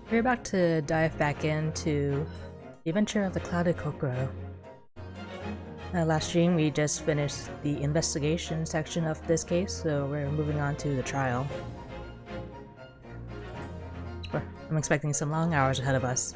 We're about to dive back into the adventure of the Clouded Courtroom. Last stream we just finished the investigation section of this case, so we're moving on to the trial. I'm expecting some long hours ahead of us.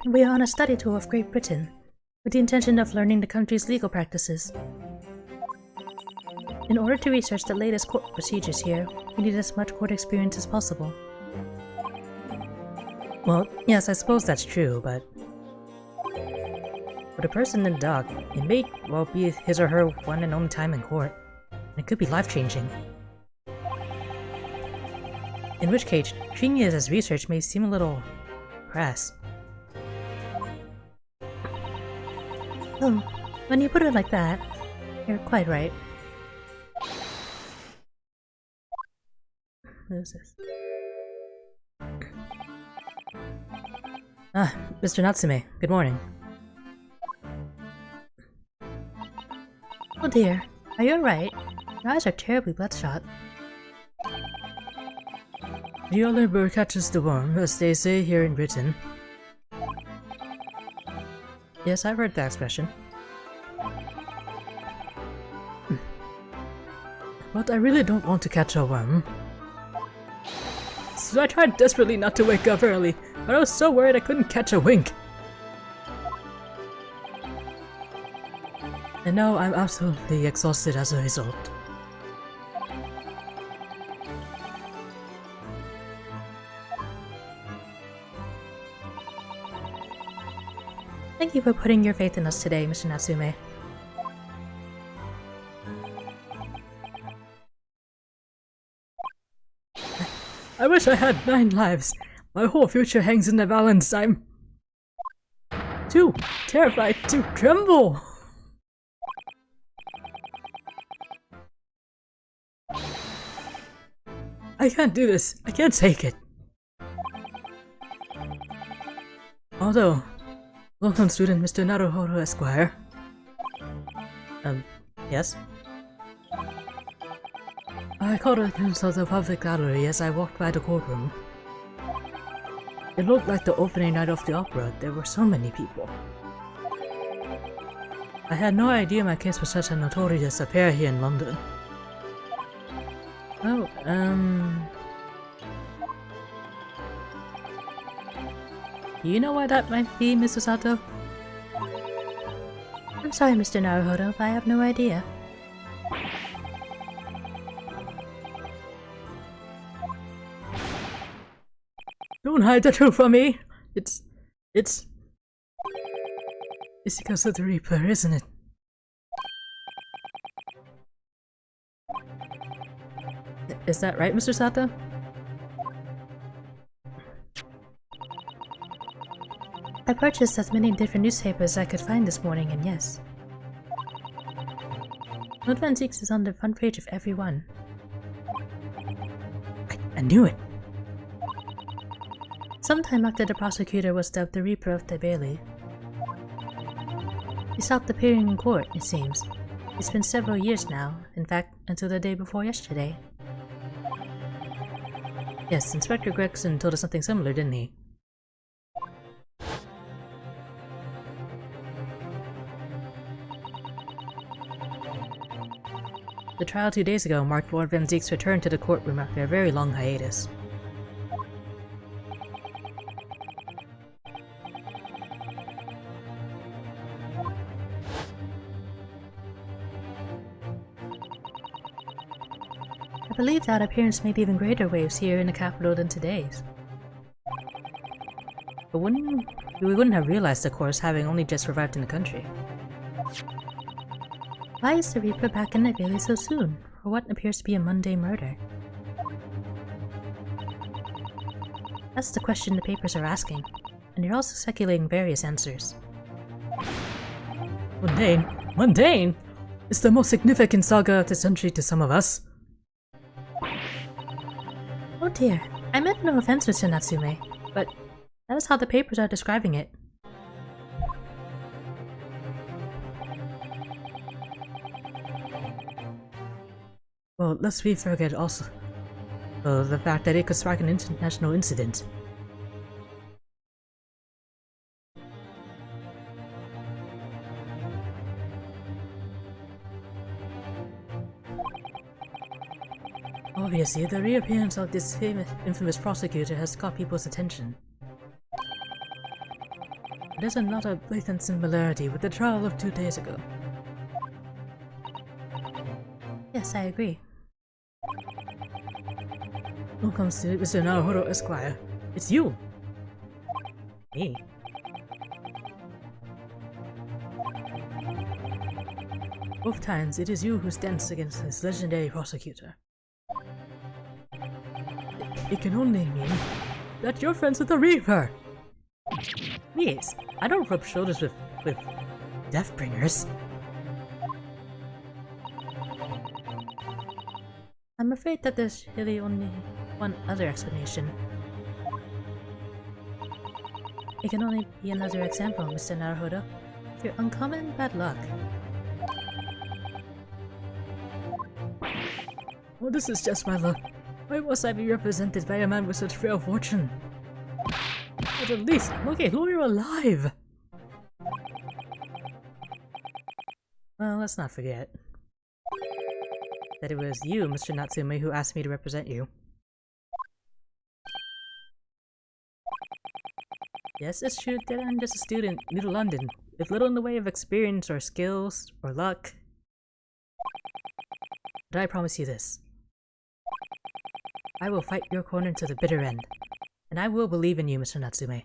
We are on a study tour of Great Britain, with the intention of learning the country's legal practices. In order to research the latest court procedures here, we need as much court experience as possible. Well, yes, I suppose that's true, but for the person in the dock, it may well be his or her one and only time in court, and it could be life-changing. In which case, treating it as research may seem a little crass. Oh, when you put it like that, you're quite right. Who's this? Ah, Mr. Natsume, good morning. Oh dear, are you alright? Your eyes are terribly bloodshot. The only bird catches the worm, as they say here in Britain. Yes, I've heard that expression. But I really don't want to catch a worm. So I tried desperately not to wake up early, but I was so worried I couldn't catch a wink. And now I'm absolutely exhausted as a result. Thank you for putting your faith in us today, Mr. Natsume. I wish I had 9 lives. My whole future hangs in the balance. I'm too terrified to tremble. I can't do this. I can't take it. Although, welcome student Mr. Naruhodo Esquire. Yes? I caught a glimpse of the public gallery as I walked by the courtroom. It looked like the opening night of the opera. There were so many people. I had no idea my case was such a notorious affair here in London. Oh, you know why that might be, Mr. Sato? I'm sorry, Mr. Naruhodo, but I have no idea. Don't hide the truth from me! It's because of the Reaper, isn't it? Is that right, Mr. Sato? I purchased as many different newspapers as I could find this morning, and yes. Note 6 is on the front page of every one. I knew it! Sometime after the prosecutor was dubbed the Reaper of the Bailey, he stopped appearing in court, it seems. It's been several years now, in fact, until the day before yesterday. Yes, Inspector Gregson told us something similar, didn't he? The trial 2 days ago marked Lord Van Zeek's return to the courtroom after a very long hiatus. I believe that appearance made even greater waves here in the capital than today's. But we wouldn't have realized, of course, having only just arrived in the country. Why is the Reaper back in the Bailey so soon, for what appears to be a mundane murder? That's the question the papers are asking, and you're also speculating various answers. Mundane? Mundane? It's the most significant saga of the century to some of us. Oh dear, I meant no offense, Mr. Natsume, but that is how the papers are describing it. Well, lest we forget also the fact that it could spark an international incident. Obviously, the reappearance of this infamous prosecutor has caught people's attention. There's another blatant similarity with the trial of 2 days ago. Yes, I agree. Welcome to Mr. Naruhodo Esquire. It's you! Me? Both times, it is you who stands against this legendary prosecutor. It can only mean that you're friends with the Reaper! Please, I don't rub shoulders with Deathbringers. I'm afraid that there's really only one other explanation. It can only be another example, Mr. Naruhodo, of your uncommon bad luck. Well, this is just my luck. Why must I be represented by a man with such frail fortune? But at least, look, a lawyer alive! Well, let's not forget that it was you, Mr. Natsume, who asked me to represent you. Yes, it's true that I'm just a student new to London, with little in the way of experience or skills or luck. But I promise you this. I will fight your corner to the bitter end, and I will believe in you, Mr. Natsume.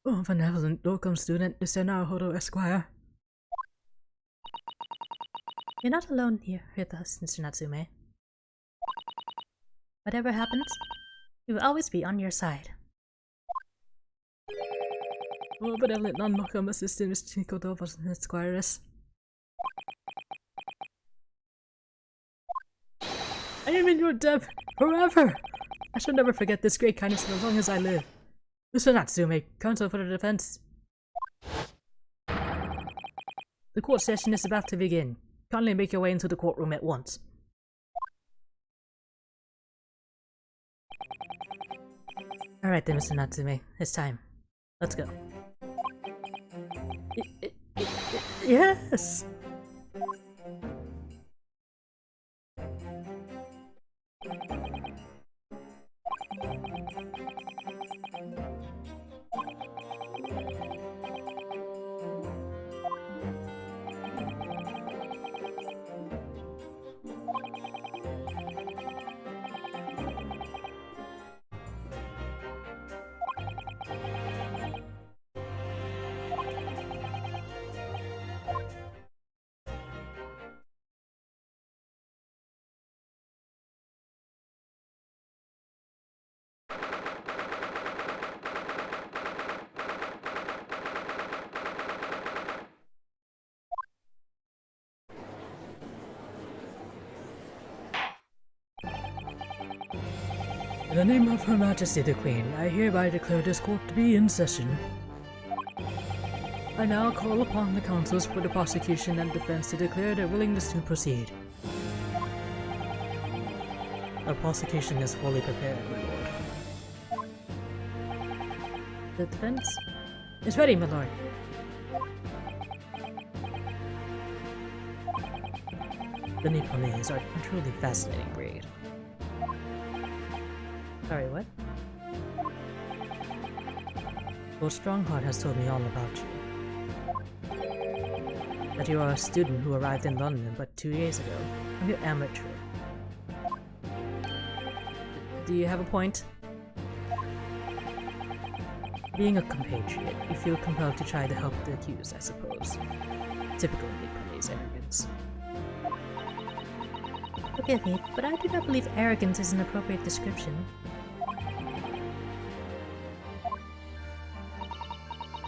Oh, benevolent welcome student, Mr. Naruhodo Esquire. You're not alone here with us, Mr. Natsume. Whatever happens, we will always be on your side. Oh, benevolent non-welcome assistant, Mr. Nikodo Esquire. I am in your debt forever! I shall never forget this great kindness as long as I live. Mr. Natsume, counsel for the defense. The court session is about to begin. Kindly make your way into the courtroom at once. Alright then, Mr. Natsume. It's time. Let's go. Yes! In the name of Her Majesty the Queen, I hereby declare this court to be in session. I now call upon the counsels for the prosecution and defense to declare their willingness to proceed. Our prosecution is fully prepared, my lord. The defense is ready, my lord. The Nipponese are a truly fascinating breed. Sorry, what? Lord Strongheart has told me all about you. That you are a student who arrived in London but 2 years ago, on your amateur. Do you have a point? Being a compatriot, you feel compelled to try to help the accused, I suppose. Typical Nipponese arrogance. Forgive me, but I do not believe arrogance is an appropriate description.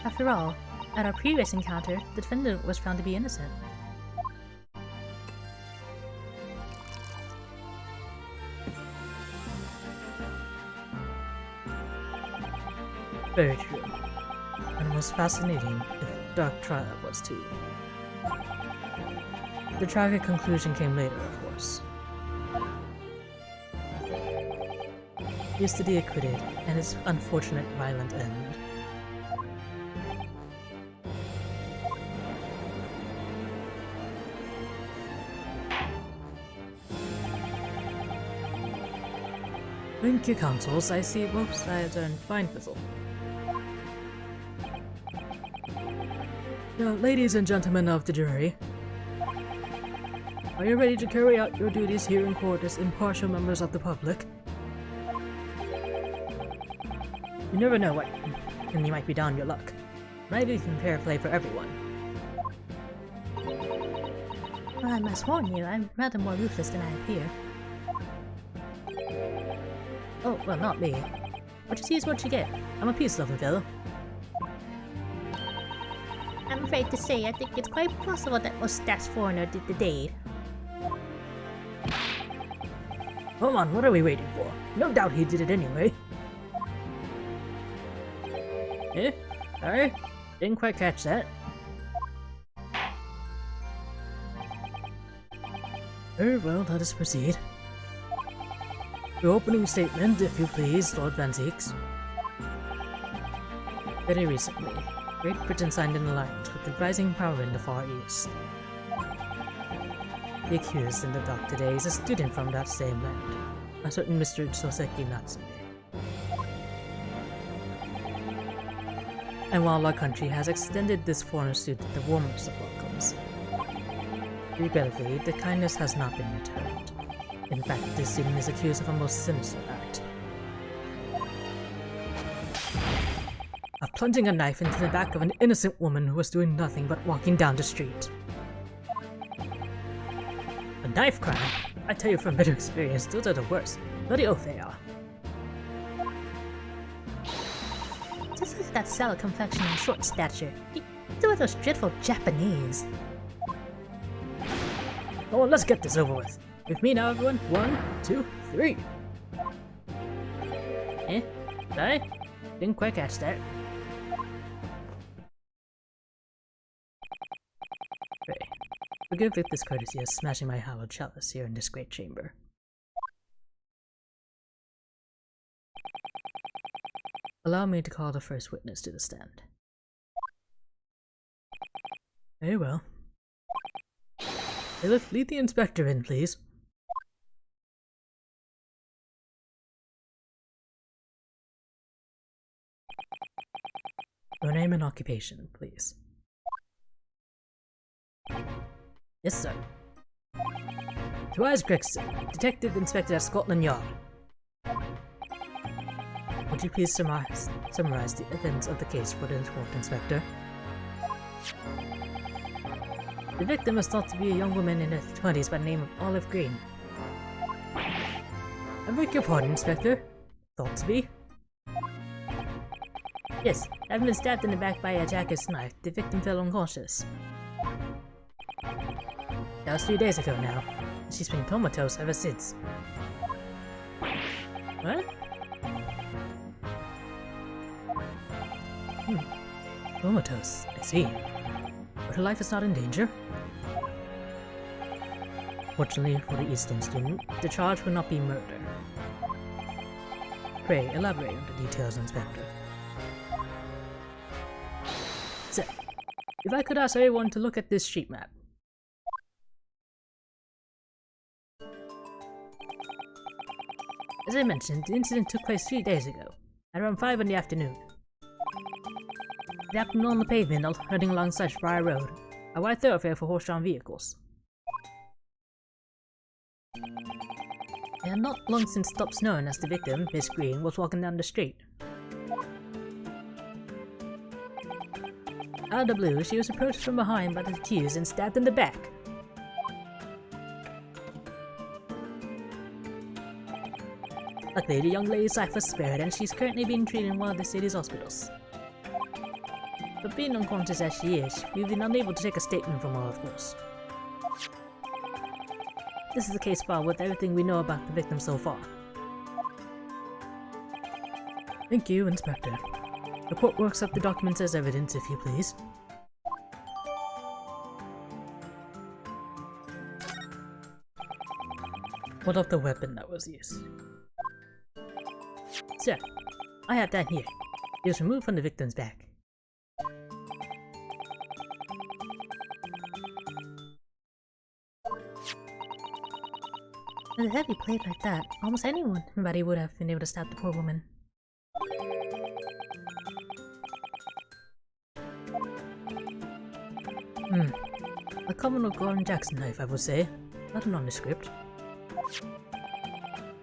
After all, at our previous encounter, the defendant was found to be innocent. Very true. And most fascinating, if dark trial was too. The tragic conclusion came later, of course. He is to be acquitted, and his unfortunate violent end. Thank you, counsels. I see both sides are in fine fizzle. Now, ladies and gentlemen of the jury, are you ready to carry out your duties here in court as impartial members of the public? You never know when you might be down your luck. Might be fair play for everyone. Well, I must warn you, I'm rather more ruthless than I appear. Oh, well, not me. What you see is what you get. I'm a peace-loving fellow. I'm afraid to say, I think it's quite possible that Mustache Foreigner did the deed. Come on, what are we waiting for? No doubt he did it anyway. Eh? Sorry? Didn't quite catch that. Very well, let us proceed. Your opening statement, if you please, Lord Van Zeeks. Very recently, Great Britain signed an alliance with the rising power in the Far East. The accused in the dock today is a student from that same land, a certain Mr. Soseki Natsume. And while our country has extended this foreign student the warmest of welcomes, regrettably, the kindness has not been returned. In fact, this student is accused of a most sinister act. Of plunging a knife into the back of an innocent woman who was doing nothing but walking down the street. A knife crime? I tell you from bitter experience, those are the worst. Bloody oath they are. Just look at that sallow complexion and short stature. They were those dreadful Japanese. Come on, let's get this over with. With me now, everyone. 1, 2, 3. Eh? Sorry? Didn't quite catch that. Pray, forgive the discourtesy of smashing my hallowed chalice here in this great chamber. Allow me to call the first witness to the stand. Very well. Bailiff, lead the inspector in, please. Your name and occupation, please. Yes, sir. Tobias Gregson, Detective Inspector at Scotland Yard. Would you please summarize the events of the case for the court, Inspector? The victim was thought to be a young woman in her 20s by the name of Olive Green. I beg your pardon, Inspector. Thought to be? Yes, having been stabbed in the back by a jacker's knife, the victim fell unconscious. That was 3 days ago now, and she's been comatose ever since. What? Comatose, I see. But her life is not in danger? Fortunately for the Eastern student, the charge will not be murder. Pray, elaborate on the details, Inspector. So, if I could ask everyone to look at this street map. As I mentioned, the incident took place 3 days ago, at around 5 in the afternoon. It happened on the pavement heading alongside Friar Road, a wide thoroughfare for horse-drawn vehicles. It had not long since stopped snowing as the victim, Miss Green, was walking down the street. Out of the blue, she was approached from behind by the accused and stabbed in the back. Luckily, the young lady's life was spared, and she's currently being treated in one of the city's hospitals. But being unconscious as she is, we've been unable to take a statement from her, of course. This is a case file with everything we know about the victim so far. Thank you, Inspector. The court will accept the documents as evidence, if you please. What of the weapon that was used? Sir, I have that here. It was removed from the victim's back. With a heavy blade like that, almost anybody would have been able to stab the poor woman. A common old Gordon Jackson knife, I would say. Not a nondescript.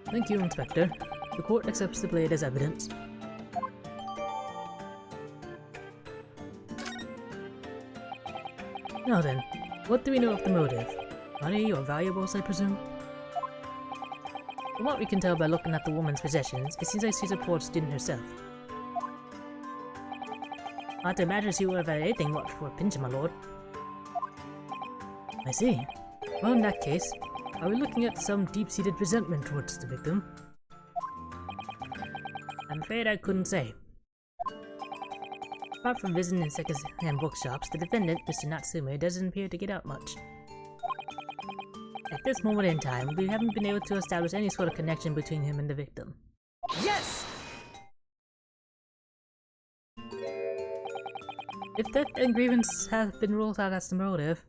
Thank you, Inspector. The court accepts the blade as evidence. Now then, what do we know of the motive? Money or valuables, I presume? From what we can tell by looking at the woman's possessions, it seems like she's a poor student herself. Not to imagine she would have had anything much for a pinch, my lord. I see. Well, in that case, are we looking at some deep-seated resentment towards the victim? I'm afraid I couldn't say. Apart from visiting in second-hand bookshops, the defendant, Mr. Natsume, doesn't appear to get out much. At this moment in time, we haven't been able to establish any sort of connection between him and the victim. Yes! If theft and grievance have been ruled out as the motive,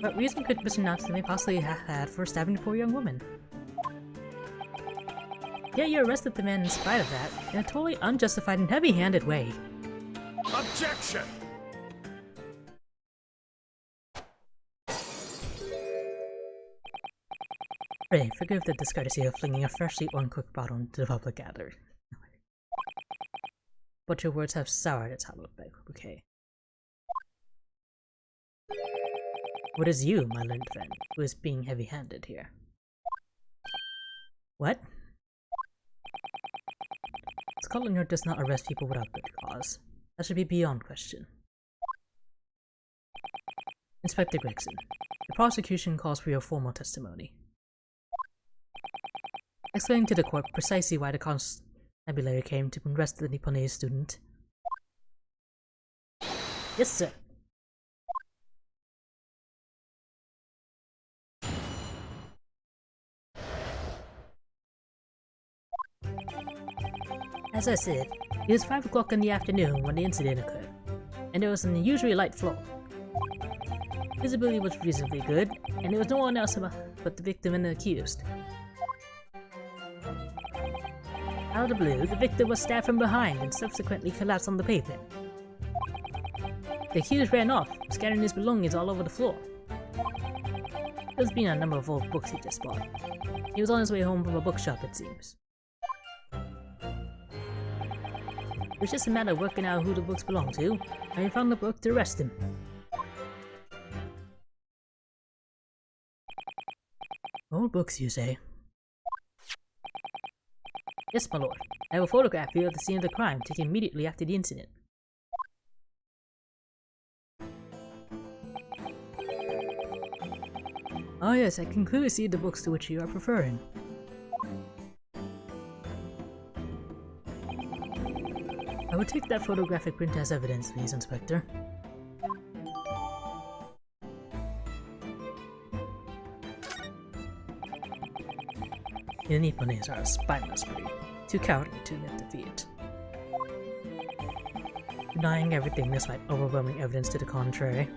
what reason could Mr. Natsume possibly have had for stabbing the poor young woman? Yet you arrested the man in spite of that, in a totally unjustified and heavy-handed way. Objection! Pray, forgive the discourtesy of flinging a freshly uncooked bottle into the public gathering. But your words have soured its hallowed bouquet. What is you, my learned friend, who is being heavy-handed here? What? Scotland Yard does not arrest people without good cause. That should be beyond question. Inspector Gregson, the prosecution calls for your formal testimony. Explain to the court precisely why the constabulary came to arrest the Nipponese student. Yes, sir. As I said, it was 5 o'clock in the afternoon when the incident occurred, and there was an unusually light floor. Visibility was reasonably good, and there was no one else but the victim and the accused. Out of the blue, the victim was stabbed from behind and subsequently collapsed on the pavement. The accused ran off, scattering his belongings all over the floor. There's been a number of old books he just bought. He was on his way home from a bookshop, it seems. It was just a matter of working out who the books belonged to, and we found the book to arrest him. Old books, you say? Yes, my lord. I have a photograph here of the scene of the crime, taken immediately after the incident. Ah yes, I can clearly see the books to which you are referring. I would take that photographic print as evidence, please, Inspector. The Nipponese are a spineless breed, too cowardly to admit defeat. Denying everything despite overwhelming evidence to the contrary.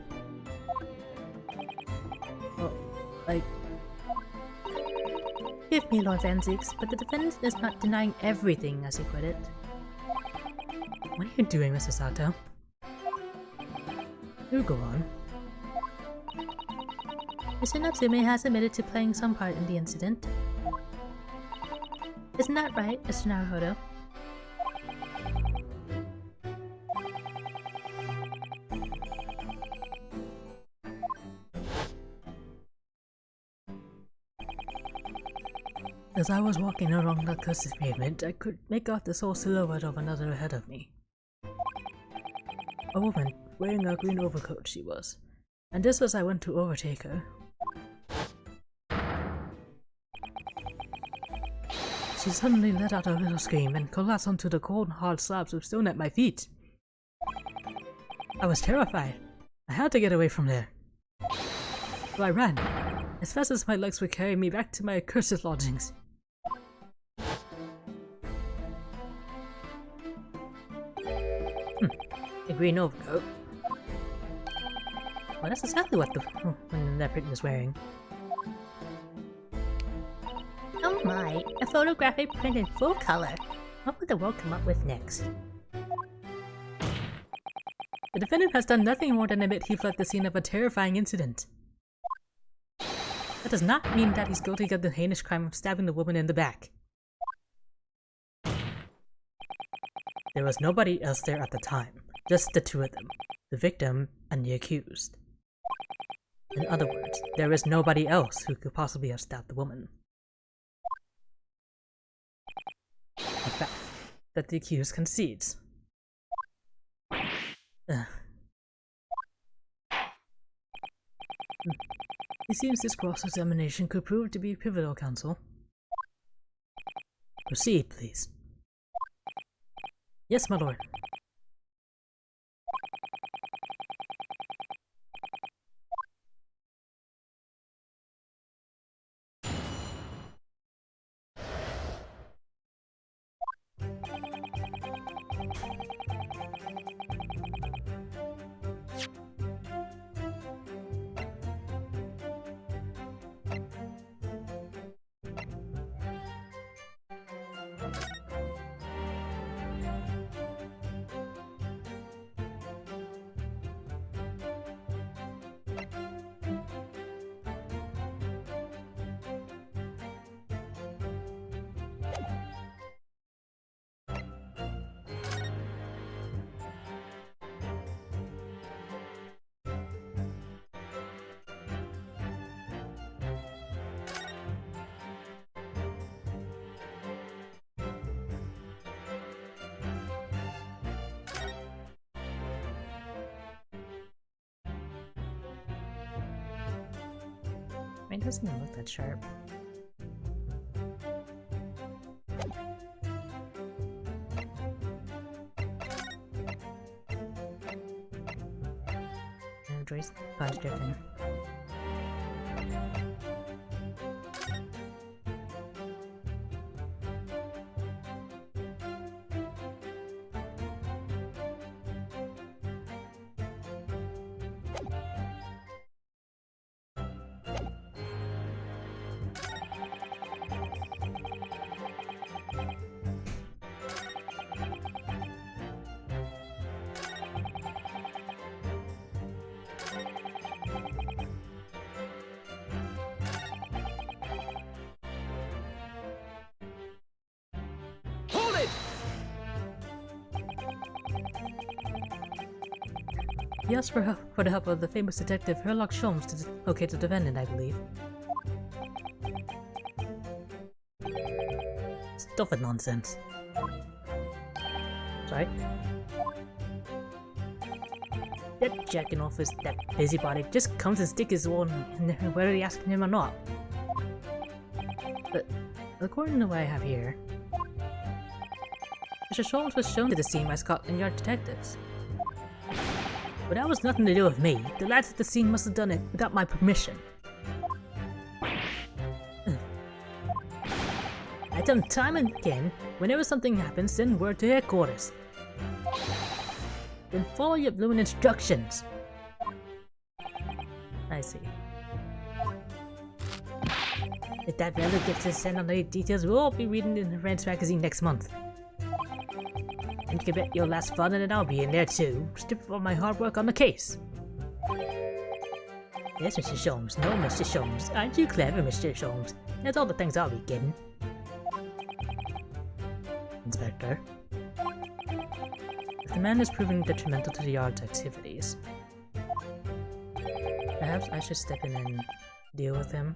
Well, Forgive me, Lord Van Zix, but the defendant is not denying everything, as he put it. What are you doing, Mr. Sato? You go on. Mr. Natsume has admitted to playing some part in the incident. Isn't that right, Mr. Naruhodo? As I was walking along the cursed pavement, I could make out the sole silhouette of another ahead of me. A woman, wearing a green overcoat she was, and just as I went to overtake her, she suddenly let out a little scream and collapsed onto the cold, hard slabs of stone at my feet. I was terrified. I had to get away from there. So I ran, as fast as my legs would carry me back to my accursed lodgings. A green overcoat. Well, that's exactly what that print was wearing. Oh my, a photographic print in full color. What would the world come up with next? The defendant has done nothing more than admit he fled the scene of a terrifying incident. That does not mean that he's guilty of the heinous crime of stabbing the woman in the back. There was nobody else there at the time, just the two of them, the victim and the accused. In other words, there is nobody else who could possibly have stabbed the woman. A fact that the accused concedes. It seems this cross-examination could prove to be pivotal, counsel. Proceed, please. Yes, my lord. It doesn't even look that sharp. Joyce contradicting. He asked for the help of the famous detective Sherlock Holmes to locate the defendant, I believe. Stuff of nonsense. Sorry? That jacking off is that busybody just comes and sticks his one whether he asking him or not. But according to what I have here, Mr. Holmes was shown to the scene by Scotland Yard detectives. But that was nothing to do with me. The lads at the scene must have done it without my permission. I tell them time and again, whenever something happens, send word to headquarters. Then follow your blooming instructions. I see. If that fella gets to send on the details, we'll all be reading in the Rents magazine next month. And you can bet your last fun and I'll be in there too, strip for my hard work on the case. Yes, Mr. Holmes. No, Mr. Holmes. Aren't you clever, Mr. Holmes? That's all the things I'll be getting. Inspector. If the man is proving detrimental to the yard's activities, perhaps I should step in and deal with him.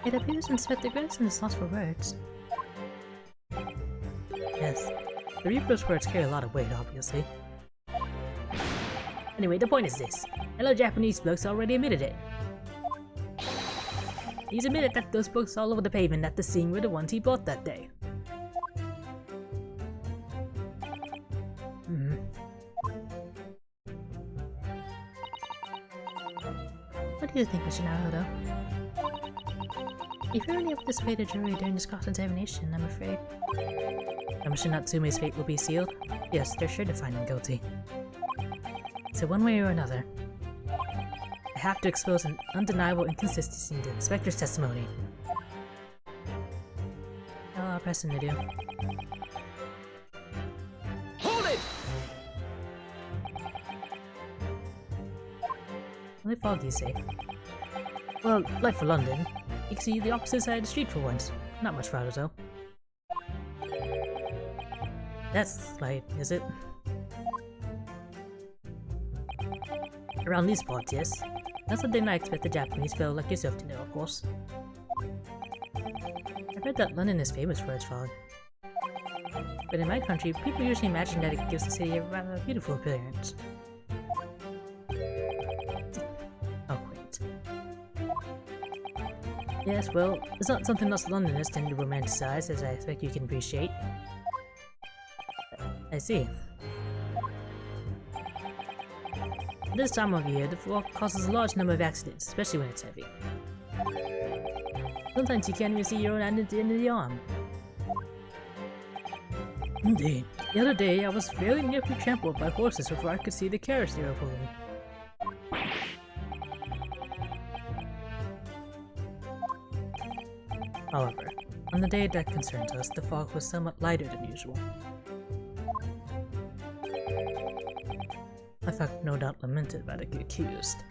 It appears Inspector Grayson is lost for words. Yes, the Reaper's words carry a lot of weight, obviously. Anyway, the point is this. Hello Japanese blokes already admitted it. He's admitted that those books all over the pavement at the scene were the ones he bought that day. What do you think, Mr. Naruto? If you're only able to sway the jury during this cross-examination, I'm afraid. Mr. Natsume's fate will be sealed? Yes, they're sure to find him guilty. So one way or another, I have to expose an undeniable inconsistency in the inspector's testimony. I'll press him to do. Hold it! Only fog, you say? Well, like for London, you can see the opposite side of the street for once. Not much farther though. That's light, is it? Around these parts, yes. That's something I expect a Japanese fellow like yourself to know, of course. I've heard that London is famous for its fog. But in my country, people usually imagine that it gives the city a rather beautiful appearance. Oh, wait. Yes, well, it's not something us Londoners tend to romanticize, as I expect you can appreciate. I see. This time of year, the fog causes a large number of accidents, especially when it's heavy. Sometimes you can't even see your own hand at the end of the arm. Indeed. The other day, I was very nearly trampled by horses before I could see the carriage they were pulling. However, on the day that concerns us, the fog was somewhat lighter than usual. A fact no doubt lamented by the accused.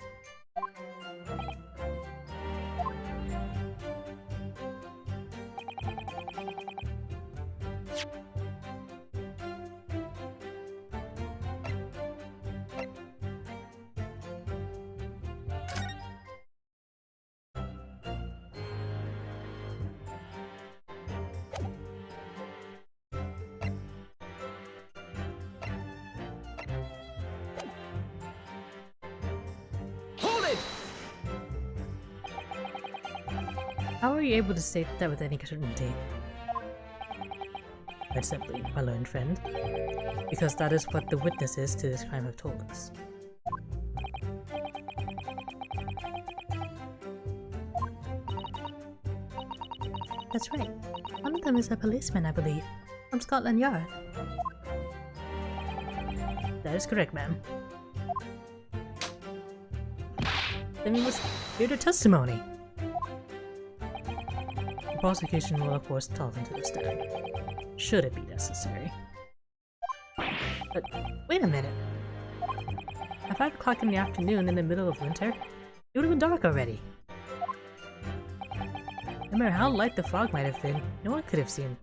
How are you able to state that with any certainty? Quite simply, my learned friend, because that is what the witnesses to this crime have told us. That's right. One of them is a policeman, I believe, from Scotland Yard. That is correct, ma'am. Then we must hear their testimony. The prosecution will, of course, tell them to the stand, should it be necessary. But wait a minute. At 5 o'clock in the afternoon in the middle of winter, it would have been dark already. No matter how light the fog might have been, no one could have seen.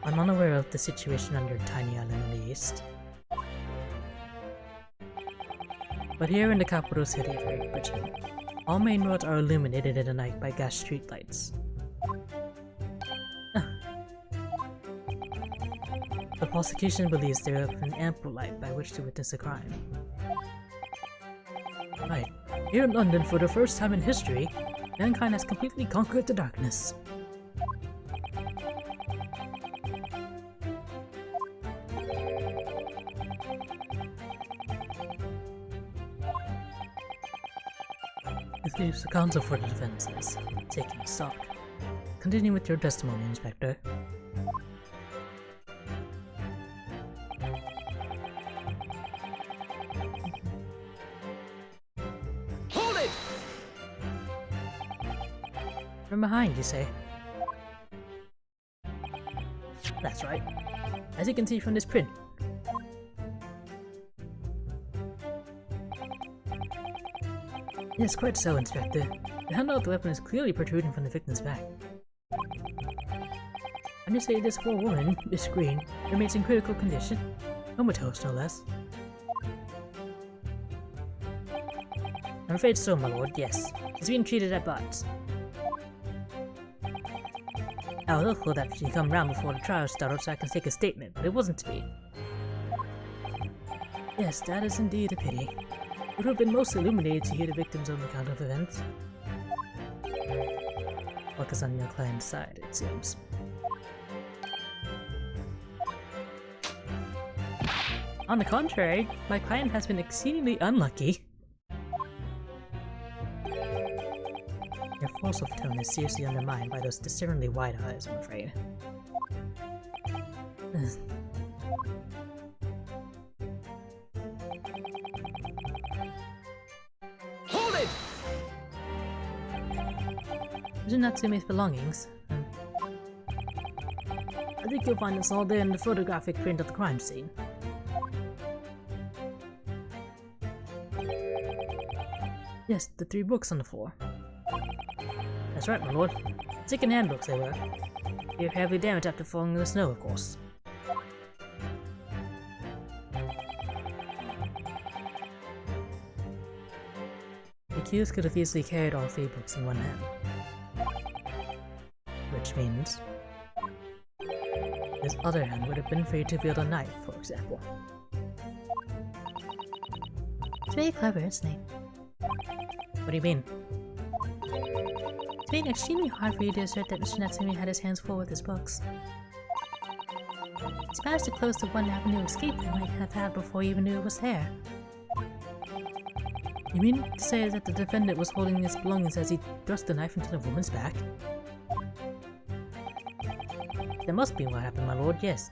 I'm unaware of the situation on your tiny island in the east. But here in the capital city of Great Britain, all main roads are illuminated in the night by gas streetlights. The prosecution believes there is an ample light by which to witness a crime. Right. Here in London, for the first time in history, mankind has completely conquered the darkness. It leaves the counsel for the defenses, taking stock. Continue with your testimony, Inspector. Hold it! From behind, you say? That's right. As you can see from this print. Yes, quite so, Inspector. The handle of the weapon is clearly protruding from the victim's back. I'm just saying this poor woman, Miss Green, remains in critical condition. Comatose, no less. I'm afraid so, my lord, yes. She's being treated at Bart's. I was hopeful that she'd come round before the trial started so I can take a statement, but it wasn't to be. Yes, that is indeed a pity. It would have been most illuminated to hear the victim's own account of events. Luck is on your client's side, it seems. On the contrary, my client has been exceedingly unlucky. Your force of tone is seriously undermined by those discerningly wide eyes, I'm afraid. Hold it! Isn't that Natsume's belongings? I think you'll find us all there in the photographic print of the crime scene. Yes, the 3 books on the floor. That's right, my lord. Second-hand books they were. They were heavily damaged after falling in the snow, of course. The accused could have easily carried all 3 books in one hand. Which means his other hand would have been free to wield a knife, for example. It's very clever, isn't it? What do you mean? It's been extremely hard for you to assert that Mr. Natsume had his hands full with his books. He's managed to close the one avenue of escape he might have had before he even knew it was there. You mean to say that the defendant was holding his belongings as he thrust the knife into the woman's back? That must be what happened, my lord, yes.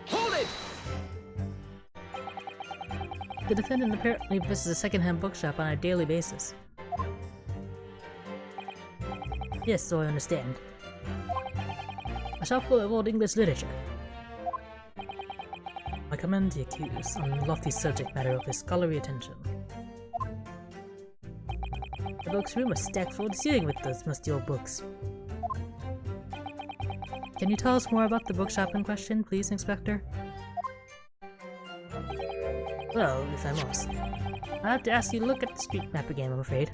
Hold it! The defendant apparently visits a second-hand bookshop on a daily basis. Yes, so I understand. A shop full of old English literature. I commend the accused on the lofty subject matter of his scholarly attention. The book's room was stacked full to the ceiling with those musty old books. Can you tell us more about the bookshop in question, please, Inspector? Well, if I must, I'll have to ask you to look at the street map again, I'm afraid.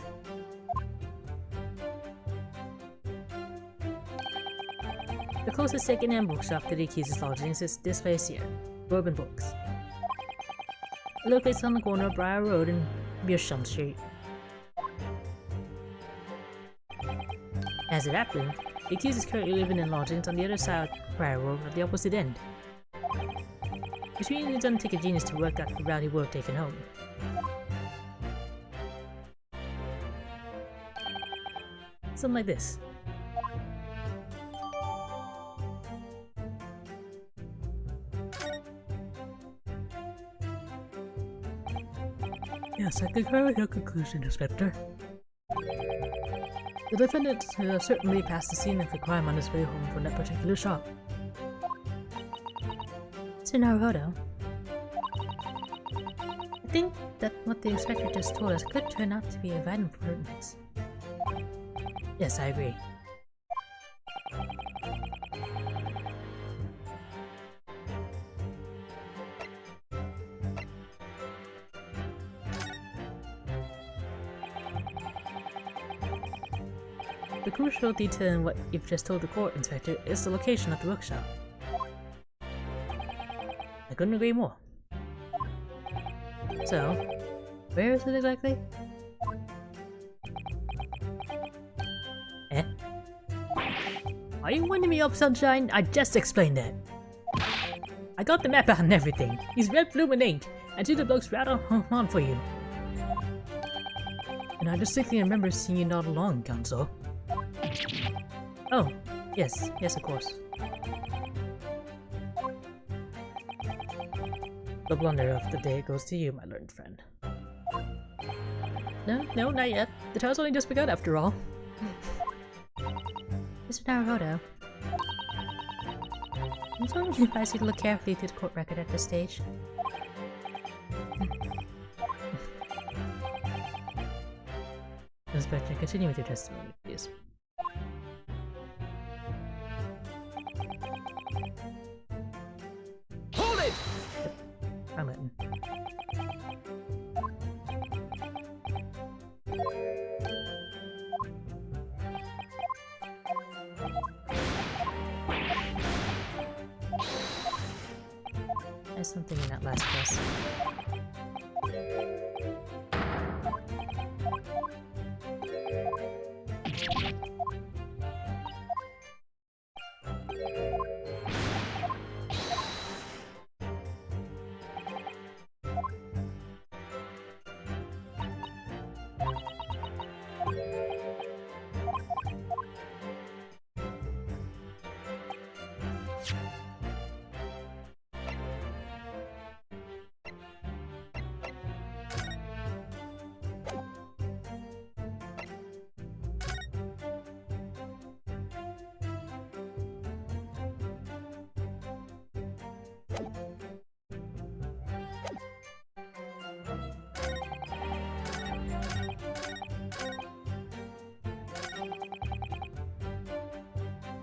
The closest second-hand bookshop to the accused's lodgings is this place here, Bourbon Books. It locates on the corner of Briar Road and Beersham Street. As it happened, the accused is currently living in lodgings on the other side of Briar Road at the opposite end. Which means it doesn't take a genius to work out the route he would have taken home. Something like this. Yes, I concur with your conclusion, Inspector. The defendant certainly passed the scene of the crime on his way home from that particular shop. Mr. Naruhodo, I think that what the inspector just told us could turn out to be of vital importance. Yes, I agree. The crucial detail in what you've just told the court, Inspector, is the location of the bookshop. I couldn't agree more. So, where is it exactly? Eh? Are you winding me up, Sunshine? I just explained it. I got the map out and everything. He's red, blue, and ink, and two of the blokes right on for you. And I distinctly remember seeing it all along, Counsel. Oh, yes, of course. The blunder of the day goes to you, my learned friend. No, not yet. The trial's only just begun after all. Mr. Naruhodo, I'm sorry to advise you to look carefully through the court record at this stage. Inspector, continue with your testimony, please. Hold it! Wrong button. There's something in that last press.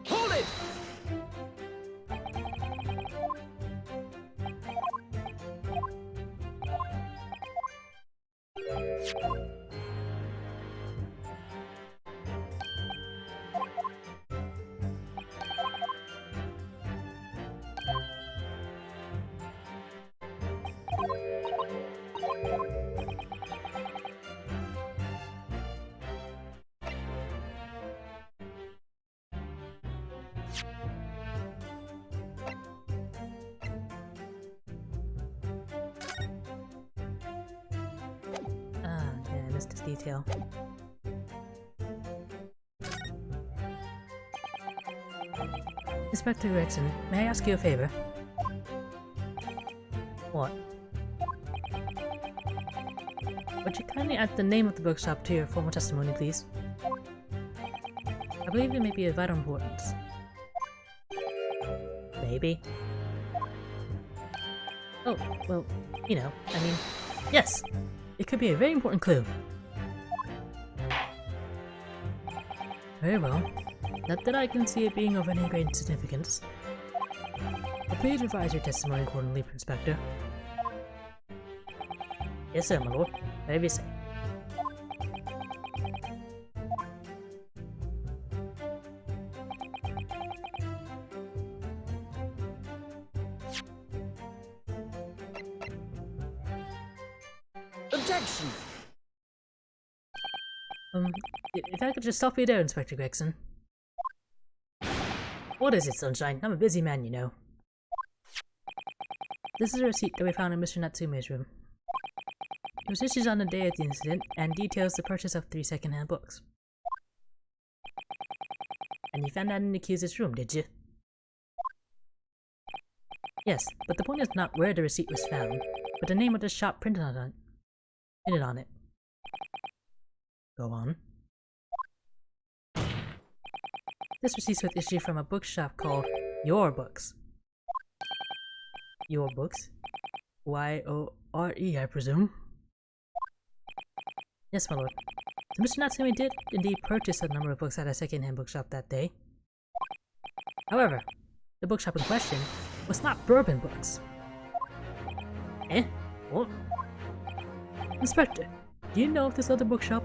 Hold it! Ah, yeah, I missed this detail. Inspector Gregson, may I ask you a favor? What? Would you kindly add the name of the bookshop to your formal testimony, please? I believe it may be of vital importance. Maybe. Oh, well, you know, I mean, yes! It could be a very important clue. Very well. Not that I can see it being of any great significance. But please revise your testimony accordingly, Inspector. Yes, sir, my lord. Whatever you say. Objection! If I could just stop you there, Inspector Gregson. What is it, Sunshine? I'm a busy man, you know. This is a receipt that we found in Mr. Natsume's room. It was issued on the day of the incident and details the purchase of 3 second-hand books. And you found that in the accuser's room, did you? Yes, but the point is not where the receipt was found, but the name of the shop printed on it. Go on. This receipt was issued from a bookshop called Your Books. Your Books? Y-O-R-E, I presume? Yes, my lord. So Mr. Natsume did indeed purchase a number of books at a second-hand bookshop that day. However, the bookshop in question was not Bourbon Books. Eh? What? Inspector, do you know of this other bookshop?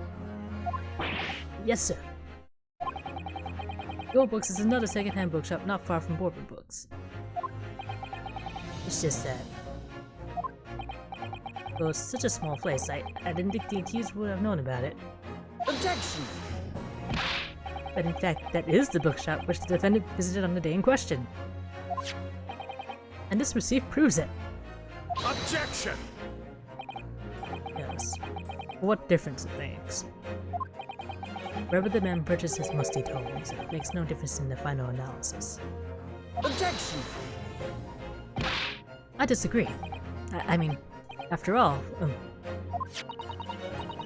Yes, sir. Your Books is another second-hand bookshop not far from Bourbon Books. It's just that... Well, it's such a small place, I didn't think the accused would have known about it. Objection! But in fact, that is the bookshop which the defendant visited on the day in question. And this receipt proves it. Objection! Yes. What difference it makes? Wherever the man purchases must be told, so it makes no difference in the final analysis. Objection! I disagree. I mean, after all,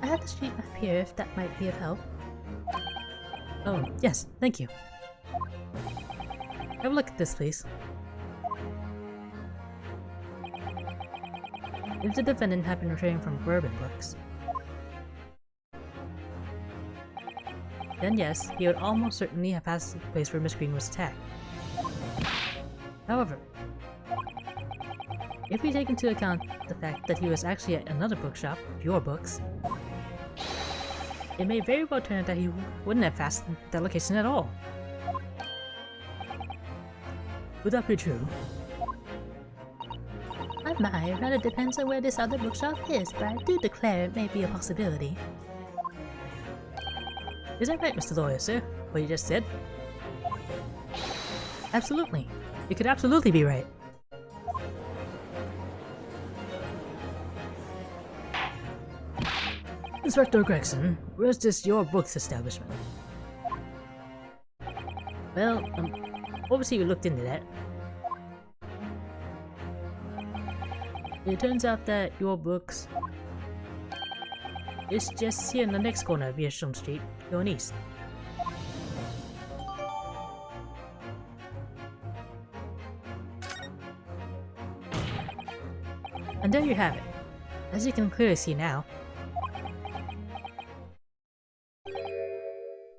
I have the street map here if that might be of help. oh, yes, thank you. Have a look at this, please. If the defendant had been returning from Bourbon Books, then yes, he would almost certainly have passed the place where Miss Green was attacked. However, if we take into account the fact that he was actually at another bookshop, Your Books, it may very well turn out that he wouldn't have passed that location at all. Would that be true? My, it rather depends on where this other bookshop is, but I do declare it may be a possibility. Is that right, Mr. Lawyer, sir? What you just said? Absolutely. You could absolutely be right. Inspector Gregson, where's this Your Books establishment? Well, obviously we looked into that. It turns out that Your Books is just here in the next corner of Yearstrom Street, going east. And there you have it. As you can clearly see now.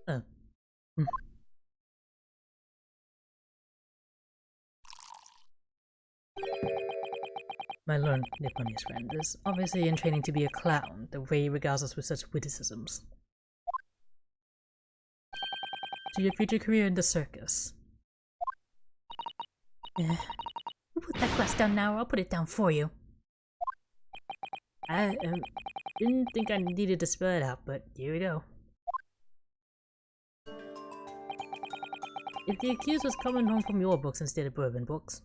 Oh. My learned Nipponiese friend is obviously in training to be a clown, the way he regards us with such witticisms. To your future career in the circus. You put that glass down now or I'll put it down for you. I didn't think I needed to spell it out, but here we go. If the accused was coming home from Your Books instead of Bourbon Books,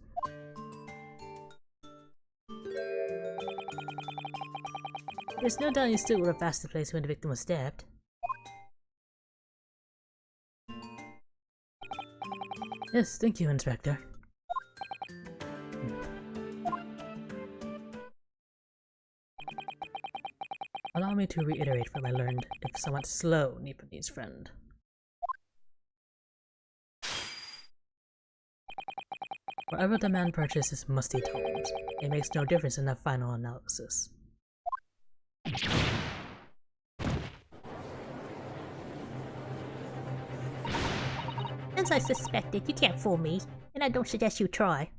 there's no doubt you still would have passed the place when the victim was stabbed. Yes, thank you, Inspector. Allow me to reiterate for my learned, if somewhat slow, Nipponiese friend. Wherever the man purchases musty tomes, it makes no difference in the final analysis. As I suspected, you can't fool me, and I don't suggest you try.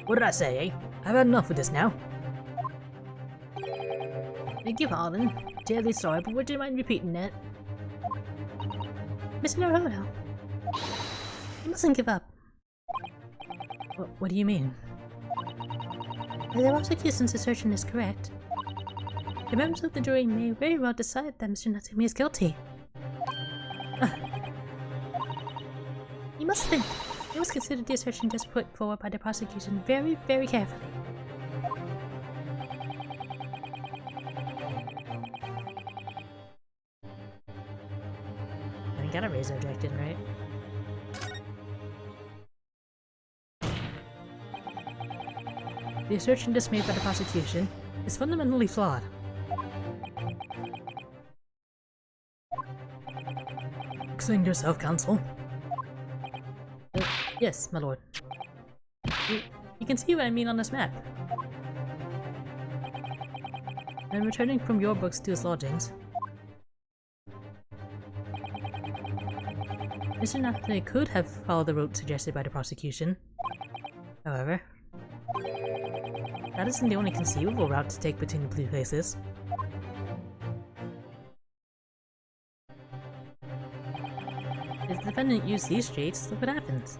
What did I say, eh? I've had enough of this now. Beg your pardon. Terribly sorry, but would you mind repeating that? Mr. Naruto, you mustn't give up. What do you mean? If the prosecution's assertion is correct, the members of the jury may very well decide that Mr. Natsumi is guilty. You must think. You must consider the assertion just put forward by the prosecution very, very carefully. I gotta raise objected, right? The assertion just made by the prosecution is fundamentally flawed. Explain yourself, counsel. Yes, my lord. You can see what I mean on this map. I'm returning from Your Books to his lodgings. Mr. Nathalie could have followed the route suggested by the prosecution. However, that isn't the only conceivable route to take between the two places. If the defendant used these streets, look what happens.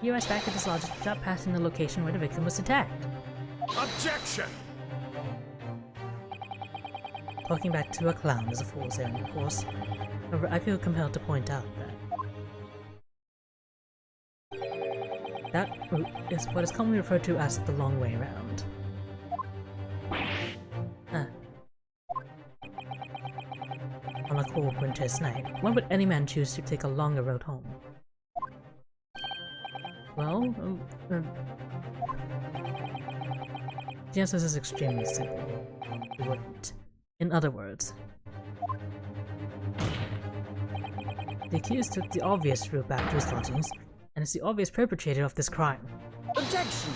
He arrives back at his lodging without passing the location where the victim was attacked. Objection! Talking back to a clown is a fool's errand, of course. However, I feel compelled to point out that route is what is commonly referred to as the long way around. On a cold winter's night, why would any man choose to take a longer road home? Well, the answer is extremely simple. He wouldn't. In other words, the accused took the obvious route back to his lodgings, and is the obvious perpetrator of this crime. Objection!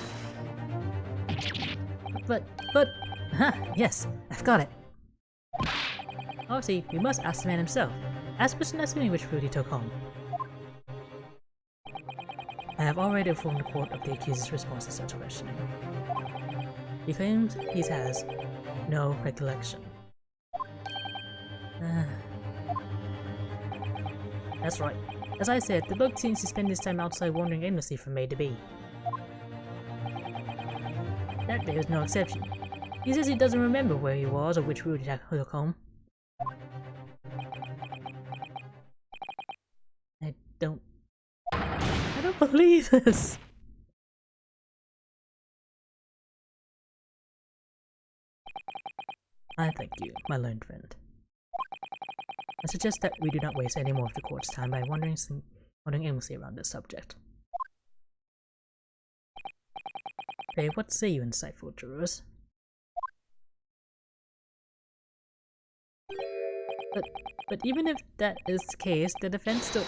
But, yes, I've got it. Obviously, we must ask the man himself. Ask Mr. Natsumi which route he took home. I have already informed the court of the accuser's response to such questioning. He claims he has no recollection. That's right. As I said, the bug seems to spend his time outside wandering aimlessly from A to B. That day is no exception. He says he doesn't remember where he was or which route he took home. I don't believe this! I thank you, my learned friend. I suggest that we do not waste any more of the court's time by wandering aimlessly around this subject. Hey, what say you, insightful jurors? But even if that is the case, the defense still...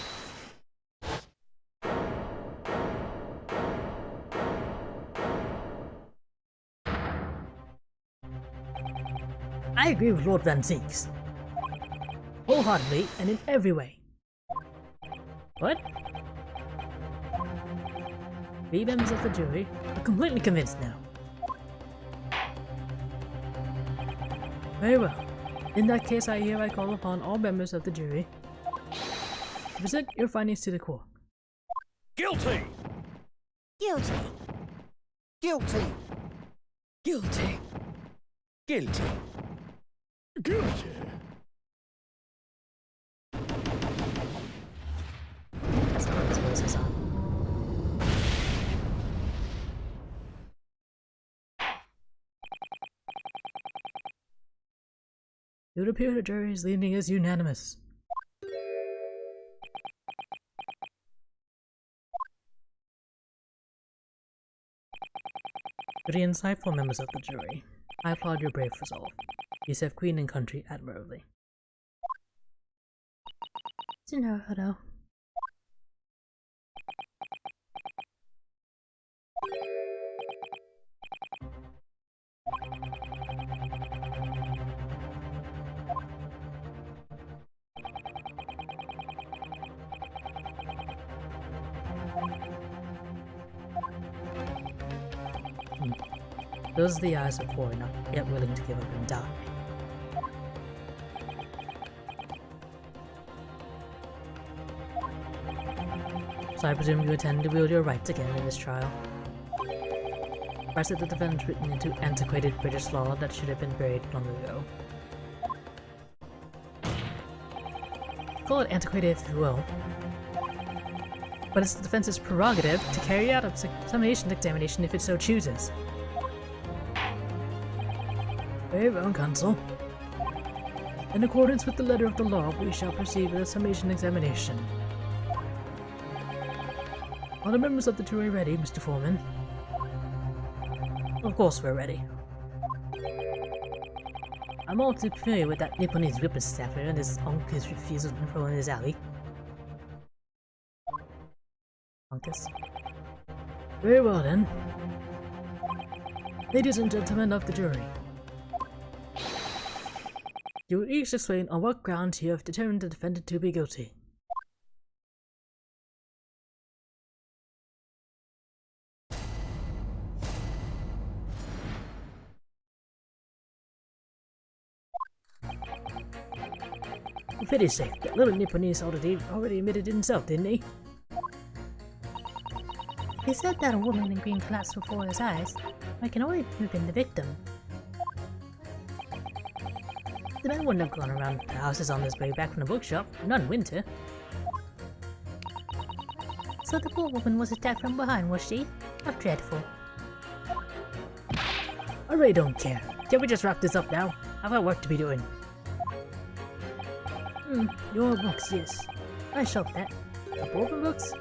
I agree with Lord Van Zinks. Wholeheartedly and in every way. What? We members of the jury are completely convinced now. Very well. In that case, I hereby call upon all members of the jury to present your findings to the court. Guilty! Guilty. Guilty! Guilty. Guilty! Guilty! That's not what his voice is on. It would appear the jury's leaning is unanimous. To the insightful members of the jury, I applaud your brave resolve. You serve Queen and country admirably. Naruto. Those are the eyes of war, not yet willing to give up and die. So I presume you intend to wield your rights again in this trial. Or is it the defendant written into antiquated British law that should have been buried long ago? Call it antiquated if you will. But it's the defense's prerogative to carry out a summation examination if it so chooses. Very well, counsel. In accordance with the letter of the law, we shall proceed with a summation examination. Are the members of the jury ready, Mr. Foreman? Of course we're ready. I'm all too familiar with that Nipponese whippersnapper and his uncle's refusal to throw in his alley. Uncas. Very well then. Ladies and gentlemen of the jury. You will each explain on what grounds you have determined the defendant to be guilty. For pity's sake, that little Nipponese already admitted it himself, didn't he? He said that a woman in green collapsed before his eyes. I can only have been the victim. The man wouldn't have gone around the houses on his way back from the bookshop, not in winter. So the poor woman was attacked from behind, was she? How dreadful. I really don't care. Can we just wrap this up now? I've got work to be doing. Your books, yes. I shoved that. Bourbon books?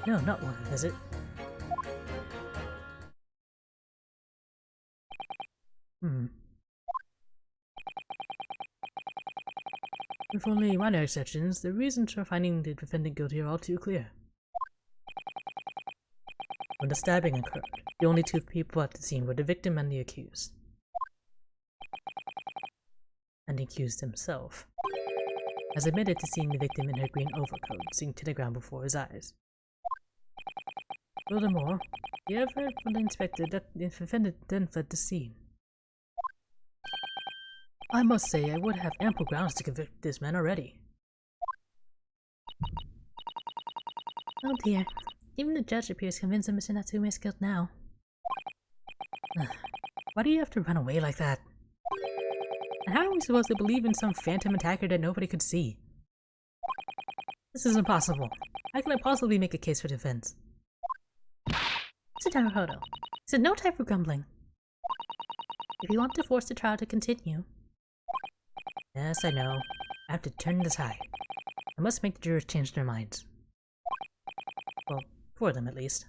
No, not one, is it? With only minor exceptions, the reasons for finding the defendant guilty are all too clear. When the stabbing occurred, the only two people at the scene were the victim and the accused. and the accused himself, has admitted to seeing the victim in her green overcoat sink to the ground before his eyes. Furthermore, he have heard from the inspector that the defendant then fled the scene. I must say, I would have ample grounds to convict this man already. Oh dear. Even the judge appears convinced of Mr. Natsume's guilt now. Why do you have to run away like that? And how are we supposed to believe in some phantom attacker that nobody could see? This is impossible. How can I possibly make a case for defense? Mr. Naruhodo, this is no time for grumbling. If you want to force the trial to continue... Yes, I know. I have to turn the tide. I must make the jurors change their minds. Well, for them at least.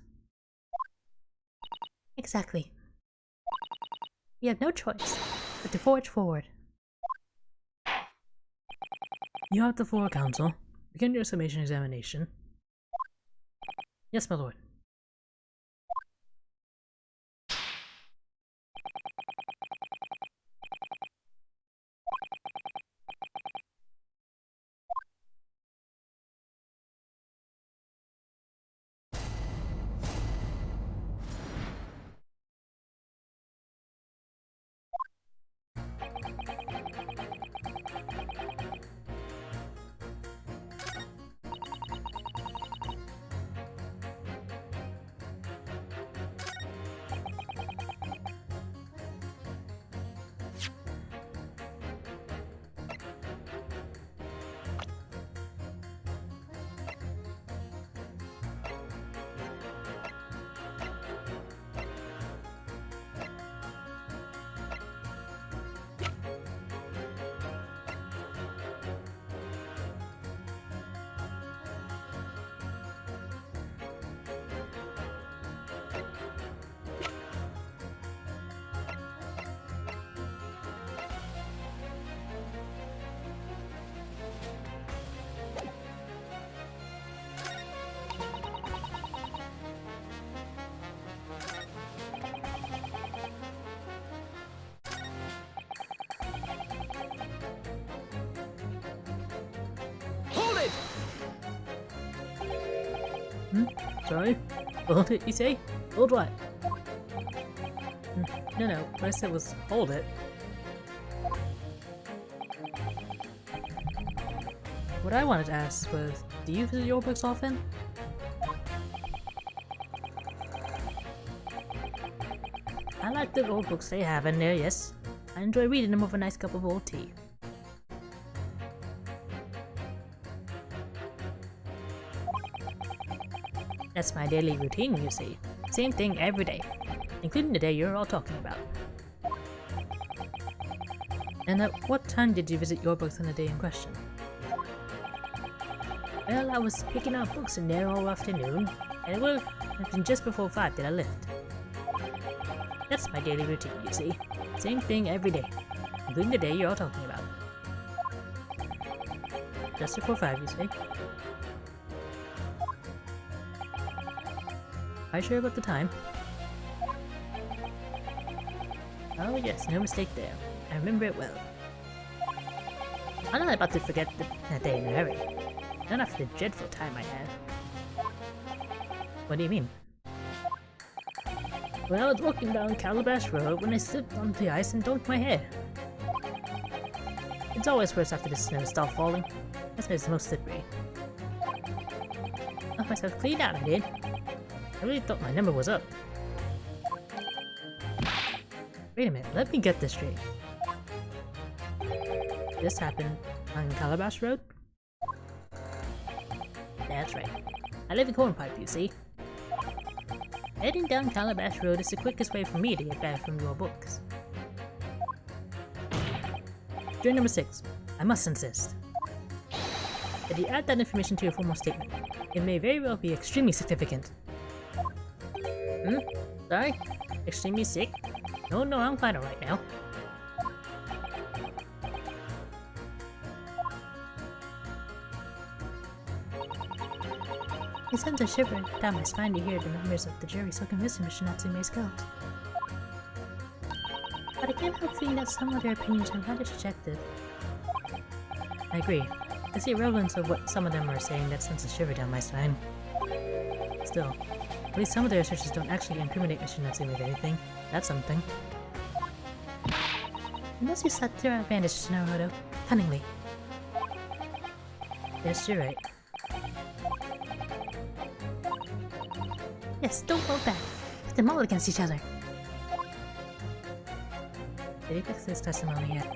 Exactly. We have no choice but to forge forward. You have the floor, counsel. Begin your summation examination. Yes, my lord. Sorry? Hold it, you say? Hold what? No, what I said was hold it. What I wanted to ask was, do you visit your books often? I like the old books they have in there, yes. I enjoy reading them with a nice cup of old tea. That's my daily routine, you see. Same thing every day, including the day you're all talking about. And at what time did you visit your books on the day in question? Well, I was picking out books in there all afternoon, and it would have been just before 5 that I left. That's my daily routine, you see. Same thing every day, including the day you're all talking about. Just before 5, you say? Are you sure about the time? Oh yes, no mistake there. I remember it well. I'm not about to forget that day in a hurry. Not after the dreadful time I had. What do you mean? Well, I was walking down Calabash Road when I slipped on the ice and dunked my head. It's always worse after the snow stopped falling. That's when it's most slippery. Got myself cleaned out, I did. I really thought my number was up. Wait a minute, let me get this straight. This happened on Calabash Road? That's right. I live in Cornpipe, you see. Heading down Calabash Road is the quickest way for me to get back from your books. Jury number 6. I must insist. If you add that information to your formal statement, it may very well be extremely significant. Sorry? Extremely sick? No, I'm fine right now. It sends a shiver down my spine to hear the members of the jury so convinced of Mr. Natsume's guilt. But I can't help feeling that some of their opinions are rather subjective, I agree. It's the irrelevance of what some of them are saying that sends a shiver down my spine. Still, at least some of their assertions don't actually incriminate Mr. Natsumi with anything. That's something. Unless you sought to our advantage, Mr. Naruto. Cunningly. Yes, you're right. Yes, don't hold back. Put them all against each other. Did he fix his testimony yet?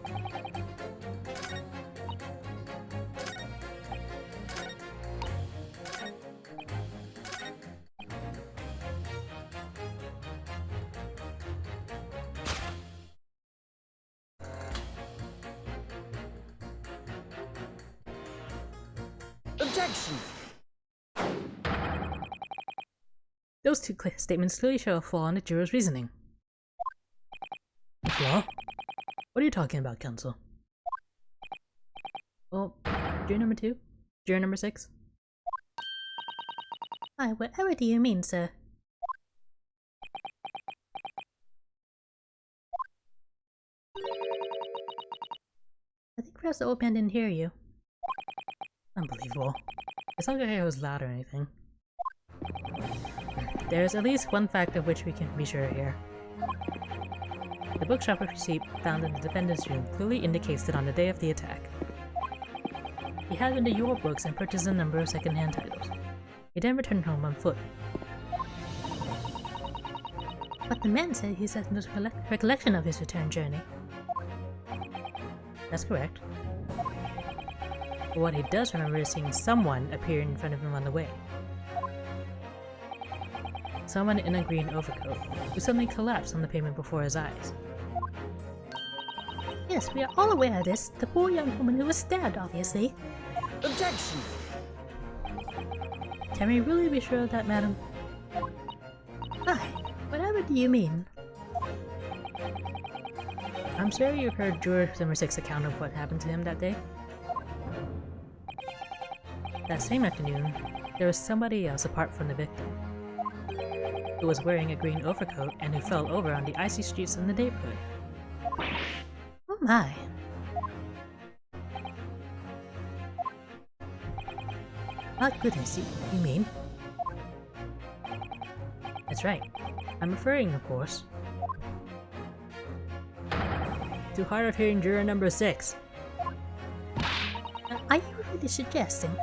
Objection! Those two statements clearly show a flaw in the juror's reasoning. A flaw? What are you talking about, counsel? Well, juror number 2? Juror number 6? Why, whatever do you mean, sir? I think perhaps the old man didn't hear you. Unbelievable. It's not like I was loud or anything. There's at least one fact of which we can be sure here. The bookshop receipt found in the defendant's room clearly indicates that on the day of the attack, he had been to your books and purchased a number of second-hand titles. He then returned home on foot. But the man said he had no recollection of his return journey. That's correct. But what he does remember is seeing someone appear in front of him on the way. Someone in a green overcoat, who suddenly collapsed on the pavement before his eyes. Yes, we are all aware of this. The poor young woman who was stabbed, obviously. Objection! Can we really be sure of that, madam? Aye, whatever do you mean? I'm sure you've heard juror number 6's account of what happened to him that day. That same afternoon, there was somebody else apart from the victim, who was wearing a green overcoat and who fell over on the icy streets in the neighborhood. Oh my. My goodness, you mean? That's right. I'm referring, of course, to hard of hearing juror number 6. Are you really suggesting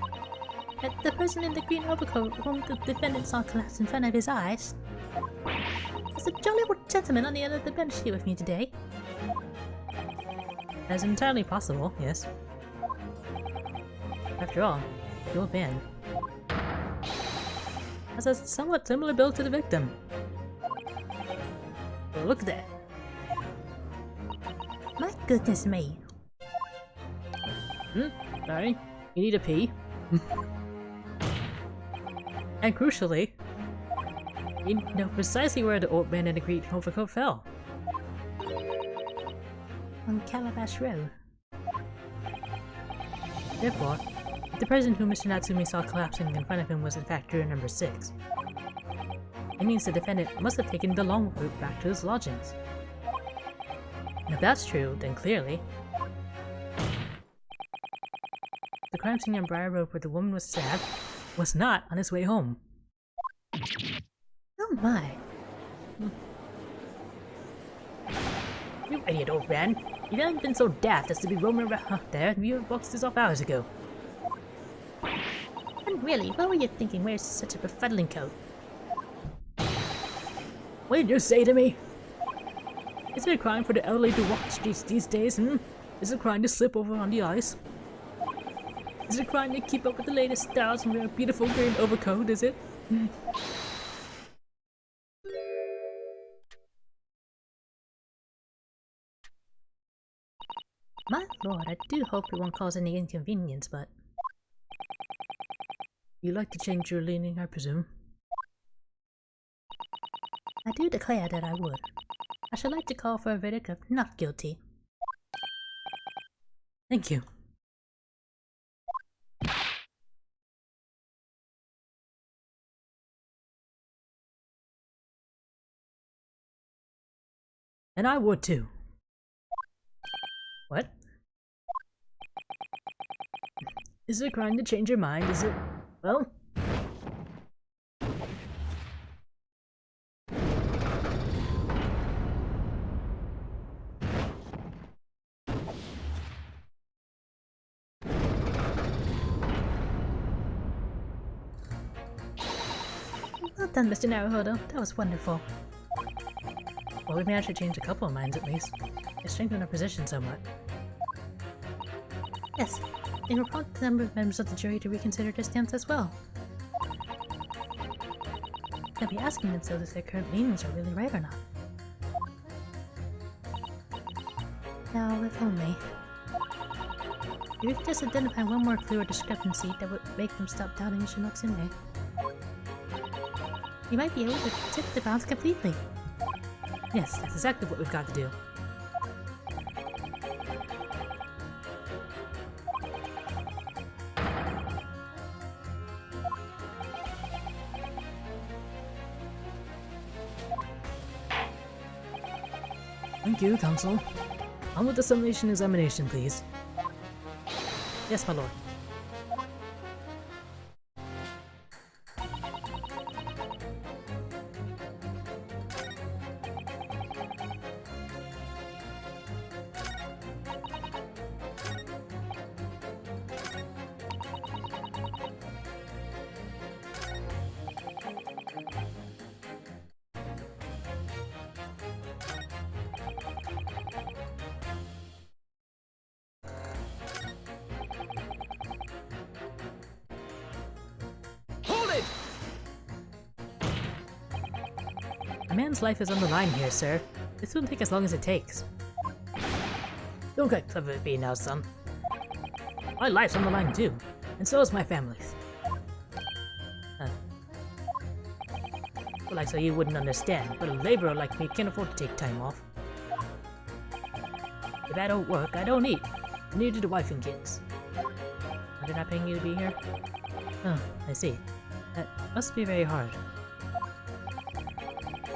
that the person in the green overcoat whom the defendant saw collapse in front of his eyes is the jolly old gentleman on the other of the bench here with me today? That's entirely possible, yes. After all, the old man has a somewhat similar build to the victim. Well, look at that. My goodness me. Sorry, you need a pee? And crucially, you know precisely where the old man in the green overcoat fell. On Calabash Road. Therefore, if the person who Mr. Natsumi saw collapsing in front of him was in fact juror number 6, it means the defendant must have taken the long route back to his lodgings. And if that's true, then clearly, the crime scene on Briar Road where the woman was stabbed was not on his way home. Oh my. You idiot, old man! You haven't been so daft as to be roaming around there. You boxed this off hours ago. And really, what were you thinking wearing such a befuddling coat? What did you say to me? Is it a crime for the elderly to walk the streets these days, Is it a crime to slip over on the ice? Is it a crime to keep up with the latest styles and wear a beautiful green overcoat, is it? My lord, I do hope it won't cause any inconvenience, but... You'd like to change your leaning, I presume? I do declare that I would. I should like to call for a verdict of not guilty. Thank you. And I would too. What? Is it a crime to change your mind? Is it... well... Well done, Mr. Naruhodo. That was wonderful. Well, we managed to change a couple of minds at least. It strengthened our position somewhat. Yes, it will prompt a number of members of the jury to reconsider their stance as well. They'll be asking themselves if their current leanings are really right or not. Now, if only. If we could just identify one more clue or discrepancy that would make them stop doubting Mr. Natsume, you might be able to tip the balance completely. Yes, that's exactly what we've got to do. Thank you, Counsel. On with the summation examination, please. Yes, my lord. Hold it! A man's life is on the line here, sir. This won't take as long as it takes. Don't get clever with me now, son. My life's on the line too, and so is my family's. Well, like so you wouldn't understand, but a laborer like me can't afford to take time off. If I don't work, I don't eat. Neither do the wife and kids. Are they not paying you to be here? Oh, I see. That must be very hard.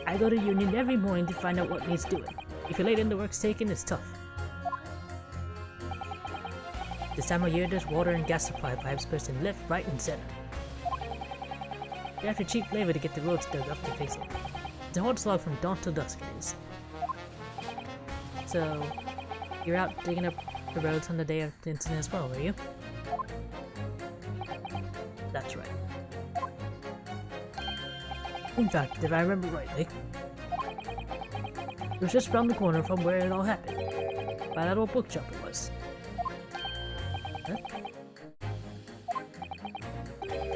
I go to union every morning to find out what needs doing. If you're late and the work's taken, it's tough. This time of year, there's water and gas supply pipes bursting left, right, and center. You have to cheap labor to get the roads dug up to fix it. It's a hard slog from dawn till dusk it is. So, you're out digging up the roads on the day of the incident as well, were you? That's right. In fact, if I remember rightly, it was just round the corner from where it all happened. By that old bookshop it was. Huh?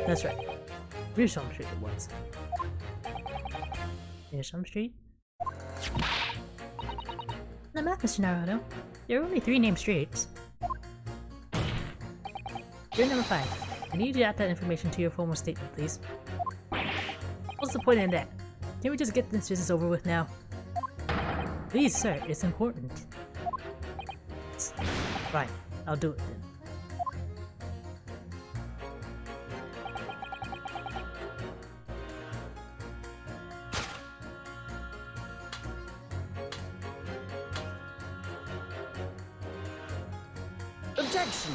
That's right. Meerschaum Street it was. Meerschaum Street? The map, Mr. Naruhodo. There are only 3 named streets. You're number 5. I need you to add that information to your formal statement, please. What's the point in that? Can't we just get this business over with now? Please, sir, it's important. Fine, I'll do it then. Objection!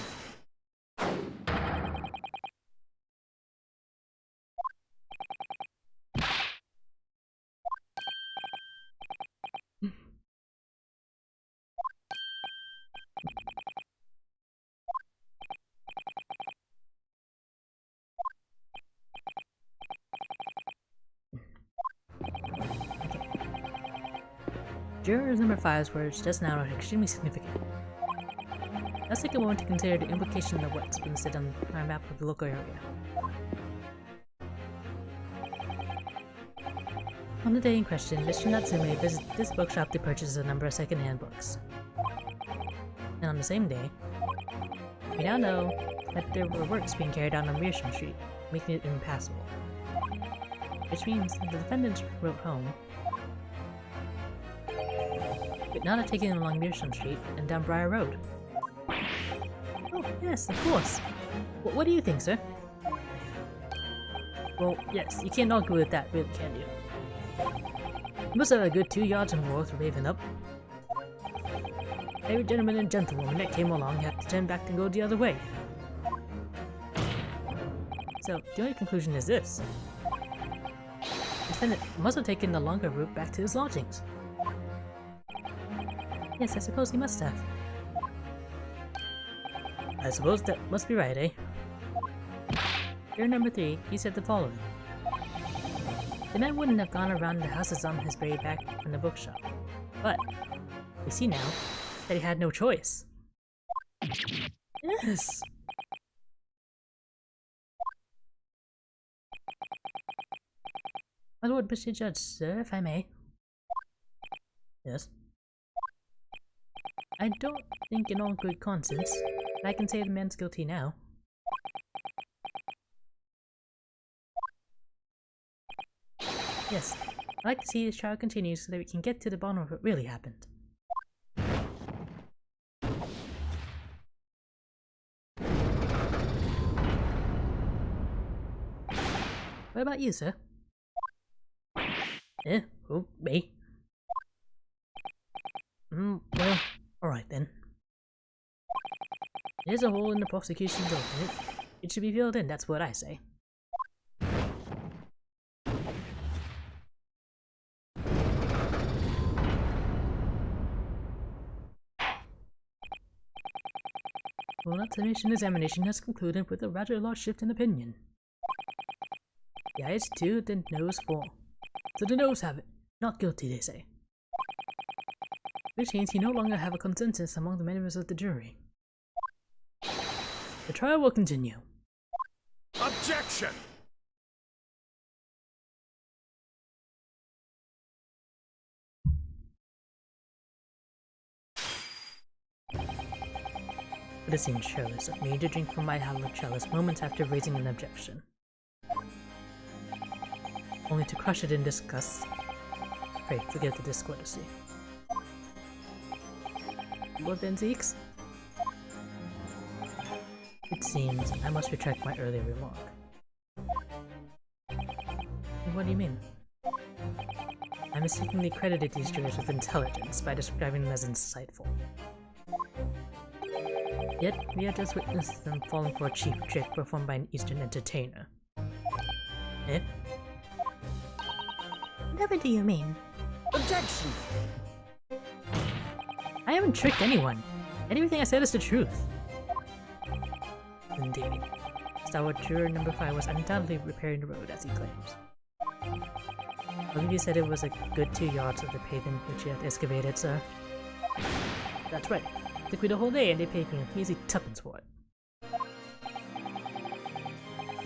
Juror number 5's words just now are extremely significant. Let's take a moment to consider the implication of what's been said on our map of the local area. On the day in question, Mr. Natsume visited this bookshop to purchase a number of second-hand books. And on the same day, we now know that there were works being carried out on Meerschaum Street, making it impassable. Which means that the defendants wrote home, but now they're taking them along Meerschaum Street and down Briar Road. Oh, yes, of course. What do you think, sir? Well, yes, you can't argue with that, really, can you? You must have a good 2 yards or more to raving up. Every gentleman and gentlewoman that came along had to turn back and go the other way. So, the only conclusion is this. The defendant must have taken the longer route back to his lodgings. Yes, I suppose he must have. I suppose that must be right, eh? Juror number 3, he said the following. The man wouldn't have gone around the houses on his way back from the bookshop. But, we see now that he had no choice. Yes! My lord Bishop Judge, sir, if I may. Yes? I don't think in all good conscience that I can say the man's guilty now. Yes, I'd like to see this trial continue so that we can get to the bottom of what really happened. What about you, sir? Oh, me? Well, alright then. There's a hole in the prosecution's document. It should be filled in, that's what I say. Well, that submission examination has concluded with a rather large shift in opinion. The ayes 2, the noes 4. So the noes have it. Not guilty, they say. Which means you no longer have a consensus among the members of the jury. The trial will continue. Objection! But it seems careless of me to drink from my hallowed chalice moments after raising an objection. Only to crush it in disgust. Pray, forget the discourtesy. Lord Benzeeks? It seems I must retract my earlier remark. What do you mean? I mistakenly credited these jurors with intelligence by describing them as insightful. Yet, we have just witnessed them falling for a cheap trick performed by an Eastern entertainer. Eh? Whatever do you mean? Objection! I haven't tricked anyone. Everything I said is the truth. Indeed. Stalwart juror number 5 was undoubtedly repairing the road, as he claims. I believe you said it was a good 2 yards of the pavement which you had excavated, sir. That's right. Took me the whole day and they paid me a measly tuppence for it.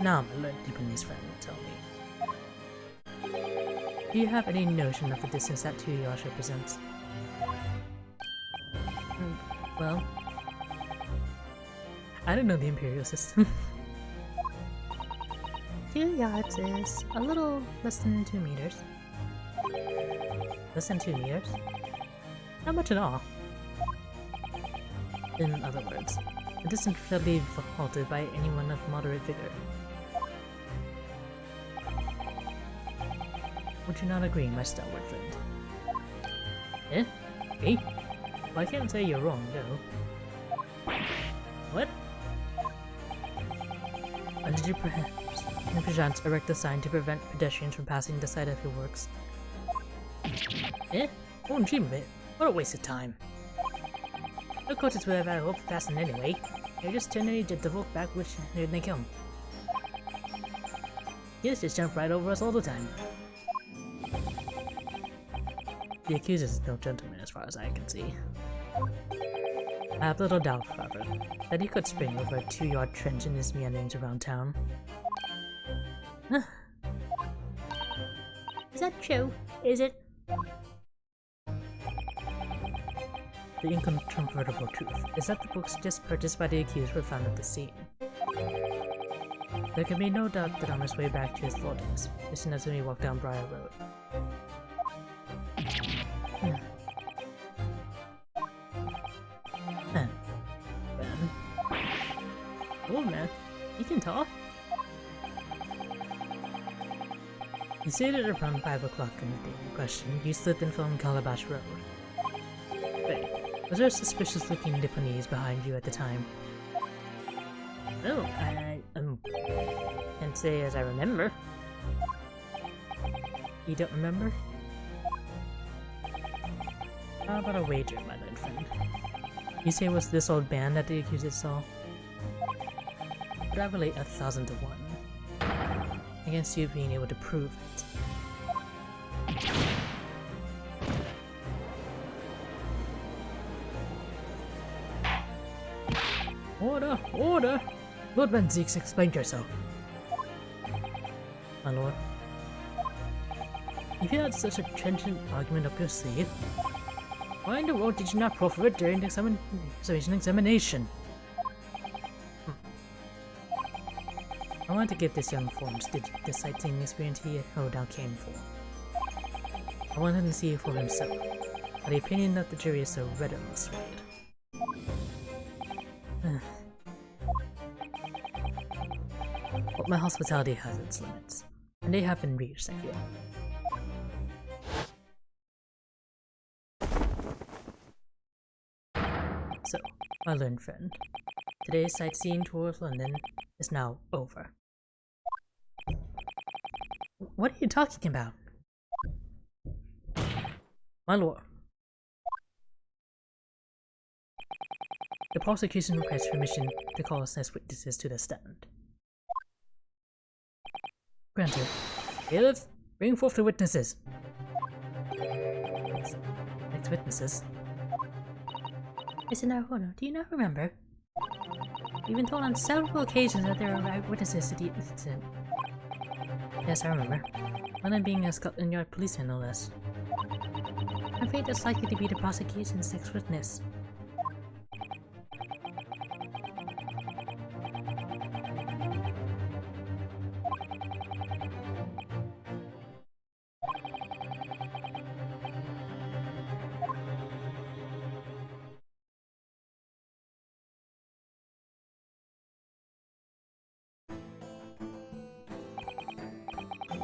Now my learned Japanese friend will tell me. Do you have any notion of the distance that 2 yards represents? Well, I don't know the imperial system. 2 yards is a little less than 2 meters. Less than 2 meters? Not much at all. In other words, a distance shall be halted by anyone of moderate vigor. Would you not agree, my stalwart friend? Eh? Me? Well, I can't say you're wrong, though. What? Or did you perchance erect a sign to prevent pedestrians from passing the site of your works? Eh? Won't dream of it. What a waste of time. No coaches would have had hope fastened anyway. They just turn any the folk back which they come. Kids just jump right over us all the time. The accuser is no gentleman as far as I can see. I have little doubt, however, that he could spring over a 2-yard trench in his meanderings around town. Is that true? Is it? The incontrovertible truth is that the books just purchased by the accused were found at the scene. There can be no doubt that on his way back to his lodgings, Mr. Nazumi walked down Briar Road. Ben. Oh man, you can talk? You say that around 5 o'clock in the day in question, you slipped and fell on Calabash Road. Wait, was there a suspicious looking Japanese behind you at the time? No, can't say as I remember. You don't remember? How about a wager, my learned friend? You say it was this old band that the accused saw? Would I relate 1,000 to 1 against you being able to prove it? Order! Order! Lord Van Zeeks, explain yourself. My lord. If you had such a trenchant argument up your sleeve, why in the world did you not proffer it during the examination? I wanted to give this young form the sightseeing experience he no doubt came for. I wanted him to see it for himself, but the opinion of the jury is so red on this road. But my hospitality has its limits, and they have been reached, I feel. So, my learned friend, today's sightseeing tour of London is now over. What are you talking about? My lord. The prosecution requests permission to call us as witnesses to the stand. Granted. Bailiff, bring forth the witnesses. Next witnesses. Mr. Naruhodo, do you not remember? You've been told on several occasions that there are witnesses to the incident. Yes, I remember. One of them being a Scotland Yard policeman, no less. I'm afraid that's likely to be the prosecution's next witness.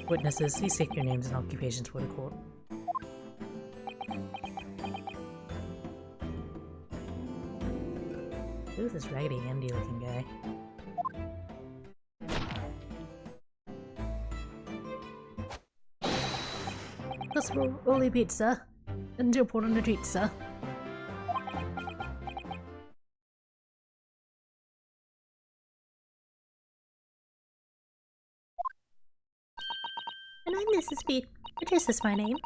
Witnesses, please state your names and occupations for the court. Who's this Raggedy Andy looking guy? That's Rolly Pizza. And report on the street, sir. And I'm Mrs. Pete. Patricia is my name.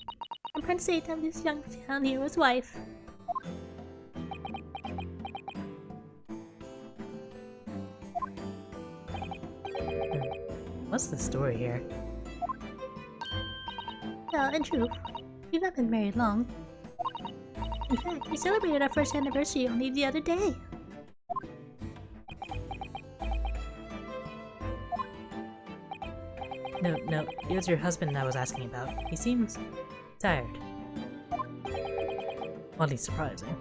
I'm trying to say that this young town hero's wife. What's the story here? Well, in truth, we've not been married long. In fact, we celebrated our first anniversary only the other day. No, it was your husband I was asking about. He seems tired. Oddly surprising.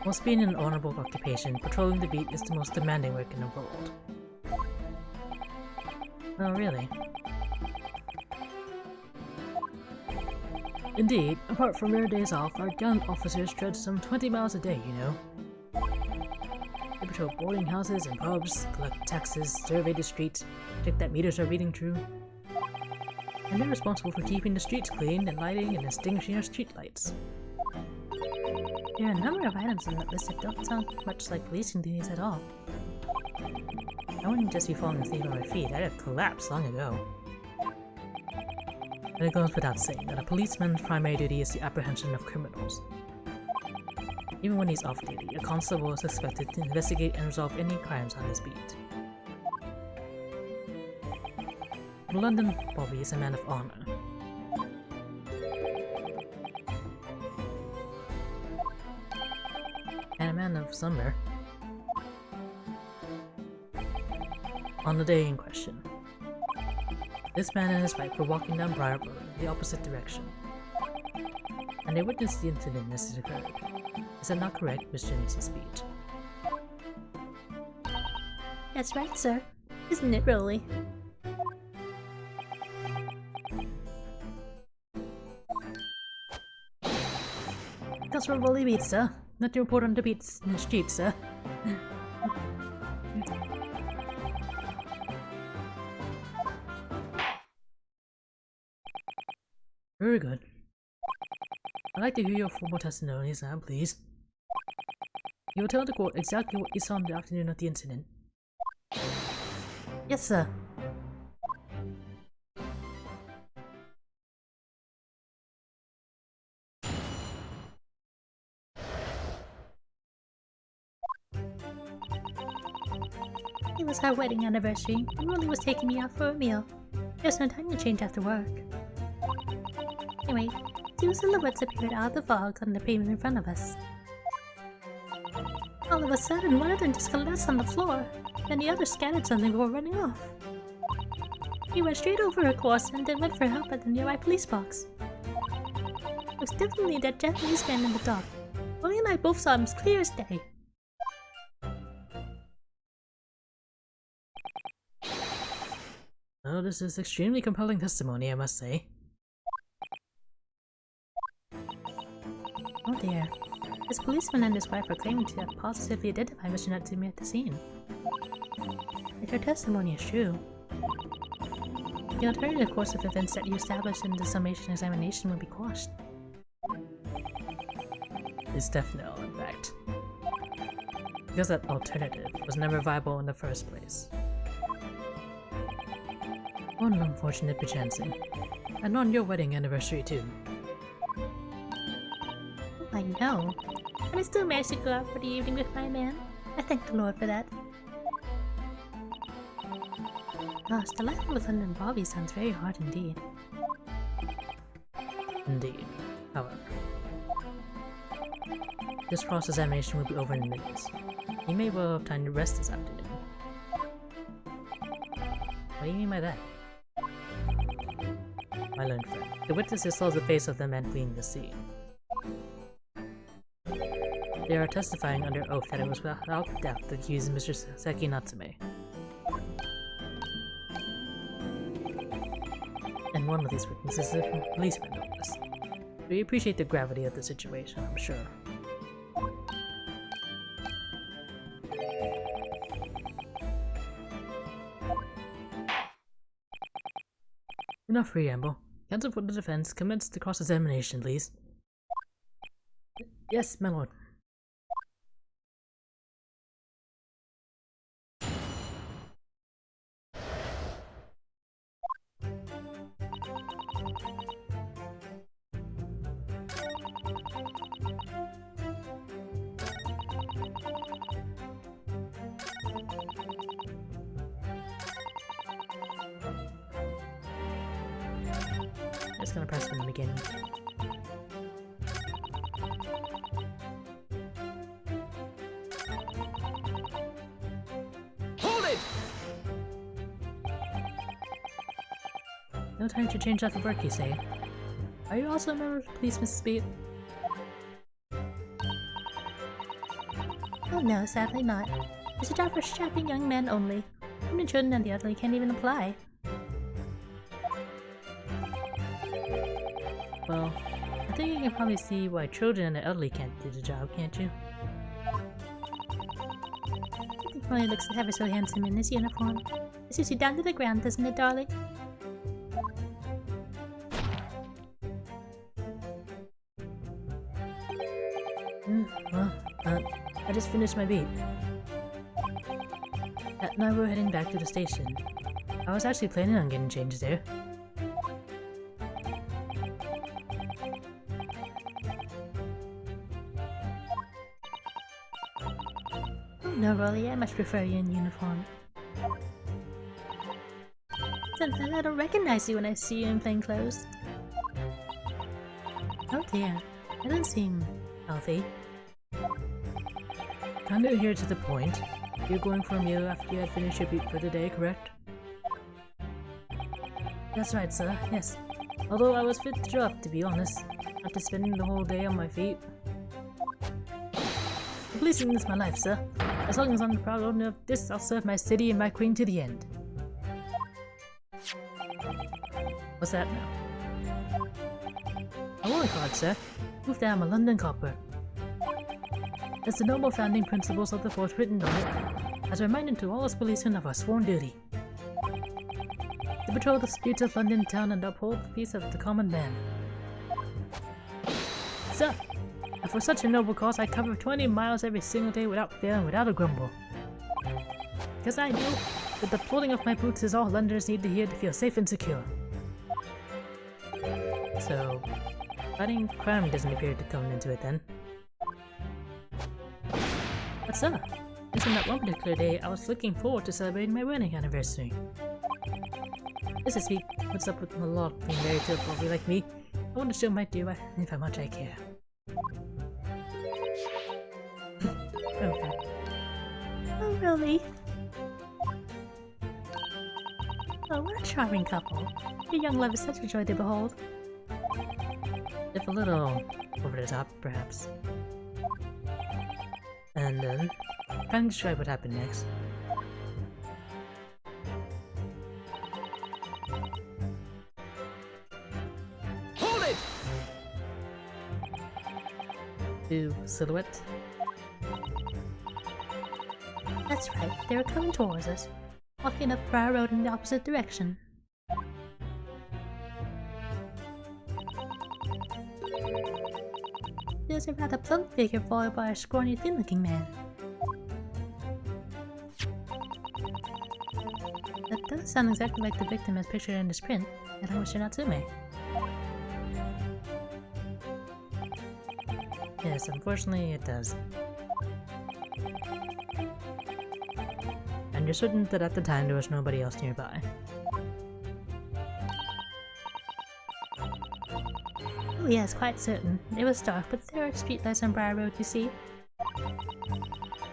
Whilst being an honorable occupation, patrolling the beat is the most demanding work in the world. Oh, really? Indeed, apart from rare days off, our gun officers tread some 20 miles a day, you know. They patrol boarding houses and pubs, collect taxes, survey the streets, check that meters are reading true. And they're responsible for keeping the streets clean and lighting and extinguishing our streetlights. There are a number of items on that list that don't sound much like policing duties at all. I wouldn't just be falling asleep on my feet, I'd have collapsed long ago. And it goes without saying that a policeman's primary duty is the apprehension of criminals. Even when he's off duty, a constable is expected to investigate and resolve any crimes on his beat. London Bobby is a man of honor. And a man of slumber. On the day in question, this man and his wife were walking down Briar Road in the opposite direction, and they witnessed the incident as it occurred. Is that not correct, Mr. and Mrs. Beach? That's right, sir. Isn't it, Rolly? That's where Rolly beats, sir. Not to report on the beats in the street, sir. Very good. I'd like to hear your formal testimonies now, please. You will tell the court exactly what you saw on the afternoon of the incident. Yes, sir. It was our wedding anniversary, and Rolly was taking me out for a meal. There was no time to change after work. Anyway, two silhouettes appeared out of the fog on the pavement in front of us. All of a sudden, one of them just collapsed on the floor, and the other scattered something before running off. He went straight over her course and then went for help at the nearby police box. It was definitely that Japanese man in the dock. Rolly and I both saw him as clear as day. Oh, this is extremely compelling testimony, I must say. Oh dear. This policeman and his wife are claiming to have positively identified Mr. Natsumi at the scene. If her testimony is true, the alternative course of events that you established in the summation examination will be quashed. It's definitely, in fact. Because that alternative was never viable in the first place. What an unfortunate bechancing. And on your wedding anniversary too. I know. And I still managed to go out for the evening with my man. I thank the Lord for that. Gosh, the life of a London Bobby sounds very hard indeed. Indeed. However, this cross-examination will be over in minutes. You may well have time to rest this afternoon. What do you mean by that? My learned friend, the witnesses saw the face of the man fleeing the scene. They are testifying under oath that it was without doubt the accused Mr. Seki Natsume. And one of these witnesses is a policeman, no less. We appreciate the gravity of the situation, I'm sure. Enough preamble. Counsel for the defense, commence the cross-examination, please. Yes, my lord. Just gonna press from the beginning. Hold it! No time to change out the work, you say? Are you also a member of the police, Mrs. Beat? Oh no, sadly not. It's a job for strapping young men only. Women, children, and the elderly can't even apply. Well, I think you can probably see why children and the elderly can't do the job, can't you? I think Molly looks ever so handsome in his uniform. It suits you down to the ground, doesn't it, darling? Well, I just finished my beat. Now we're heading back to the station. I was actually planning on getting changed there. No, Rolly, I much prefer you in uniform. Sometimes I don't recognize you when I see you in plain clothes. Oh dear, that doesn't seem healthy. Kinda here to the point. You're going for a meal after you had finished your beat for the day, correct? That's right, sir, yes. Although I was fit to drop, to be honest, after spending the whole day on my feet. Policing is my life, sir. As long as I'm the proud owner of this, I'll serve my city and my queen to the end. What's that now? A warrant card, sir. Proof that I'm a London copper. There's the noble founding principles of the force written on it, as a reminder to all us policemen of our sworn duty. To patrol the streets of London town and uphold the peace of the common man. sir. And for such a noble cause, I cover 20 miles every single day without fail and without a grumble. Because I know that the plodding of my boots is all Londoners need to hear to feel safe and secure. So, fighting crime doesn't appear to come into it then. But sir, just on that one particular day, I was looking forward to celebrating my wedding anniversary. This is sweet. What's up with the law being married to a boy like me? I want to show my due how much I care. Okay. Oh, really? Oh, what a charming couple. Your young love is such a joy to behold. If a little over the top, perhaps. And then, kind of describe what happened next. Hold it! To silhouette. That's right, they were coming towards us, walking up Briar Road in the opposite direction. There's a rather plump figure followed by a scrawny, thin-looking man. That does sound exactly like the victim as pictured in this print, and I wish her Natsume. Yes, unfortunately it does. And you're certain that at the time there was nobody else nearby. Oh yes, quite certain. It was dark, but there are streetlights on Briar Road, you see.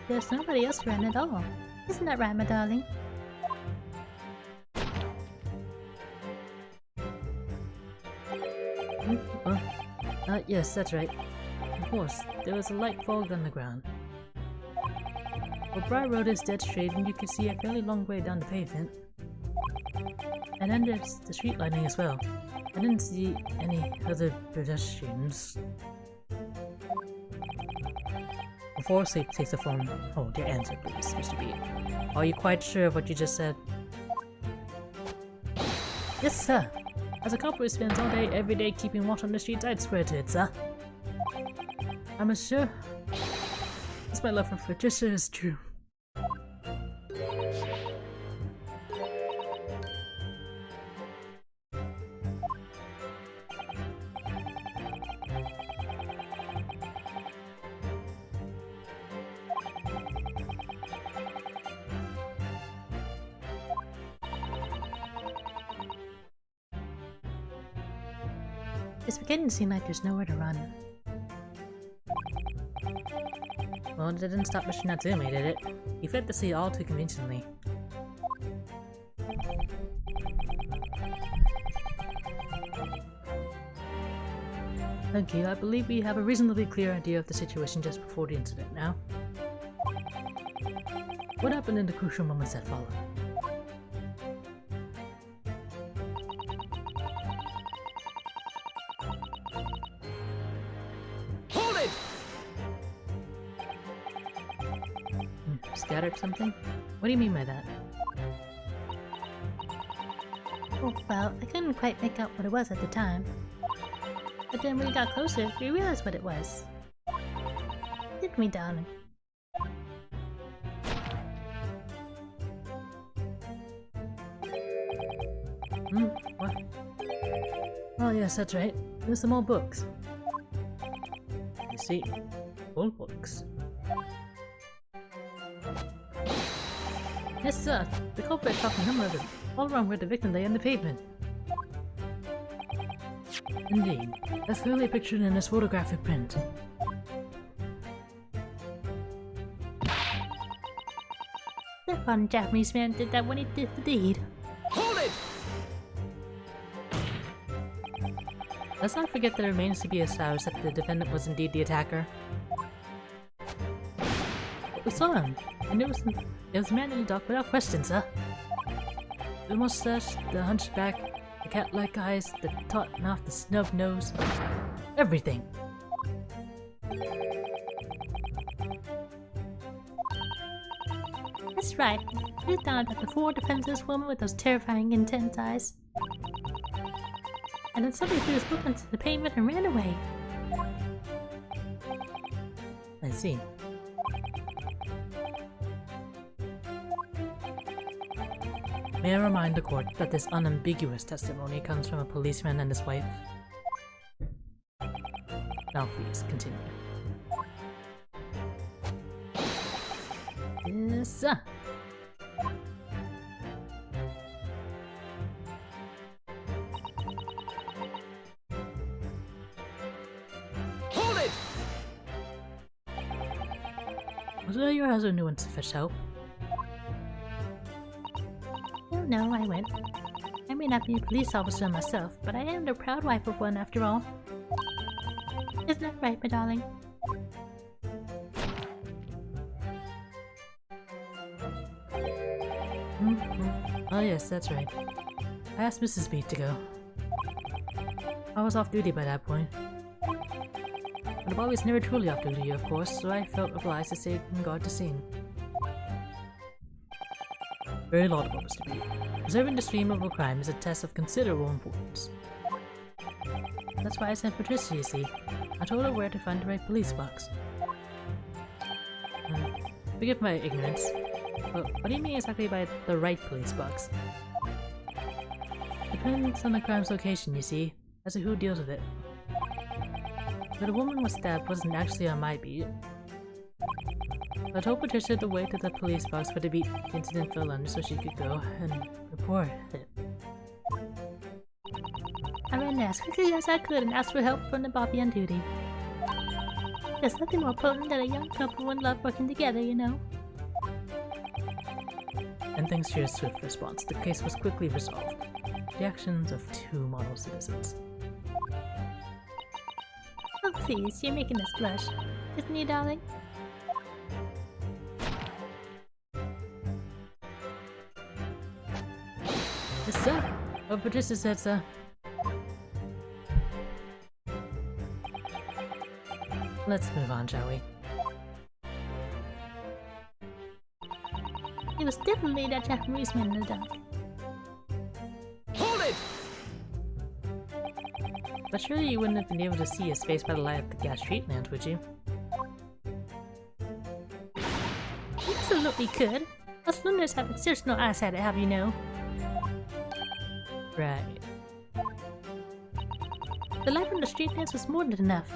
There's nobody else around at all. Isn't that right, my darling? Yes, that's right. Of course, there was a light fog on the ground. Well, Briar Road is dead straight and you can see a fairly long way down the pavement. And then there's the street lighting as well. I didn't see any other pedestrians. Before Sleep takes the phone, hold your answer please, Mr. B. Are you quite sure of what you just said? Yes, sir. As a cop who spends all day, every day keeping watch on the streets, I'd swear to it, sir. I'm as sure as my love for Patricia is true. It's beginning to seem like there's nowhere to run. Well, it didn't stop Mr. Natsume, did it? He fled the sea all too convincingly. Thank you. I believe we have a reasonably clear idea of the situation just before the incident now. What happened in the crucial moments that followed? Hold it! Scattered something? What do you mean by that? Oh, well, I couldn't quite make out what it was at the time. But then when we got closer, we realized what it was. Didn't we, darling? What? Oh yes, that's right. There's some old books. You see, old books. Yes, sir. The culprit talking him over all around where the victim lay on the pavement. Indeed, as clearly pictured in this photographic print. That one Japanese man did that when he did the deed. Hold it! Let's not forget that it remains to be established that the defendant was indeed the attacker. We saw him, and it was a man in the dark without question, sir. The mustache, the hunchback, the cat-like eyes, the taut mouth, the snub nose, everything. That's right. We found that the four defenseless woman with those terrifying, intense eyes. And then somebody threw his book onto the pavement and ran away. I see. May I remind the court that this unambiguous testimony comes from a policeman and his wife? Now please, continue. Yes, sir. Hold it! Was it your husband who went to fetch help? No, I went. I may not be a police officer myself, but I am the proud wife of one after all. Isn't that right, my darling? Oh yes, that's right. I asked Mrs. B to go. I was off duty by that point. But the boy was never truly off duty, of course, so I felt obliged to stay and guard the scene. Very laudable, Mr. B. Observing the stream of a crime is a test of considerable importance. That's why I sent Patricia, you see. I told her where to find the right police box. Forgive my ignorance, but what do you mean exactly by the right police box? Depends on the crime's location, you see, as to who deals with it. But the woman was stabbed wasn't actually on my beat. I told Patricia the way to the police box for the beat the incident fell under so she could go and report it. I ran as quickly as I could and asked for help from the Bobby on duty. There's nothing more potent than a young couple in love working together, you know. And thanks to your swift response, the case was quickly resolved. The actions of two model citizens. Oh please, you're making us blush. Isn't you, darling? Yes, sir. Oh, Patricia said so. Let's move on, shall we? It was definitely that Japanese man in the dark. Hold it! But surely you wouldn't have been able to see his face by the light of the gas street lamp, would you? You absolutely could. Us Lunders have exceptional eyesight, have you know. Right. The light from the street lamps was more than enough.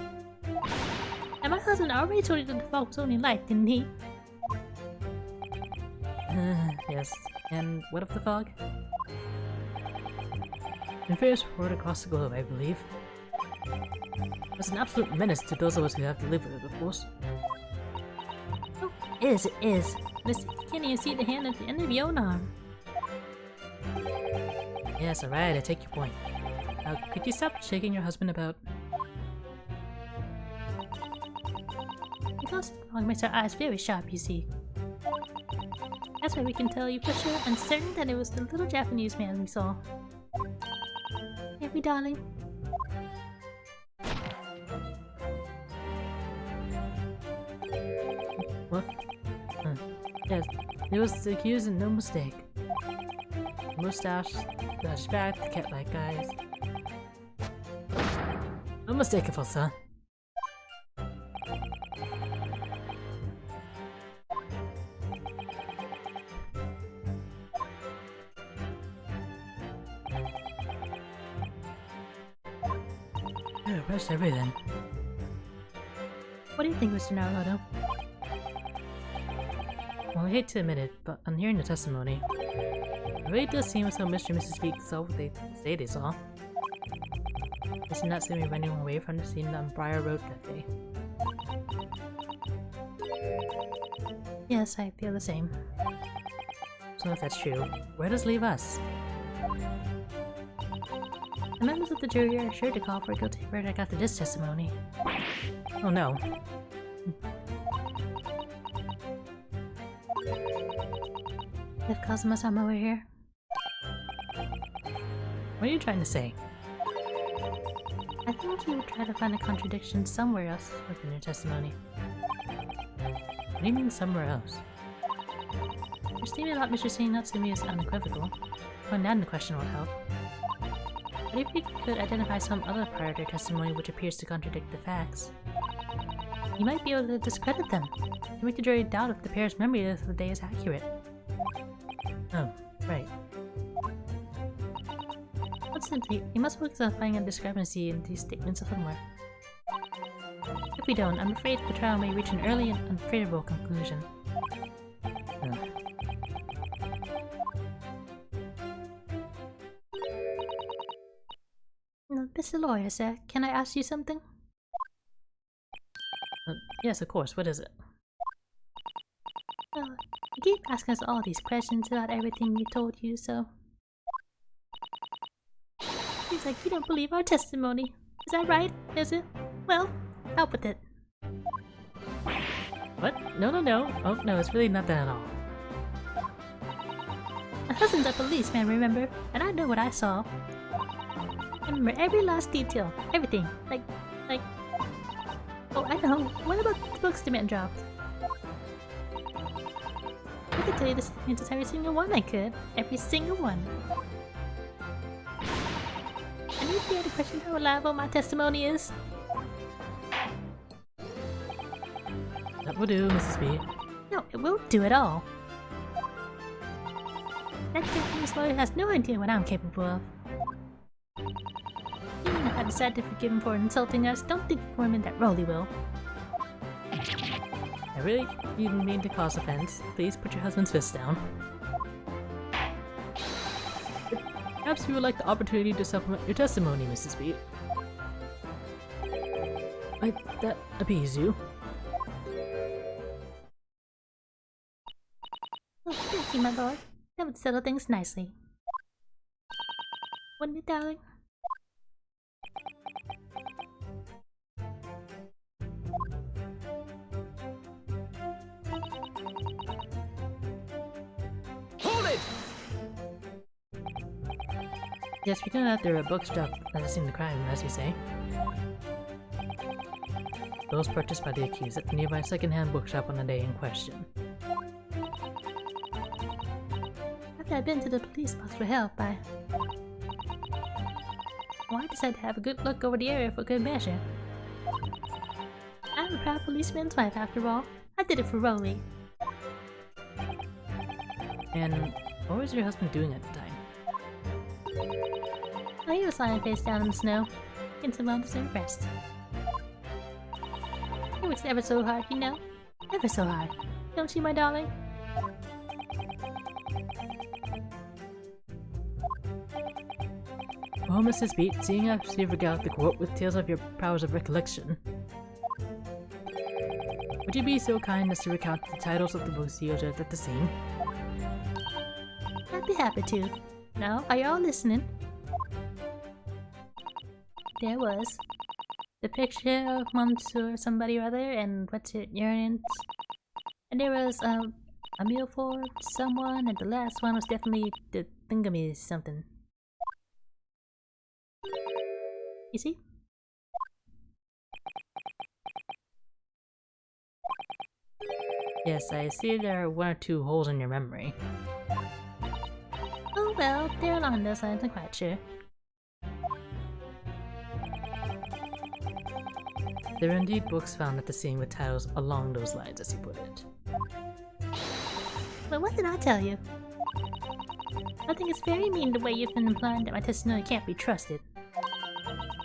And my husband already told you that the fog was only light, didn't he? Yes. And what of the fog? In fairness, word across the globe, I believe. It's an absolute menace to those of us who have to live with it, of course. Oh, it is. Miss, you can't even see the hand at the end of your own arm. Yes, alright, I take your point. Now, could you stop shaking your husband about? Because fog makes our eyes very sharp, you see. That's why we can tell you for sure and certain that it was the little Japanese man we saw. Ain't we, darling? What? Yes, it was the accused and no mistake. Mustache, the back, the cat-like eyes. Unmistakable, sir. Yeah, where's everything? What do you think, Mr. Naruto? Well, I hate to admit it, but on hearing the testimony, it really does seem as though Mr. and Mrs. Speak saw what they say they saw. They should not see me running away from the scene on Briar Road that day. Yes, I feel the same. So if that's true, where does it leave us? The members of the jury are sure to call for a guilty verdict after this testimony. Oh no. If Kazuma-sama were here, What are you trying to say? I think he would try to find a contradiction somewhere else within your testimony. What do you mean somewhere else? Your statement about Mr. Natsumi is unequivocal. Putting that in question would help. But if you could identify some other part of your testimony which appears to contradict the facts. You might be able to discredit them. You make the jury doubt if the pair's memory of the day is accurate. Oh, right. Put simply, you must focus on finding a discrepancy in these statements somewhere. If we don't, I'm afraid the trial may reach an early and unfavorable conclusion. Mr. Lawyer, sir, can I ask you something? Yes, of course. What is it? You keep asking us all these questions about everything we told you, so... Seems like you don't believe our testimony. Is that right? Is it? Well, out with it. What? No. Oh, no, it's really not that at all. My husband's a policeman, remember? And I know what I saw. I remember every last detail. Everything. Like... Oh, I know. What about the books that been dropped? I could tell you the significance of every single one I could. Every single one. And you'd be able to question how reliable my testimony is. That will do, Mrs. B. No, it won't do at all. That Japanese lawyer has no idea what I'm capable of. Even if I decide to forgive him for insulting us, don't think for him in that role he will. I really didn't mean to cause offense. Please put your husband's fist down. Perhaps you would like the opportunity to supplement your testimony, Mrs. B. Might that appease you? Oh, thank you, my lord. That would settle things nicely. Wouldn't it, darling? Hold it! Yes, we know that there are books dropped that have seen the crime, as you say. Those purchased by the accused at the nearby second-hand bookshop on the day in question. After I'd been to the police box for help, I decided to have a good look over the area for good measure. I'm a proud policeman's wife, after all. I did it for Rolly. And what was your husband doing at the time? Oh, he was lying face down in the snow, getting some well-deserved rest. He works ever so hard, you know? Ever so hard. Don't you, my darling? Well, Mrs. Beat, seeing as you regaled the court with tales of your powers of recollection, would you be so kind as to recount the titles of the books you observed at the scene? I'd be happy to. Now, are you all listening? There was the picture of Monsieur somebody or other, and what's it, Uranus. And there was a meal for someone, and the last one was definitely the thingamy something. You see? Yes, I see there are one or two holes in your memory. Oh well, they're along those lines, I'm quite sure. There are indeed books found at the scene with titles along those lines, as you put it. But what did I tell you? I think it's very mean the way you've been implying that my testimony can't be trusted.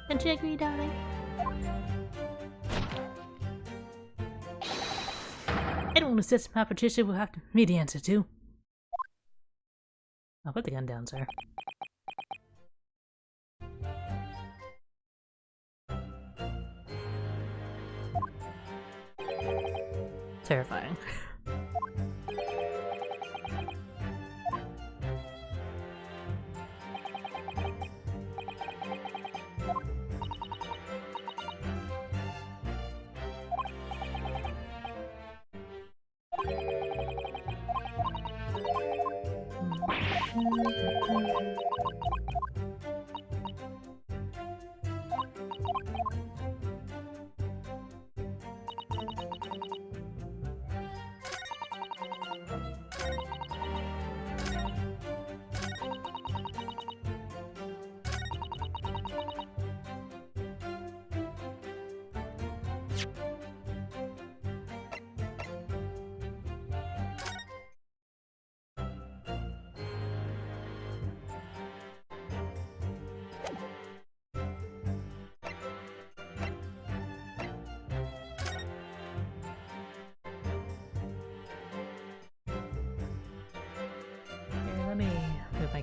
Don't you agree, darling? Anyone who says my Patricia will have to me the answer to. I'll put the gun down, sir. Terrifying.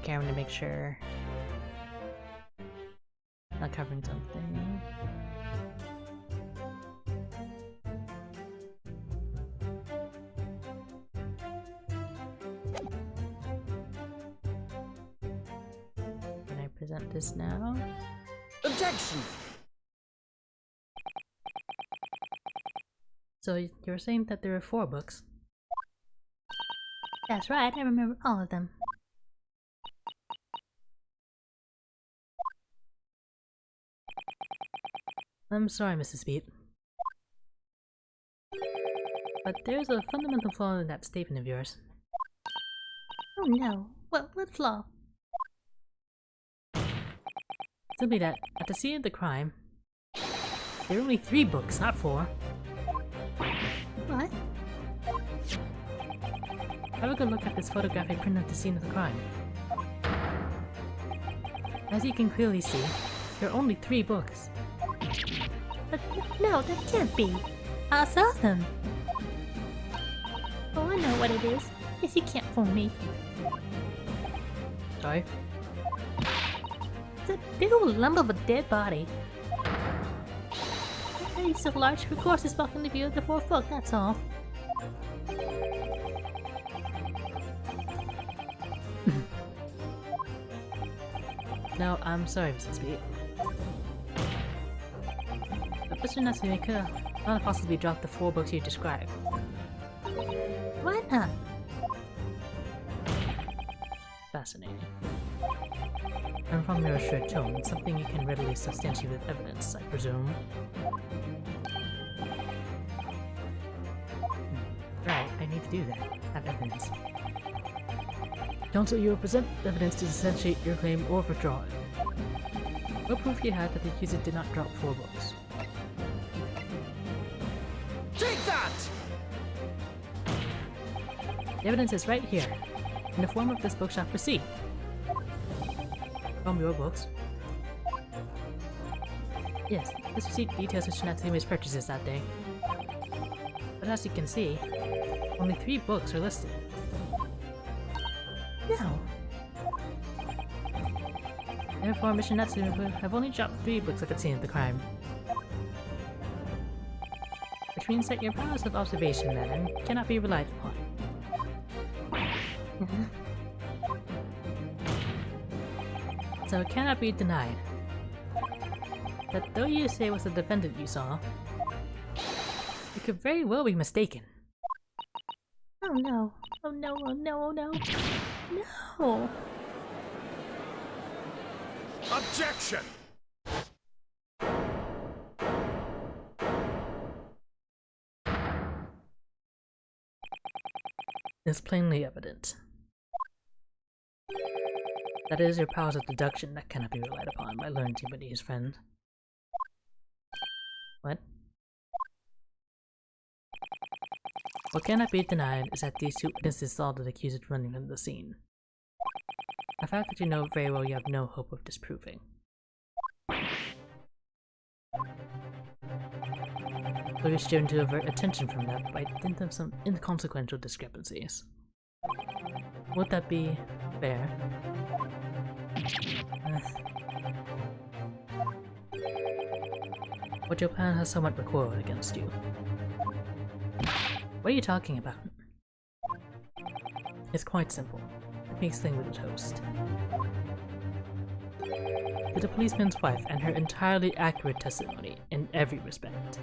camera to make sure not covering something. Can I present this now? Objection! So you were saying that there are 4 books? That's right, I remember all of them. I'm sorry, Mrs. Beat. But there's a fundamental flaw in that statement of yours. Oh no. What flaw? Simply that, at the scene of the crime, there are only 3 books, not 4. What? Have a good look at this photographic print of the scene of the crime. As you can clearly see, there are only 3 books. But no, that can't be. I saw them. Oh, I know what it is. Yes, you can't fool me. Sorry? It's a big old lump of a dead body. It's so large, of course it's blocking the view of the 4th book, that's all. No, I'm sorry, Mrs. Beat. But Mr. Natsume could not possibly drop the 4 books you described. Why not? Fascinating. And from your assured tone, something you can readily substantiate with evidence, I presume. Right, I need to do that. Have evidence. Counsel, you will present evidence to substantiate your claim or withdraw it. What proof you had that the accuser did not drop 4 books? Take that! The evidence is right here, in the form of this bookshop receipt. From your books. Yes, this receipt details Mr. Natsume's purchases that day. But as you can see, only 3 books are listed. No. Therefore, Mr. Natsume would have only dropped 3 books at the scene of the crime. Which means that your powers of observation, then, cannot be relied upon. So it cannot be denied that though you say it was the defendant you saw, you could very well be mistaken. Oh no. Oh no, oh no, oh no. No! Objection! It's plainly evident. That it is your powers of deduction that cannot be relied upon by learned Timothy's friend. What? What cannot be denied is that these 2 witnesses saw the accused running from the scene. A fact that you know very well you have no hope of disproving. So you're striven to avert attention from that by dint of some inconsequential discrepancies. Would that be fair? But your plan has somewhat recoiled against you. What are you talking about? It's quite simple. It makes things with a toast. Did a policeman's wife and her entirely accurate testimony in every respect.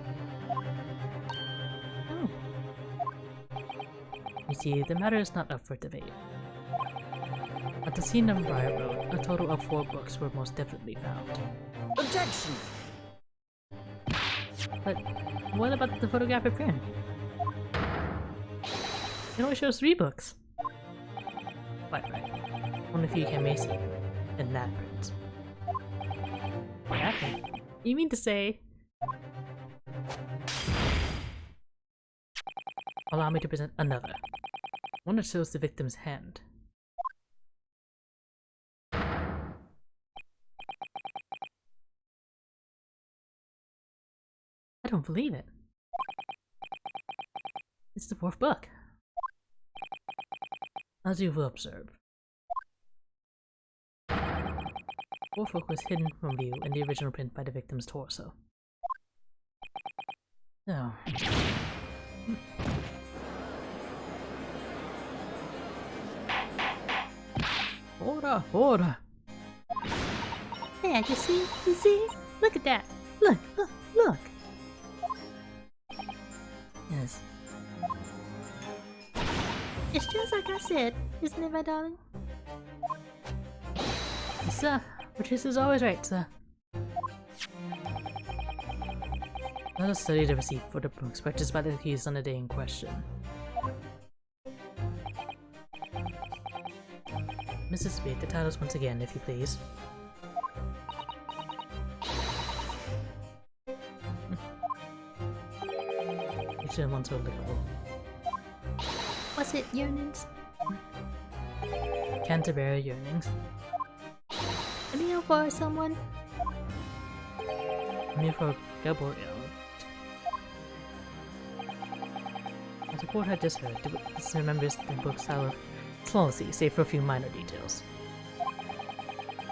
Oh. You see, the matter is not up for debate. At the scene of Briar Road, a total of 4 books were most definitely found. Objection! But what about the photographic print? It only shows 3 books. Quite right. Only few can be seen in that print. Exactly. You mean to say... Allow me to present another. One that shows the victim's hand. I don't believe it. It's the 4th book. As you will observe, Fourth was hidden from view in the original print by the victim's torso. No. Order! Order! There, you see? You see? Look at that! Look! Look! Look! Yes. It's just like I said, isn't it, my darling? Yes, sir. Patrice is always right, sir. Let us study the receipt for the books purchased by the accused on the day in question. Mrs. Speed, the titles once again, if you please. Each of them wants to look cool. Was it yearnings? Canterbury yearnings. A meal for someone? Meal for Gabriel. As the court had just heard, the witness remembers the book's style of flawlessly, save for a few minor details.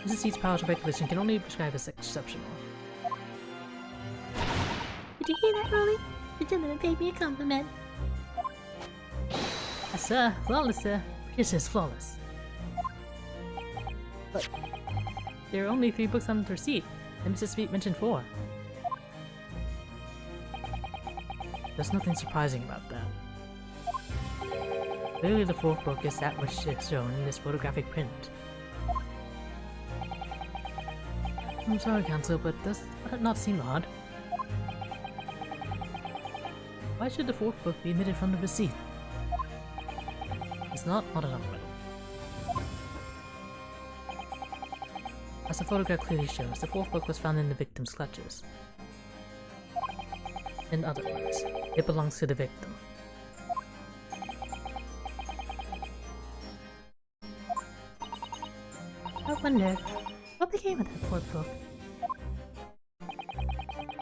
Mrs. Seed's powers of recollection can only be described as exceptional. Did you hear that, Rolly? The gentleman paid me a compliment. Yes, sir. Flawless, sir. Patrice is flawless. But there are only 3 books on the receipt, and Mrs. Speed mentioned 4. There's nothing surprising about that. Clearly the 4th book is that which is shown in this photographic print. I'm sorry, Counsel, but does that not seem odd? Why should the 4th book be omitted from the receipt? It's not at all. As the photograph clearly shows, the 4th book was found in the victim's clutches. In other words, it belongs to the victim. I wonder, what became of that 4th book?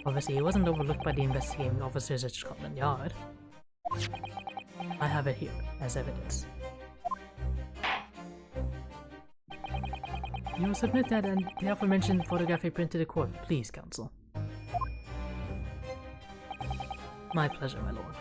Obviously, it wasn't overlooked by the investigating officers at Scotland Yard. I have it here, as evidence. You will submit that and the aforementioned photographic print to the court, please, Counsel. My pleasure, my lord.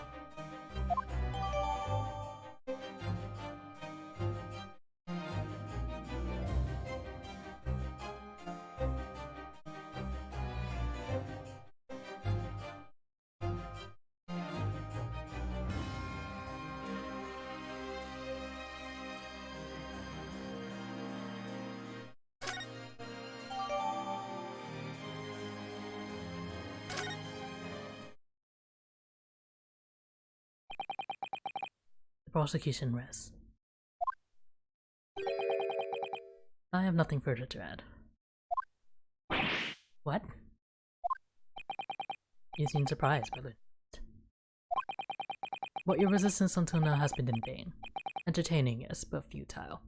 Prosecution rests. I have nothing further to add. What? You seem surprised, brother. But your resistance until now has been in vain. Entertaining, yes, but futile.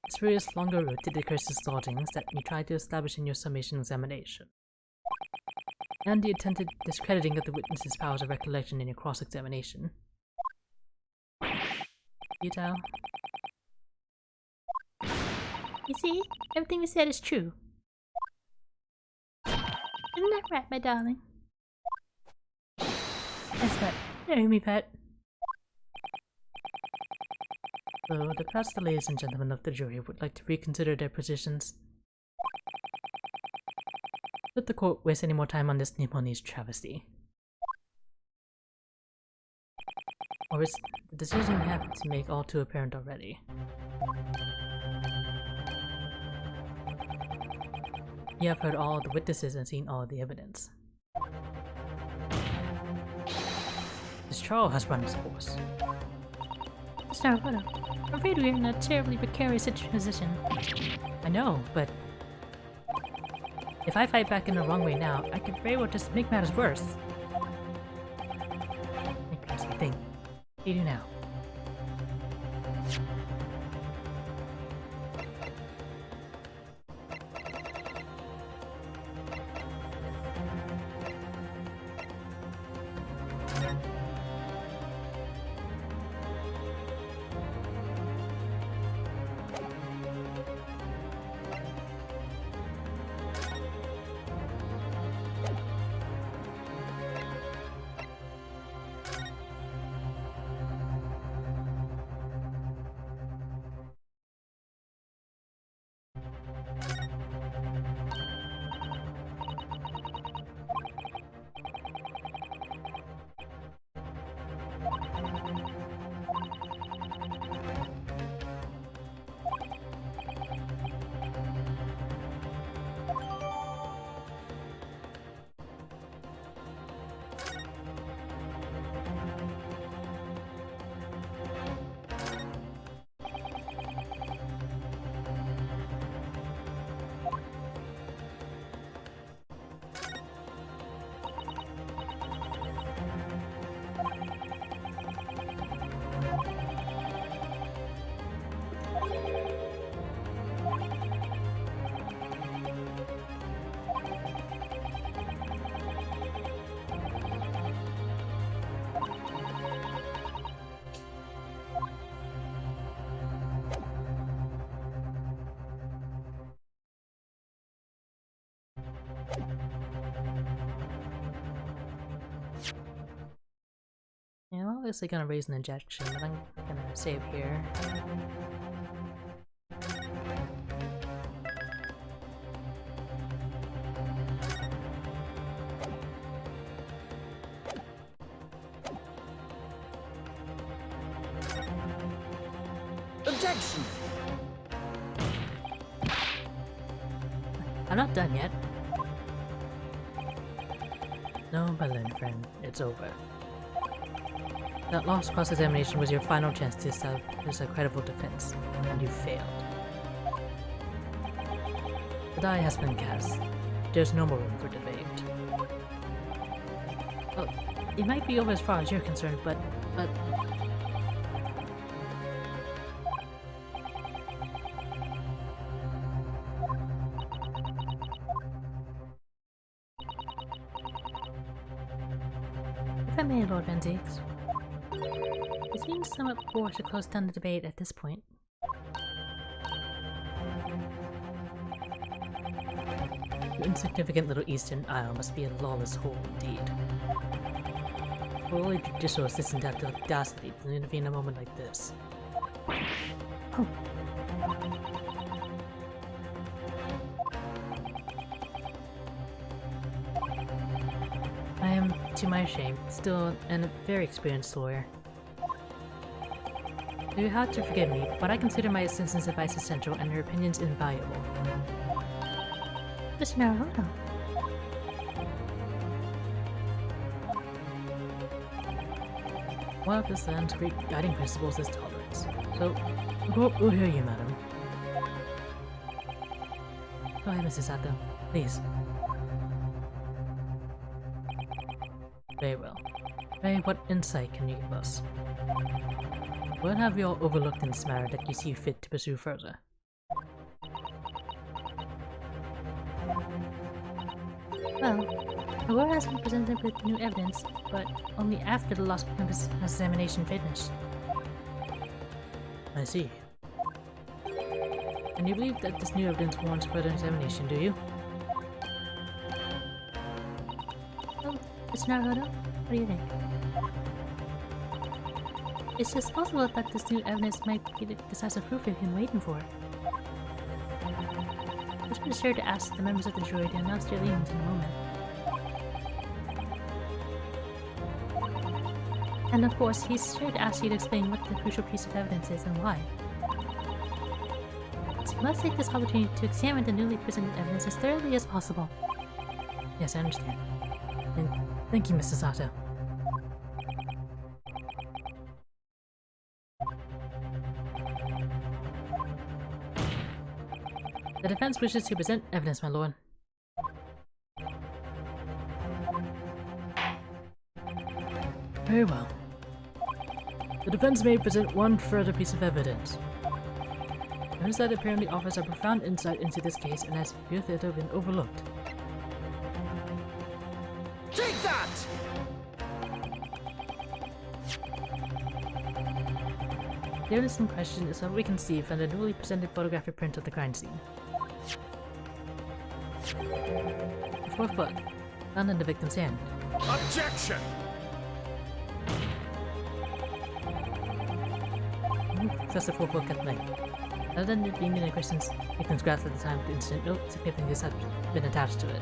The spurious longer route to the curse's thoughts that you tried to establish in your summation examination, and the attempted discrediting of the witness's powers of recollection in your cross-examination. Futile. You see? Everything we said is true. Isn't that right, my darling? Yes, pet. Marry me, pet. So, perhaps the ladies and gentlemen of the jury would like to reconsider their positions. Let the court waste any more time on this Nipponese travesty. Or is the decision we have to make all too apparent already? You have heard all the witnesses and seen all the evidence. This trial has run its course. Mr. Arvado, I'm afraid we're in a terribly precarious position. I know, but if I fight back in the wrong way now, I could very well just make matters worse. Think. What do you do now? obviously gonna raise an objection, but I'm gonna save here. Objection! I'm not done yet. No, Berlin, friend. It's over. That last cross-examination was your final chance to establish a credible defense, and you failed. The die has been cast. There's no more room for debate. Well, it might be over as far as you're concerned, but... If I may, Lord Venzix. It seems somewhat poor to close down the debate at this point. Your insignificant little Eastern Isle must be a lawless hole indeed. For only judicial assistant to have the audacity to intervene in a moment like this. Oh. I am, to my shame, still a very experienced lawyer. You have to forgive me, but I consider my assistant's advice essential and her opinions invaluable. Mr. Naruhodo. One of this land's great guiding principles is tolerance. So, we'll hear you, madam. Go ahead, Mrs. Sato. Please. Very well. Ray, what insight can you give us? What have you all overlooked in this matter that you see fit to pursue further? Well, Aurora has been presented with new evidence, but only after the last examination finished. I see. And you believe that this new evidence warrants further examination, do you? Well, Mr. Naruhodo, what do you think? It's just possible that this new evidence might be the decisive proof we've been waiting for. Let's be sure to ask the members of the jury to announce their leanings in a moment. And of course, he's sure to ask you to explain what the crucial piece of evidence is and why. So let's take this opportunity to examine the newly presented evidence as thoroughly as possible. Yes, I understand. And thank you, Mrs. Sato. The defense wishes to present evidence, my lord. Very well. The defense may present one further piece of evidence. Notice that apparently offers a profound insight into this case and has hitherto been overlooked. Take that! The evidence in question is what we can see from the newly presented photographic print of the crime scene. The fourth book, found in the victim's hand. Objection! Excessive fourth book at length. Other than it being in the victim's grasp at the time of the incident, no significance has been attached to it.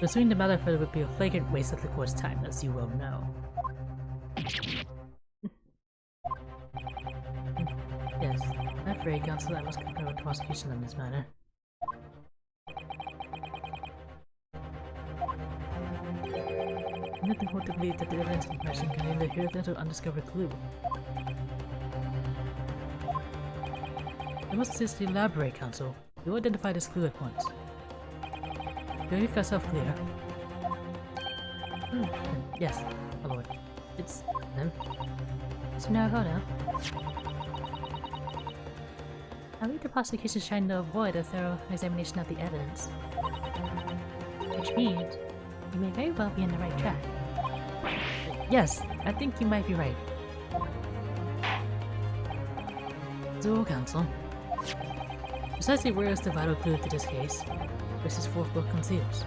Pursuing the matter further would be a flagrant waste of the court's time, as you well know. Yes, I'm afraid, counsel, I must concur with the prosecution on this matter. I'm looking forward to believe that the evidence in question contained a hitherto undiscovered clue. I must seriously elaborate, counsel. You identify this clue at once. Do you make yourself clear? Yes, my lord. It's them. Mr. Naruhodo. I read the prosecution is trying to avoid a thorough examination of the evidence. Which means, you may very well be on the right track. Yes, I think you might be right. So, counsel. Precisely where is the vital clue to this case, which this fourth book conceals?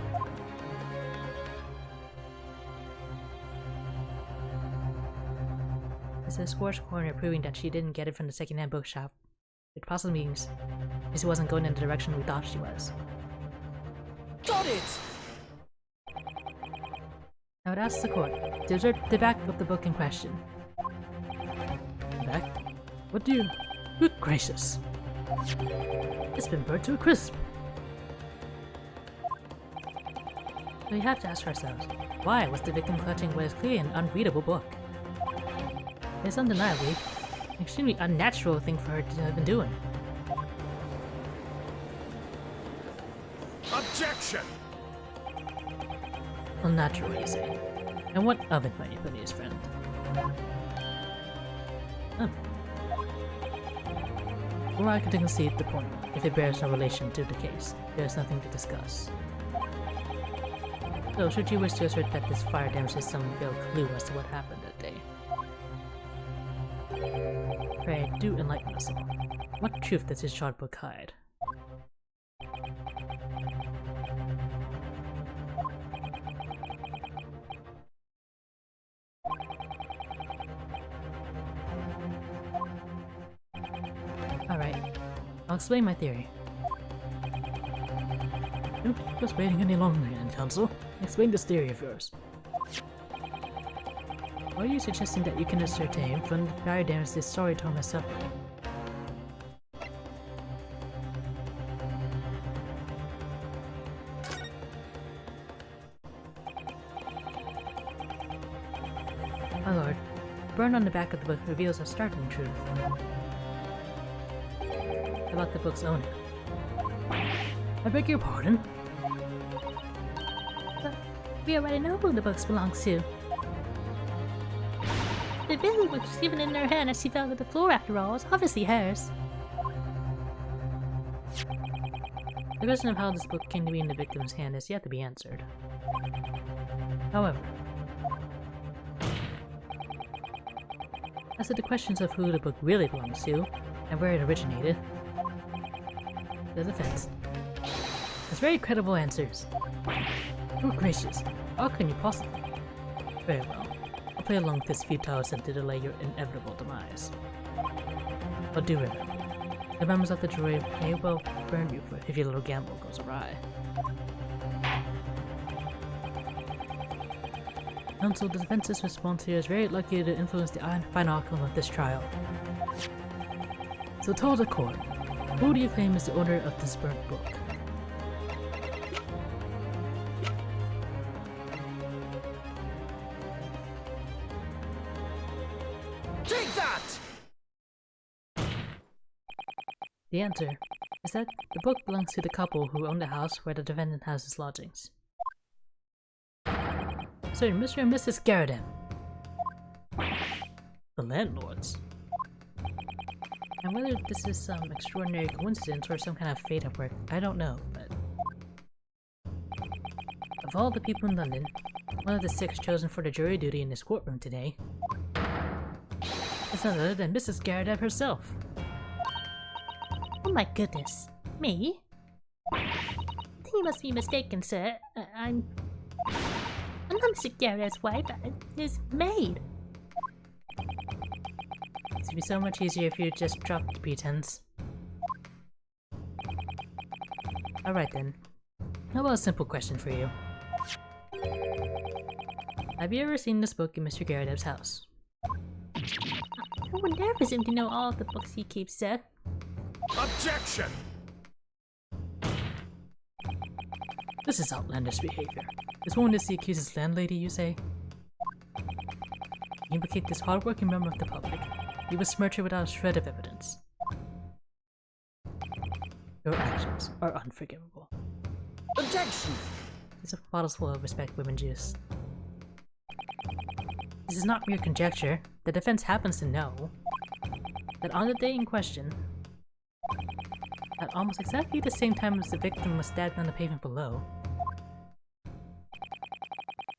the scorched corner proving that she didn't get it from the secondhand bookshop. It possibly means she wasn't going in the direction we thought she was. Got it! I would ask the court to insert the back of the book in question. The back? What do you... Good gracious! It's been burnt to a crisp! We have to ask ourselves, why was the victim clutching what is clearly an unreadable book? It's undeniably an extremely unnatural thing for her to have been doing. Objection! Unnatural, you say? And what of it, my Japanese friend? Or I could concede the point. If it bears no relation to the case, there is nothing to discuss. So, should you wish to assert that this fire damage is some veiled clue as to what happened that day? Pray, do enlighten us all. What truth does his short book hide? Alright, I'll explain my theory. Don't keep us waiting any longer, Grand Counsel. Explain this theory of yours. Why are you suggesting that you can ascertain from the fire damage this story Tom has suffered? My lord, the burn on the back of the book reveals a startling truth about the book's owner. I beg your pardon? But we already know who the books belongs to. The bill which was given in her hand as she fell to the floor after all was obviously hers. The question of how this book came to be in the victim's hand is yet to be answered. However, as to the questions of who the book really belongs to, and where it originated, the defense has very credible answers. Oh gracious, how can you possibly? Very well, I'll play along with this futile attempt to delay your inevitable demise. But do remember, the members of the jury may well burn you for if your little gamble goes awry. Counsel, the defense's response here is very likely to influence the final outcome of this trial. So tell the court, who do you claim is the owner of this burnt book? Take that! The answer is that the book belongs to the couple who own the house where the defendant has his lodgings. So, Mr. and Mrs. Garrett. The landlords. And whether this is some extraordinary coincidence or some kind of fate at work, I don't know, but... Of all the people in London, one of the 6 chosen for the jury duty in this courtroom today is none other than Mrs. Garrett herself. Oh my goodness. Me? I think you must be mistaken, sir. I'm not Mr. Garrett's wife. I'm his maid. It would be so much easier if you just dropped the pretense. Alright then. How about a simple question for you? Have you ever seen this book in Mr. Garrett's house? I would never presume to know all of the books he keeps, sir. Objection! This is outlandish behavior. This woman is the accused's landlady, you say? You implicate this hardworking member of the public. You besmirch her without a shred of evidence. Your actions are unforgivable. Objection! It's a bottle's full of respect, women juice. This is not mere conjecture. The defense happens to know that on the day in question, at almost exactly the same time as the victim was stabbed on the pavement below,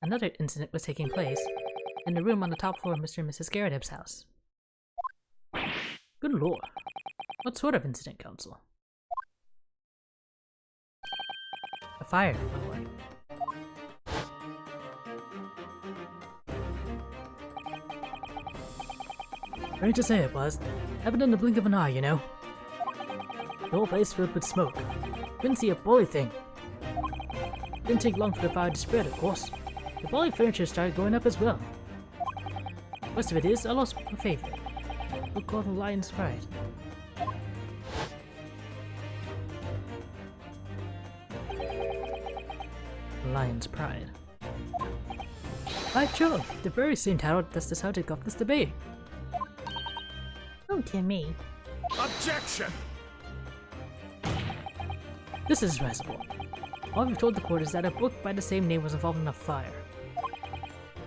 another incident was taking place in the room on the top floor of Mr. and Mrs. Garrett's house. Good lord. What sort of incident, counsel? A fire, my lord. Strange to say it was. Happened in the blink of an eye, you know. The whole place filled with smoke. Couldn't see a bully thing. Didn't take long for the fire to spread, of course. The bully furniture started going up as well. Worst of it is, I lost my favorite. We'll call the Lion's Pride. Lion's Pride. By Jove, the very same title that's the subject of this debate. Oh, dear me. Objection! This is risible. All we've told the court is that a book by the same name was involved in a fire.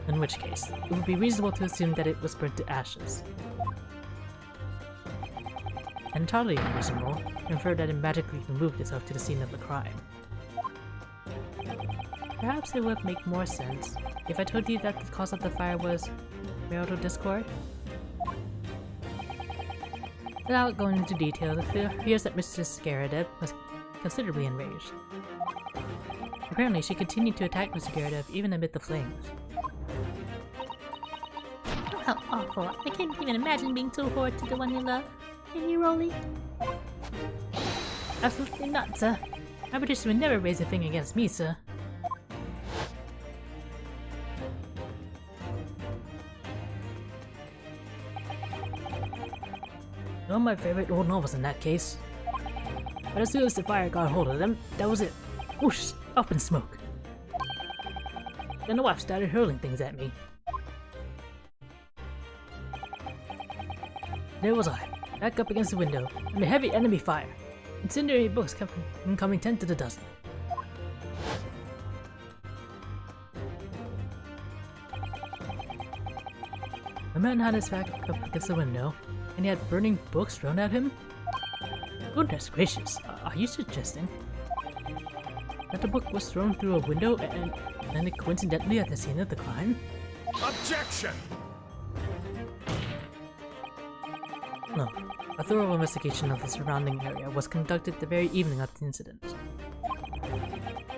In which case, it would be reasonable to assume that it was burnt to ashes. Entirely unreasonable to infer that it magically removed itself to the scene of the crime. Perhaps it would make more sense if I told you that the cause of the fire was marital discord. Without going into detail, it appears that Mistress Garrett was considerably enraged. Apparently, she continued to attack Mr. Garrett even amid the flames. Oh, how awful. I can't even imagine being so horrid to the one you love. Can you, Rolly? Absolutely not, sir. My petition would never raise a finger against me, sir. One of my favorite old novels in that case. But as soon as the fire got hold of them, that was it. Whoosh! Up in smoke. Then the wife started hurling things at me. There was I, back up against the window, under heavy enemy fire. Incendiary books kept coming 10 to the dozen. The man had his back up against the window, and he had burning books thrown at him? Goodness gracious, are you suggesting that the book was thrown through a window and coincidentally at the scene of the crime? Objection! No. A thorough investigation of the surrounding area was conducted the very evening of the incident.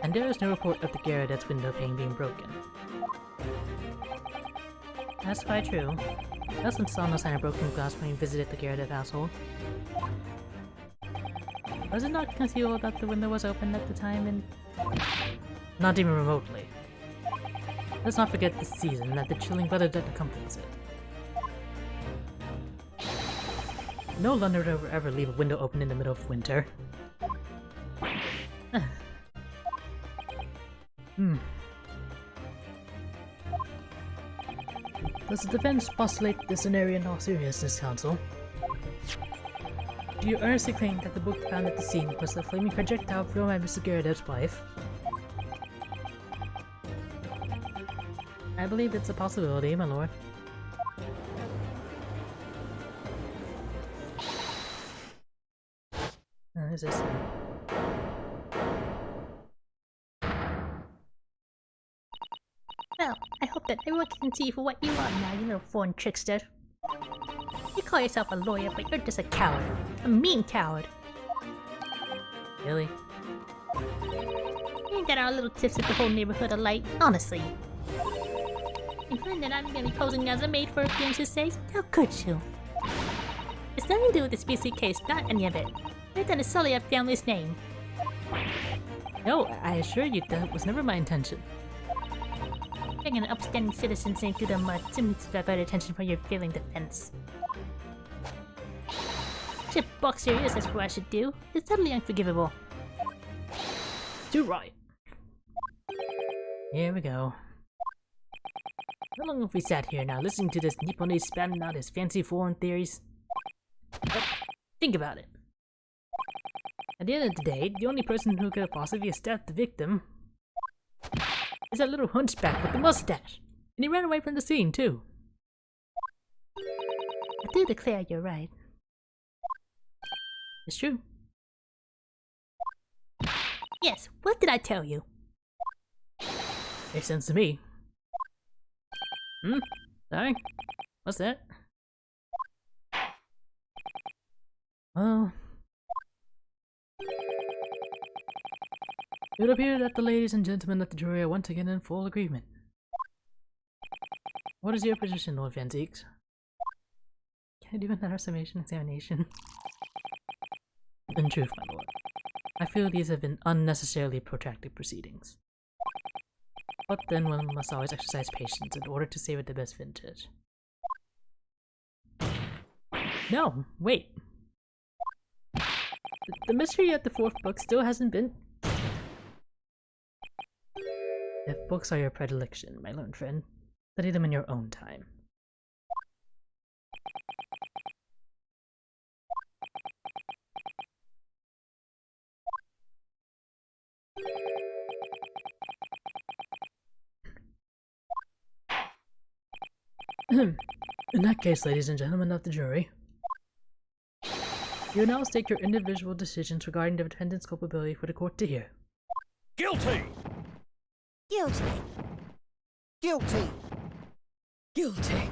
And there is no report of the Garrett's window pane being broken. That's quite true. Nelson saw no sign of broken glass when he visited the Garrett household. Was it not concealed that the window was open at the time and... Not even remotely. Let's not forget the season that the chilling weather that accompanies it. No Londoner would ever leave a window open in the middle of winter. Does the defense postulate this scenario in all seriousness, counsel? Do you earnestly claim that the book found at the scene was the flaming projectile thrown by Mr. Garrett's wife? I believe it's a possibility, my lord. Is this? Well, I hope that everyone can see you for what you are now, you little foreign trickster. You call yourself a lawyer, but you're just a coward. A mean coward. Really? Ain't that our little tips that the whole neighborhood alike? Honestly. You find that I'm gonna be posing as a maid for appearance's sake? How could you? It's nothing to do with this BC case, not any of it. You're gonna sully our family's name. No, I assure you that was never my intention. Bringing an upstanding citizens into the mud simply to divert attention from your failing defense. Should box your ears, that's what I should do. It's totally unforgivable. Too right. Here we go. How long have we sat here now listening to this Nipponese spouting out his fancy foreign theories? But think about it. At the end of the day, the only person who could have possibly stabbed the victim is that little hunchback with the mustache. And he ran away from the scene, too. I do declare you're right. It's true. Yes, what did I tell you? Makes sense to me. Sorry? What's that? Oh. It would appear that the ladies and gentlemen of the jury are once again in full agreement. What is your position, Lord Van Zeeks? Can I do another summation examination? In truth, my lord, I feel these have been unnecessarily protracted proceedings. But then one must always exercise patience in order to save it the best vintage. No, wait. The mystery at the fourth book still hasn't been... If books are your predilection, my learned friend, study them in your own time. In that case, ladies and gentlemen of the jury, you now state your individual decisions regarding the defendant's culpability for the court to hear. Guilty! Guilty. Guilty! Guilty.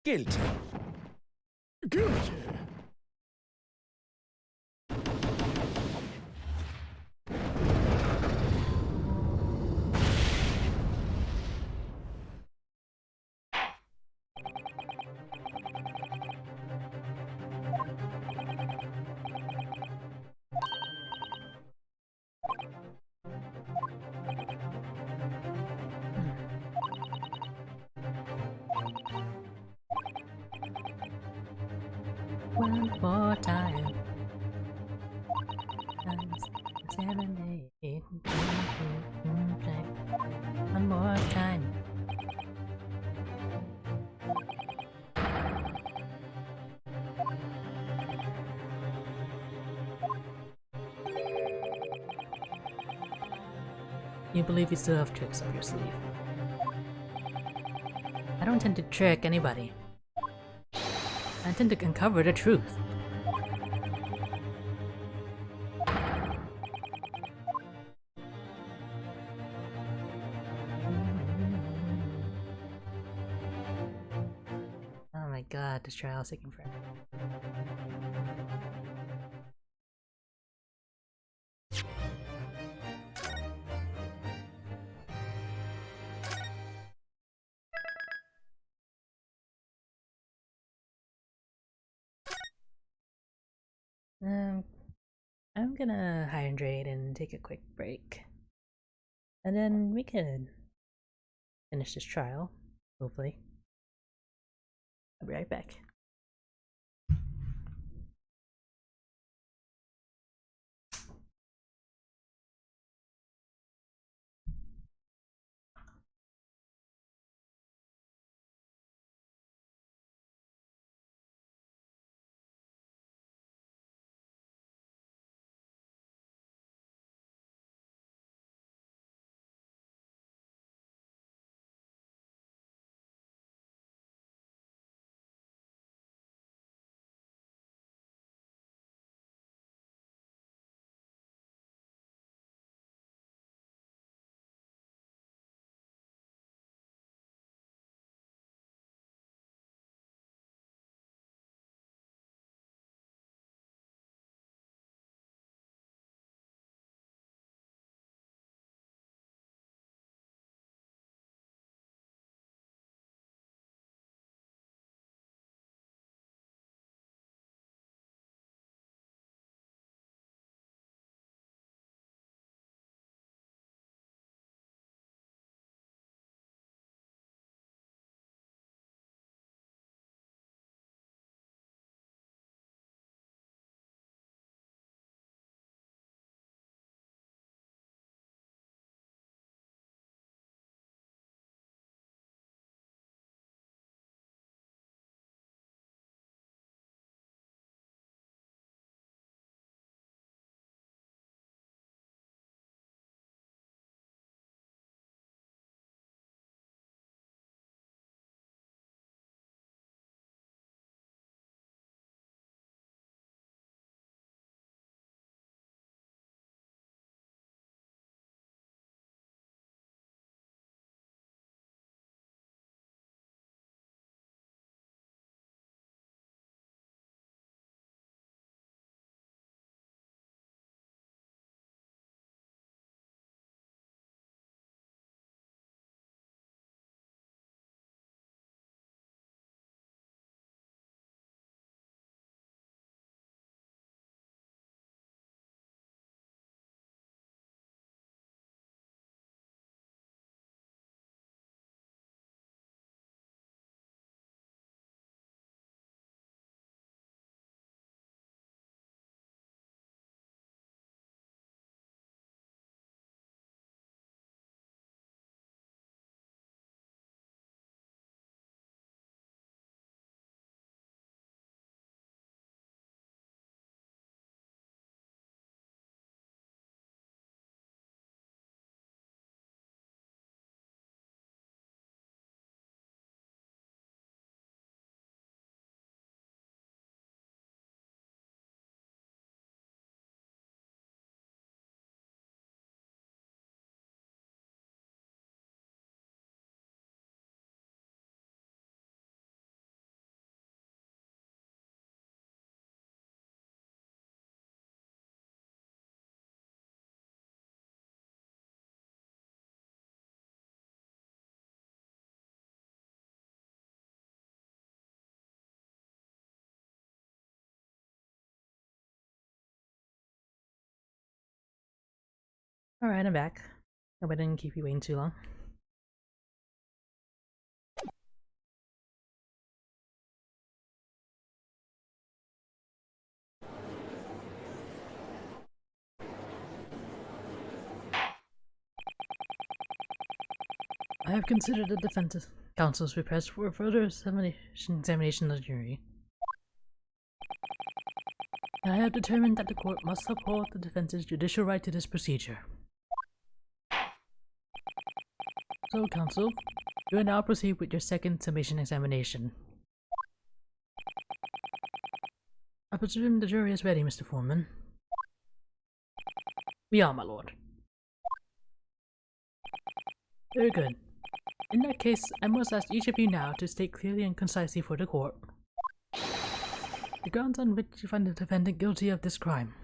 Guilty! Guilty! One more time. 7, 8. One more time. You believe you still have tricks up your sleeve. I don't intend to trick anybody. I intend to uncover the truth. Oh my god, this trial is taking forever. I'm gonna hydrate and take a quick break. And then we can finish this trial, hopefully. I'll be right back. Alright, I'm back. Hope I didn't keep you waiting too long. I have considered the defense counsel's request for further examination of the jury. I have determined that the court must uphold the defense's judicial right to this procedure. So, counsel, you will now proceed with your second summation examination. I presume the jury is ready, Mr. Foreman. We are, my lord. Very good. In that case, I must ask each of you now to state clearly and concisely for the court the grounds on which you find the defendant guilty of this crime.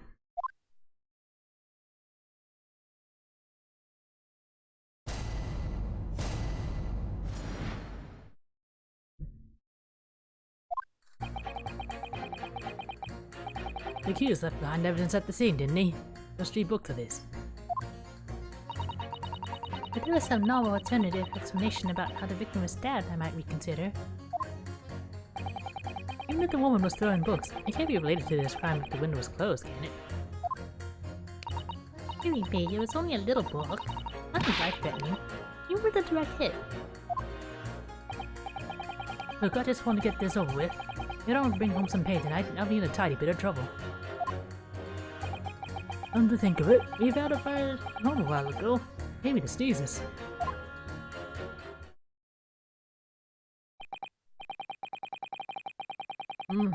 The accused left behind evidence at the scene, didn't he? Let's read book to this. If there was some novel alternative explanation about how the victim was stabbed, I might reconsider. Even if the woman was throwing books, it can't be related to this crime if the window was closed, can it? Really big, it was only a little book. Nothing life-threatening. You were the direct hit. Look, I just want to get this over with. If I don't bring home some pay tonight, I'll be in a tidy bit of trouble. Come to think of it, we've had a fire home a while ago. Maybe the sneezes.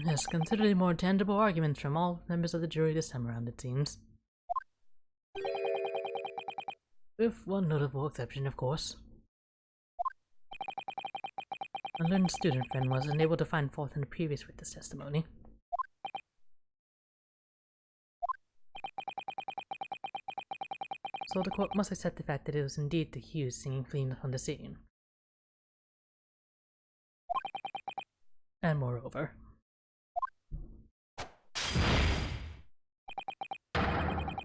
Yes, considerably more tangible arguments from all members of the jury this time around, it seems. With one notable exception, of course. A learned student friend was unable to find fault in the previous witness testimony. So the court must accept the fact that it was indeed the accused singing clean from the scene. And moreover,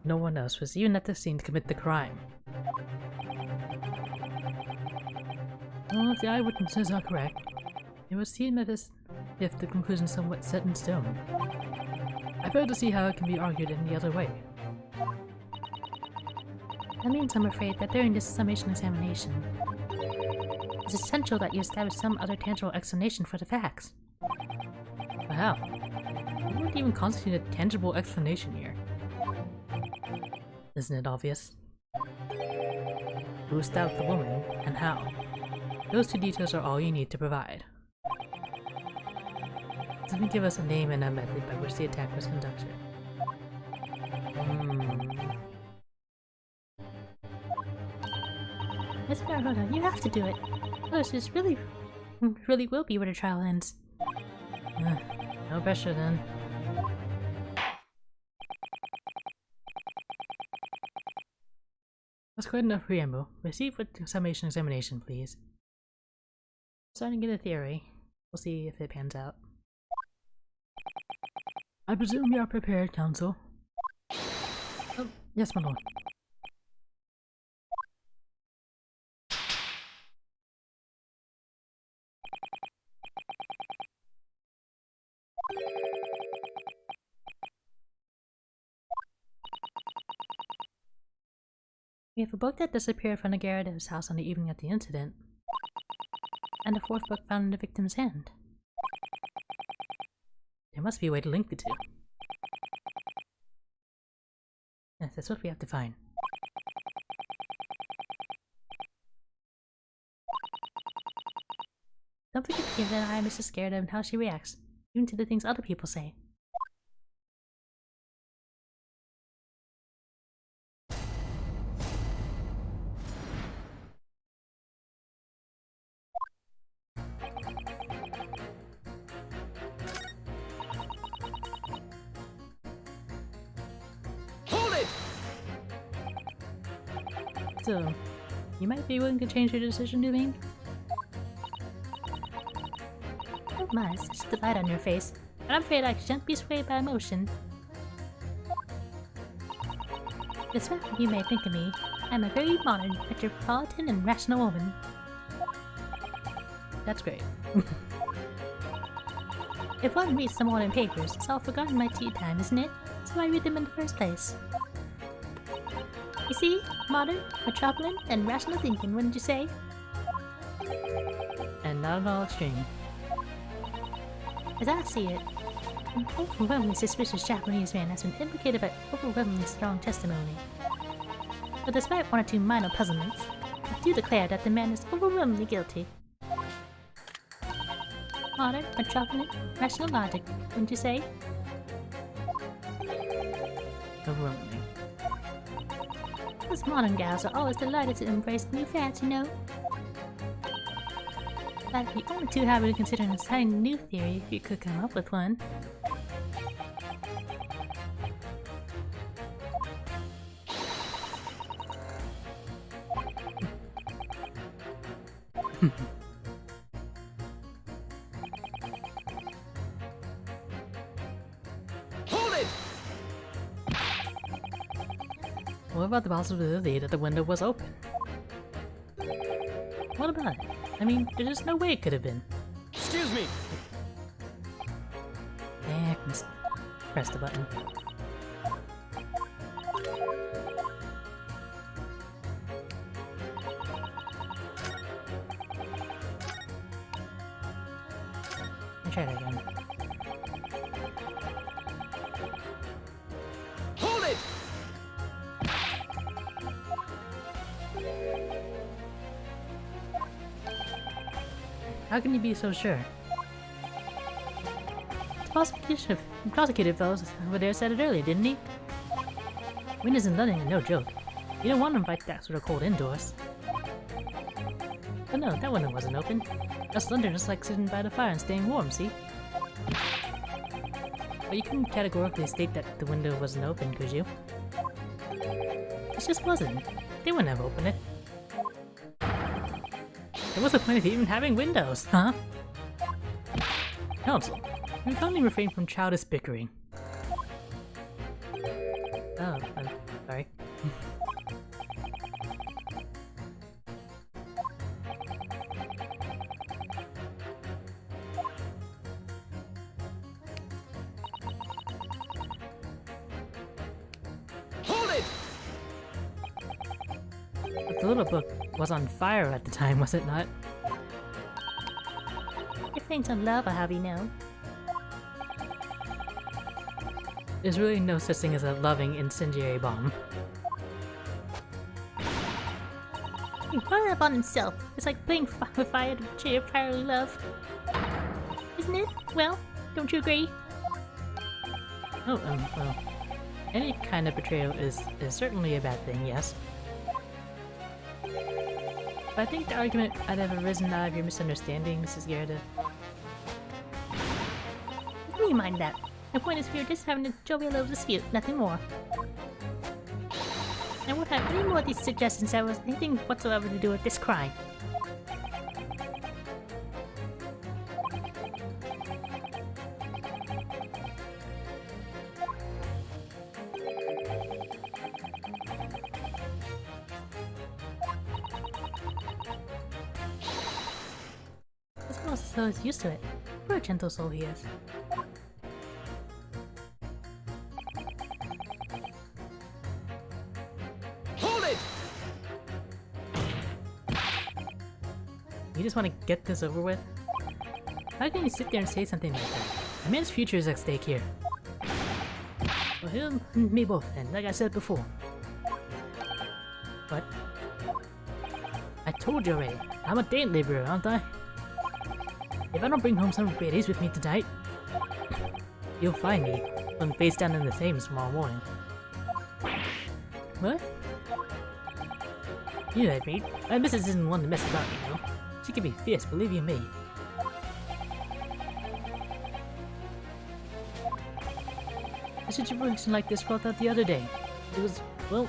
no one else was even at the scene to commit the crime. Well, if the eyewitnesses are correct, it would seem as if the conclusion is somewhat set in stone. I fail to see how it can be argued any other way. That means, I'm afraid, that during this summation examination, it's essential that you establish some other tangible explanation for the facts. But how? What would even constitute a tangible explanation here? Isn't it obvious? Who stabbed the woman, and how? Those two details are all you need to provide. Doesn't give us a name and a method by which the attack was conducted. Miss Marijuana, you have to do it. Otherwise, this really will be where the trial ends. No pressure then. That's quite enough preamble. Proceed with the summation examination, please. Starting to get a theory. We'll see if it pans out. I presume you are prepared, counsel. Oh, yes, my lord. We have a book that disappeared from the Garrett's house on the evening of the incident, and a fourth book found in the victim's hand. There must be a way to link the two. Yes, that's what we have to find. Don't forget to give an eye Mrs. Garrett and how she reacts, even to the things other people say. So, you might be willing to change your decision, do you think? Oh my, such a delight on your face. But I'm afraid I shan't be swayed by emotion. Despite what you may think of me, I'm a very modern, metropolitan, and rational woman. That's great. If one reads the morning papers, it's all forgotten my tea time, isn't it? So I read them in the first place. You see? Modern, metropolitan, and rational thinking, wouldn't you say? And not at all extreme. As I see it, an overwhelmingly suspicious Japanese man has been implicated by overwhelmingly strong testimony. But despite one or two minor puzzlements, I do declare that the man is overwhelmingly guilty. Modern, metropolitan, rational logic, wouldn't you say? Overwhelmingly. Us modern gals are always delighted to embrace new fads, you know. I'd be only too happy to consider an exciting new theory if you could come up with one. Hold it! What about the possibility that the window was open? What about it? I mean, there's just no way it could have been. Excuse me! Yeah, I can press the button. I'll try that again. Hold it! How can you be so sure? The prosecutor fellow over there said it earlier, didn't he? Windows in London are no joke. You don't want to invite that sort of cold indoors. But no, that window wasn't open. Us Londoners like sitting by the fire and staying warm, see? But you couldn't categorically state that the window wasn't open, could you? It just wasn't. They wouldn't have opened it. There was a point of even having windows, huh? Counsel, we kindly refrain from childish bickering. Oh, I'm sorry. Hold it! But the little book was on fire at the time, was it not? Your things on love, I'll have you know. There's really no such thing as a loving incendiary bomb. He brought it up on himself. It's like playing with fire to cheer fiery love. Isn't it? Well, don't you agree? Oh, well. Any kind of betrayal is certainly a bad thing, yes. But I think the argument might have arisen out of your misunderstanding, Mrs. Garrett. You mind that. The point is we were just having a jovial little dispute, nothing more. I won't have any more of these suggestions that was anything whatsoever to do with this crime. This girl is so used to it. What a gentle soul he is. Hold it! You just want to get this over with? How can you sit there and say something like that? A man's future is at stake here. Well, him and me both, and like I said before. What? I told you already, I'm a day laborer, aren't I? If I don't bring home some berries with me tonight, you'll find me on face down in the same tomorrow morning. What? You know that, mate. My missus isn't one to mess about, you know. She can be fierce, believe you me. A situation like this brought out the other day. It was, well,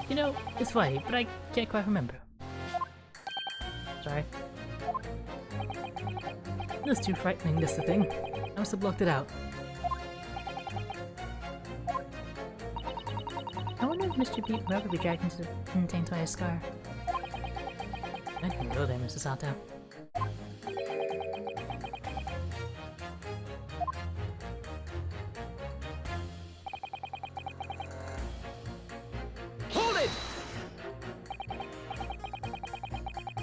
you know, it's funny, but I can't quite remember. Sorry. It was too frightening, that's the thing. I must have blocked it out. Mr. Beat will ever be dragged into the contained by a scar. I can go there, Mrs. Sato. Hold it!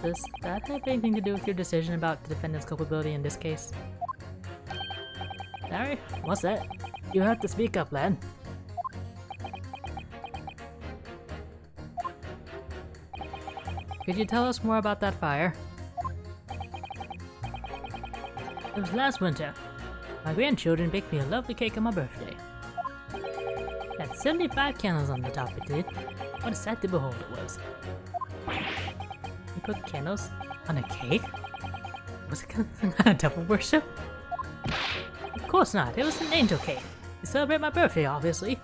Does that have anything to do with your decision about the defendant's culpability in this case? Larry, what's that? You have to speak up, lad. Could you tell us more about that fire? It was last winter. My grandchildren baked me a lovely cake on my birthday. It had 75 candles on the top, it did. What a sight to behold it was. You put candles on a cake? Was it kind of a devil worship? Of course not, it was an angel cake. To celebrate my birthday, obviously.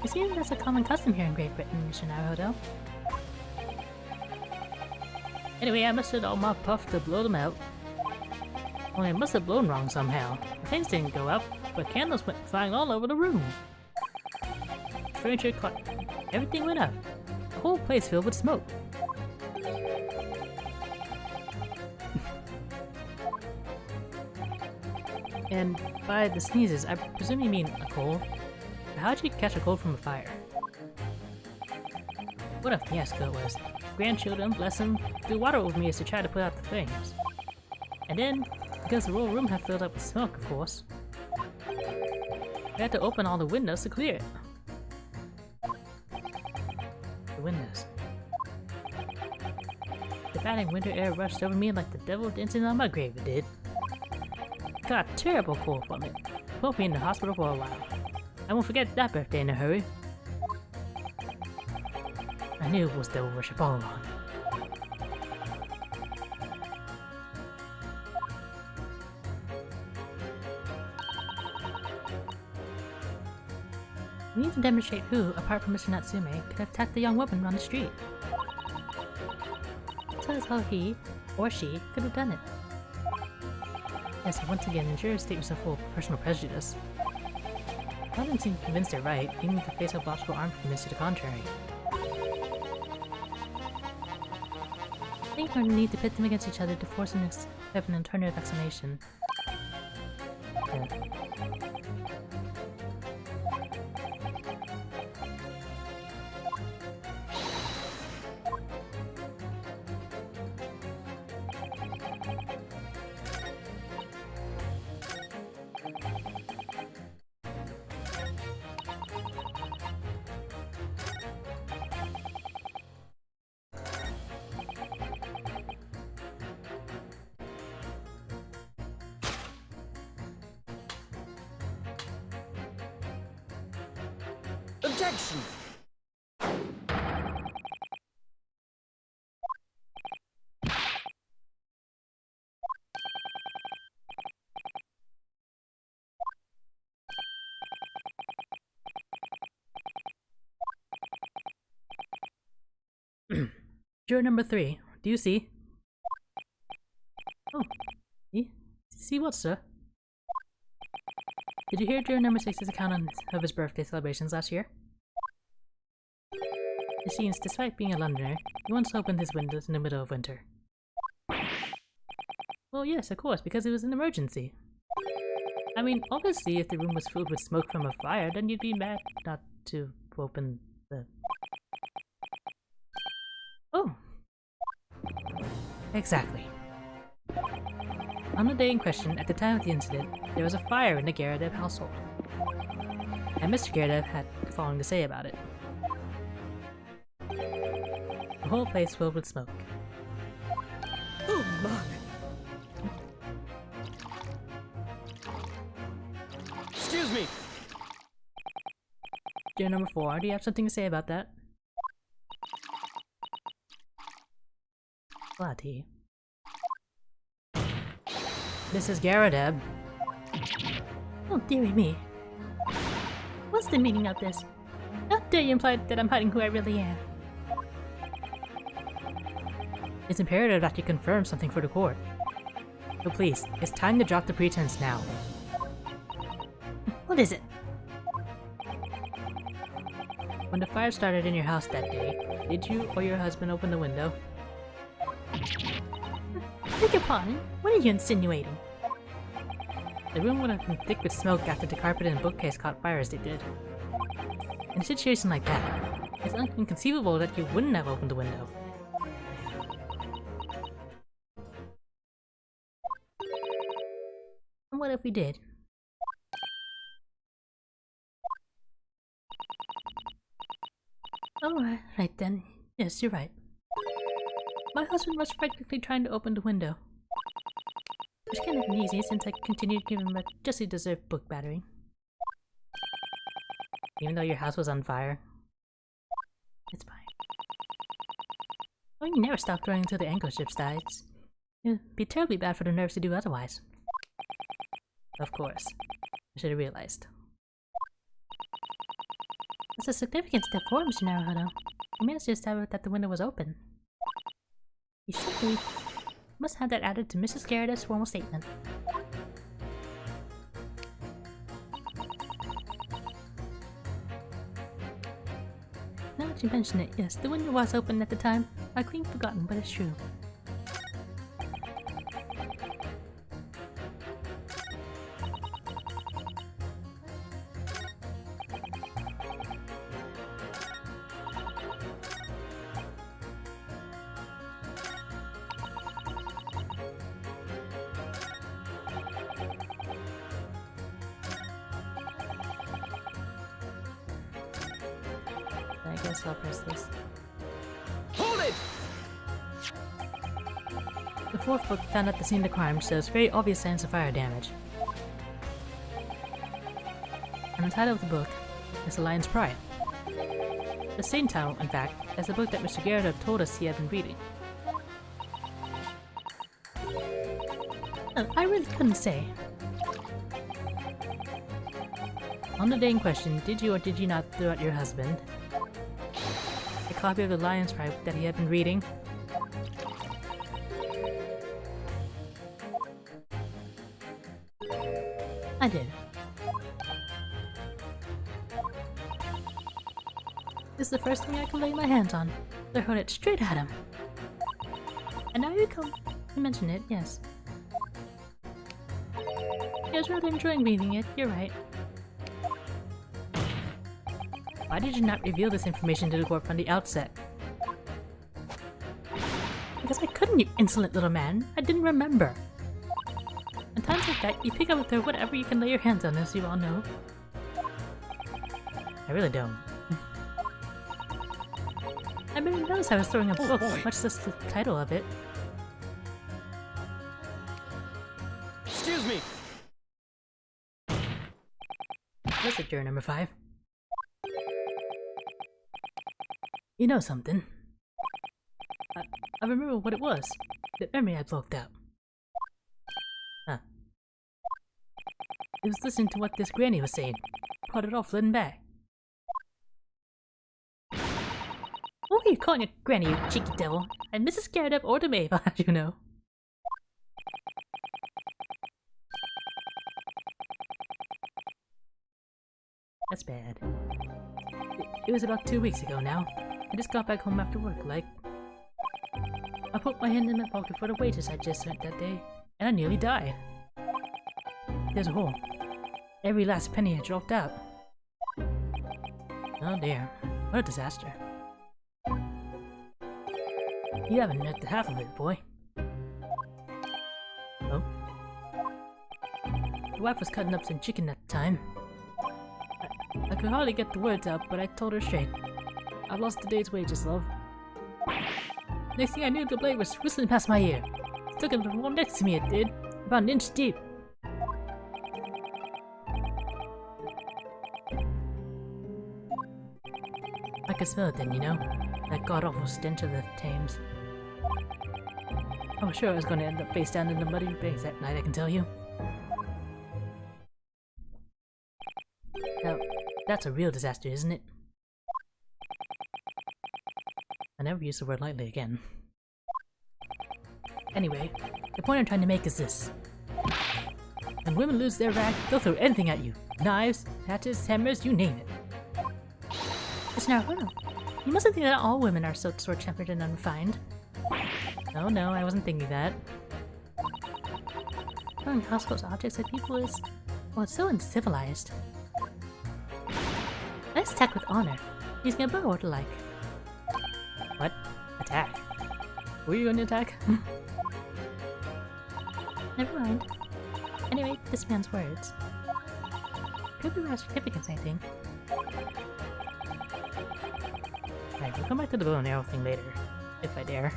It seems that's a common custom here in Great Britain, Mr. Naruto. Anyway, I mustered all my puff to blow them out. Only I must have blown wrong somehow. The things didn't go up, but candles went flying all over the room. Furniture caught. Everything went up. The whole place filled with smoke. And by the sneezes, I presume you mean a cold? How'd you catch a cold from a fire? What a fiasco it was. Grandchildren, bless them, threw water over me as to try to put out the flames. And then, because the whole room had filled up with smoke, of course, I had to open all the windows to clear it. The windows. The batting winter air rushed over me like the devil dancing on my grave, it did. I got a terrible cold from it. Put me in the hospital for a while. I won't forget that birthday in a hurry. I knew it was devil worship all along. We need to demonstrate who, apart from Mr. Natsume, could have attacked the young woman on the street. Tell us how he, or she, could have done it. Yes, once again, the jurors state yourself full of personal prejudice. I didn't seem convinced they're right, even if the face of logical arm convinced to the contrary. I think we're going to need to pit them against each other to force them to have an alternative explanation. Yeah. Objection! Juror number 3, do you see? Oh, see what, sir? Did you hear juror number 6's account of his birthday celebrations last year? It seems, despite being a Londoner, he once opened his windows in the middle of winter. Well, yes, of course, because it was an emergency. I mean, obviously, if the room was filled with smoke from a fire, then you'd be mad not to open the... Oh! Exactly. On the day in question, at the time of the incident, there was a fire in the Garrett household. And Mr. Garrett had the following to say about it. The whole place filled with smoke. Oh, Mug. Excuse me! Juror number 4, do you have something to say about that? Bloody. Mrs. Garrett. Oh, dearie me. What's the meaning of this? How dare you imply that I'm hiding who I really am? It's imperative that you confirm something for the court. So please, it's time to drop the pretense now. What is it? When the fire started in your house that day, did you or your husband open the window? Beg your pardon? What are you insinuating? The room would have been thick with smoke after the carpet and bookcase caught fire as they did. In a situation like that, it's inconceivable that you wouldn't have opened the window. And what if we did? Alright then. Yes, you're right. My husband was practically trying to open the window. Which can't have been easy since I continued giving him a justly deserved book battering. Even though your house was on fire. It's fine. Oh, you never stop growing until the anchor ship dies. It'd be terribly bad for the nerves to do otherwise. Of course. I should have realized. That's a significant step forward, Mr. Naruhodo. You managed to establish that the window was open. You simply must have that added to Mrs. Garrett's formal statement. Now that you mention it, yes, the window was open at the time. I clean forgotten, but it's true. I guess I'll press this. Hold it! The fourth book found at the scene of the crime shows very obvious signs of fire damage. And the title of the book is The Lion's Pride. The same title, in fact, as the book that Mr. Garrett had told us he had been reading. I really couldn't say. On the day in question, did you or did you not throw out your husband a copy of The Lion's Pride that he had been reading? I did. This is the first thing I could lay my hands on. I heard it straight at him. And now you come to mention it, yes. I was rather enjoying reading it, you're right. Why did you not reveal this information to the court from the outset? Because I couldn't, you insolent little man. I didn't remember. In times like that, you pick up with her whatever you can lay your hands on, as you all know. I really don't. I barely noticed I was throwing a book, boy. much less the title of it. Excuse me! What's it, juror number 5? You know something? I remember what it was. The memory I blocked out. Huh. It was listening to what this granny was saying. Brought it all flooding back. What are you calling a granny, you cheeky devil? I'm Mrs. Garrett or the maid, as you know. That's bad. It was about 2 weeks ago now. I just got back home after work, like. I put my hand in my pocket for the wages I just spent that day, and I nearly died. There's a hole. Every last penny had dropped out. Oh dear, what a disaster. You haven't met the half of it, boy. Oh? The wife was cutting up some chicken at the time. I could hardly get the words out, but I told her straight. I've lost the day's wages, love. Next thing I knew, the blade was whistling past my ear. Stuck in the wall next to me, it did. About an inch deep. I could smell it then, you know? That god-awful stench of the Thames. I was sure I was going to end up face down in the muddy banks that night, I can tell you. Now, that's a real disaster, isn't it? I never use the word lightly again. Anyway, the point I'm trying to make is this. When women lose their rag, they'll throw anything at you. Knives, hatchets, hammers, you name it. It's not real. You mustn't think that all women are so short-tempered and unrefined. Oh no, I wasn't thinking that. Throwing household objects at people is... well, it's so uncivilized. Let's attack with honor. Using a bow or the like. What? Attack? Who are you going to attack? Never mind. Anyway, this man's words. Could be rather significant, I think. Alright, we'll come back to the bow and arrow thing later. If I dare.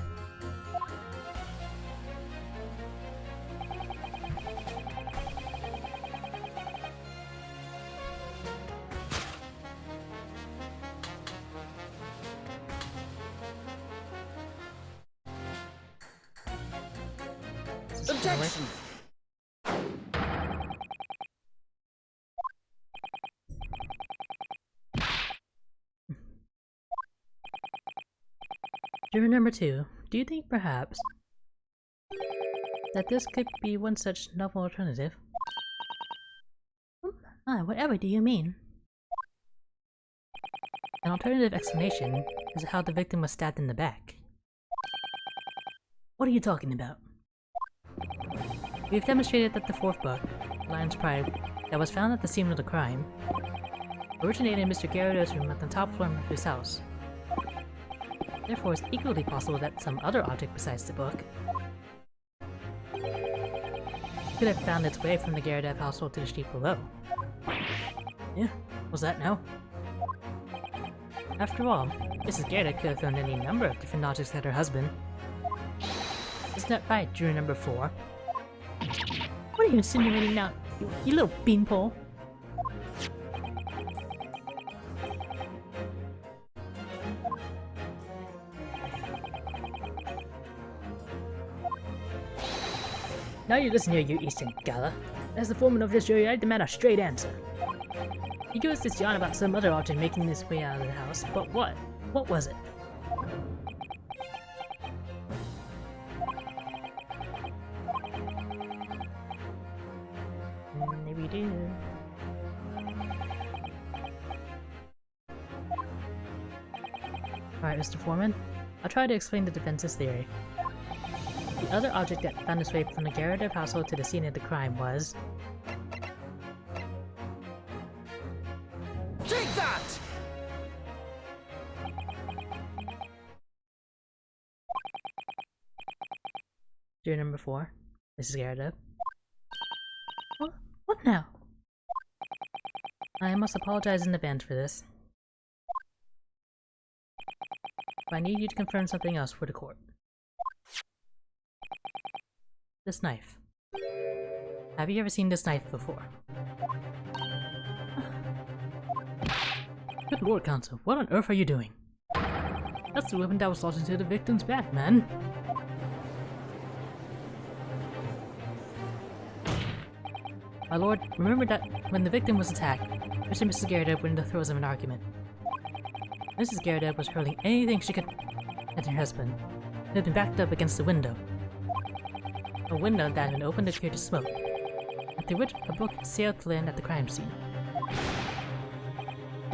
Objection! Juror number 2, do you think perhaps that this could be one such novel alternative? Whatever do you mean? An alternative explanation is how the victim was stabbed in the back. What are you talking about? We've demonstrated that the fourth book, Lion's Pride, that was found at the scene of the crime, originated in Mr. Garrett's room at the top floor of his house. Therefore, it's equally possible that some other object besides the book could have found its way from the Garrett household to the street below. Yeah, was that no? After all, Mrs. Garrett could have thrown any number of different objects at her husband. Isn't that right, juror number 4? What are you insinuating now, you little beanpole? Now you listen here, you Eastern Gala. As the foreman of this jury, I demand a straight answer. You give us this yarn about some other object making its way out of the house, but what? What was it? Maybe you do. Alright, Mr. Foreman. I'll try to explain the defense's theory. The other object that found its way from the Garrett household to the scene of the crime was... Take that! Juror number 4, Mrs. Garrett. What now? I must apologize in advance for this. But I need you to confirm something else for the court. This knife. Have you ever seen this knife before? Good lord, counsel, what on earth are you doing? That's the weapon that was lodged into the victim's back, man. My lord, remember that when the victim was attacked, Mr. and Mrs. Garrett were in the throes of an argument. Mrs. Garrett was hurling anything she could at her husband, who had been backed up against the window. A window that had been opened appeared to smoke, and through which a book sailed to land at the crime scene.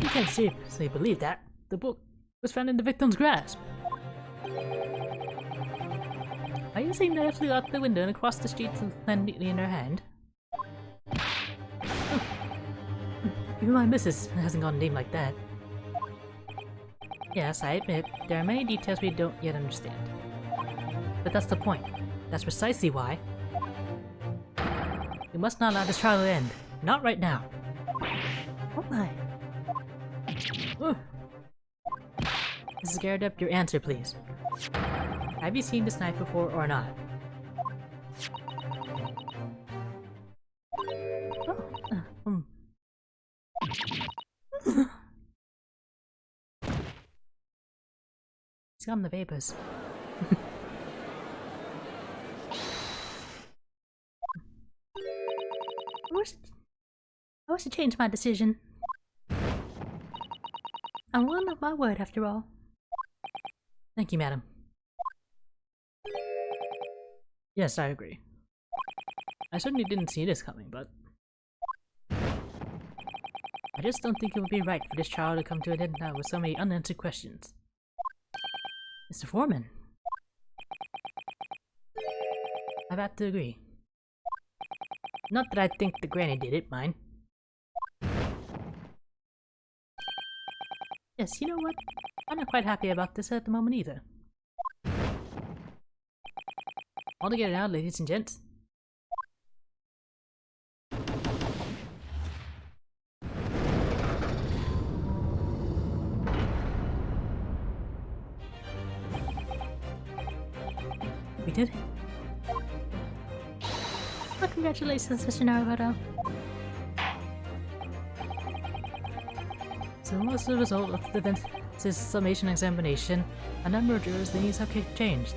You can't seriously believe that. The book was found in the victim's grasp. Are you saying that it flew out the window and across the street to land neatly in her hand? Even my missus hasn't got a name like that. Yes, I admit, there are many details we don't yet understand. But that's the point. That's precisely why we must not allow this trial to end. Not right now. Oh my. Mrs. Garrett, your answer, please. Have you seen this knife before or not? He's got the vapors. I wish to change my decision. I'm one of my word, after all. Thank you, madam. Yes, I agree. I certainly didn't see this coming, but... I just don't think it would be right for this trial to come to an end now with so many unanswered questions. Mr. Foreman. I've had to agree. Not that I think the granny did it, mind. Yes, you know what? I'm not quite happy about this at the moment either. All together now, ladies and gents. We did? Well, congratulations, Mr. Naruto. So as a result of the defense's summation examination, a number of jurors' leanings have changed.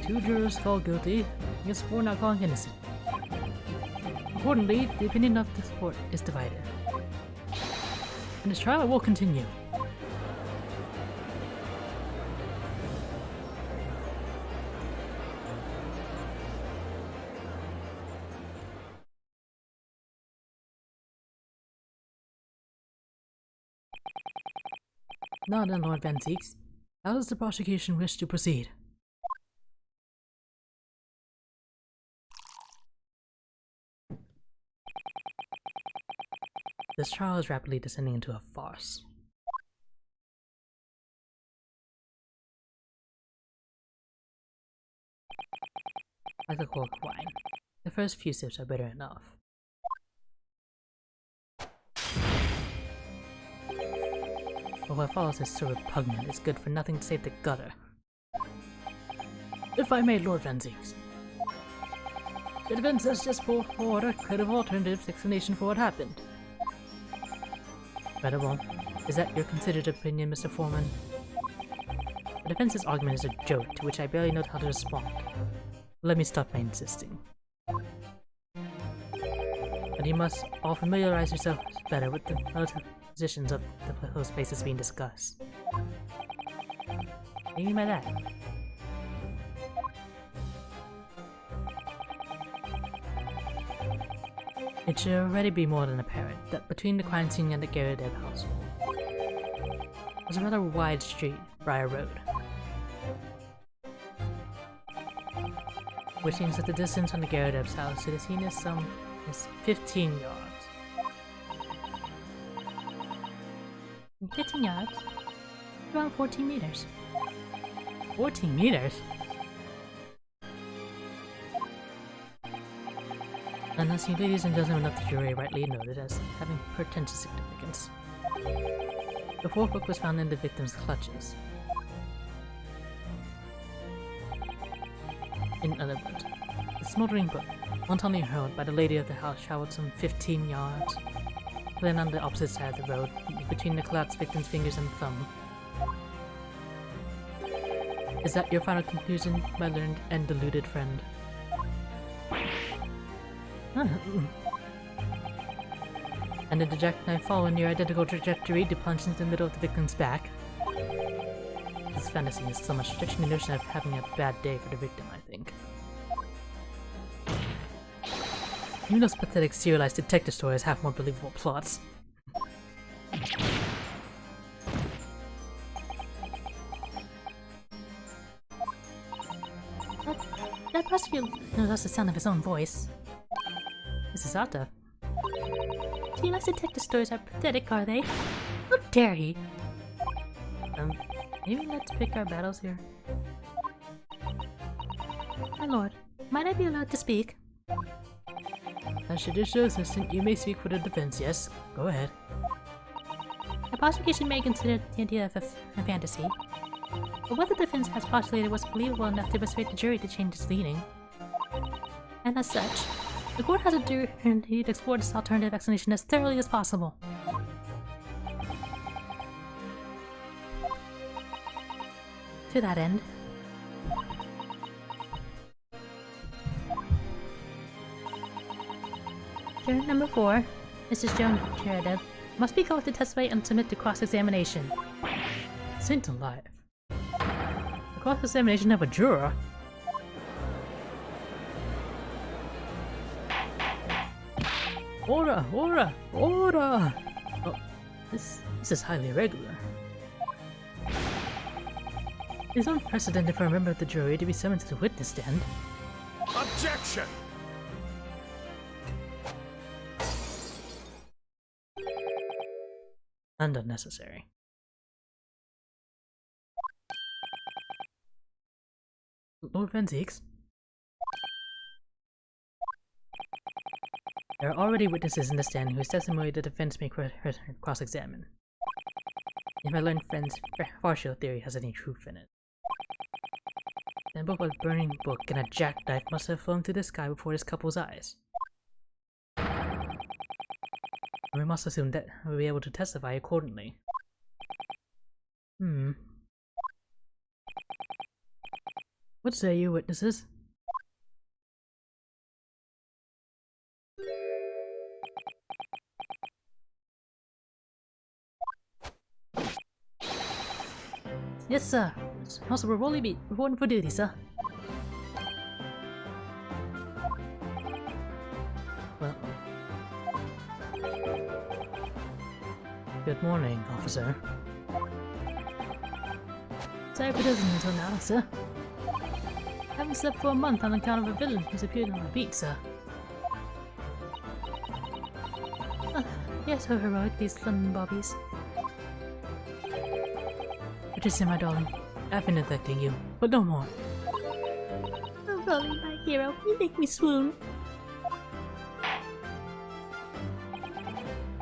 2 jurors called guilty, against 4 now calling innocent. Accordingly, the opinion of the court is divided. And this trial will continue. Now then, Lord Van Zieks, how does the prosecution wish to proceed? This trial is rapidly descending into a farce. Like a cork wine, the first few sips are bitter enough. But what follows is so repugnant, it's good for nothing save the gutter. If I may, Lord Van Zieks. The defense has just put forward a credible alternative explanation for what happened. Credible? Is that your considered opinion, Mr. Foreman? The defense's argument is a joke to which I barely know how to respond. Let me stop my insisting. But you must all familiarize yourself better with the relative positions of the proposed spaces being discussed. What do you mean by that? It should already be more than apparent that between the crime scene and the Garrett household, there's a rather wide street, Briar Road, which means that the distance from the Garrett house to the scene is 15 yards. 15 yards? Around 14 meters. 14 meters? Unless you ladies and gentlemen of the jury rightly noted as having portentous significance. The 4th book was found in the victim's clutches. In other words, the smoldering book, once only held by the lady of the house, traveled some 15 yards, then on the opposite side of the road, between the collapsed victim's fingers and thumb. Is that your final conclusion, my learned and deluded friend? And did the jackknife follow in your identical trajectory to plunge into the middle of the victim's back? This fantasy is so much stretching the notion of having a bad day for the victim, I think. Even those pathetic serialized detective stories have more believable plots. That prosecutor knows the sound of his own voice. Mrs. Atta. Serialized detective stories are pathetic, are they? How dare he? Maybe let's pick our battles here. My lord, might I be allowed to speak? As judicial assistant, you may speak for the defense, yes? Go ahead. The prosecution may consider the idea of a fantasy, but what the defense has postulated was believable enough to persuade the jury to change its leaning. And as such, the court has a duty to explore this alternative explanation as thoroughly as possible. To that end, juror number 4, Mrs. Joan Garrett, must be called to testify and submit to cross-examination. Saint alive. A cross-examination of a juror? Order! Order! Order! Oh, this is highly irregular. It is unprecedented for a member of the jury to be summoned to the witness stand. Objection! And unnecessary. Lord Venziques? There are already witnesses in the stand whose testimony the defense may cross-examine. If my learned friend's partial theory has any truth in it. Then both a burning book and a jackknife must have flown through the sky before this couple's eyes. And we must assume that we'll be able to testify accordingly. What say you, witnesses? Yes, sir. Also, we're only be reporting for duty, sir. Well. Good morning, officer. Sorry for doing until now, sir. Haven't slept for a month on account of a villain who's appeared on my beat, sir. Yes, so heroic, these London bobbies. Patricia, my darling, I've been neglecting you, but no more. Oh, Rolly, my hero, you make me swoon.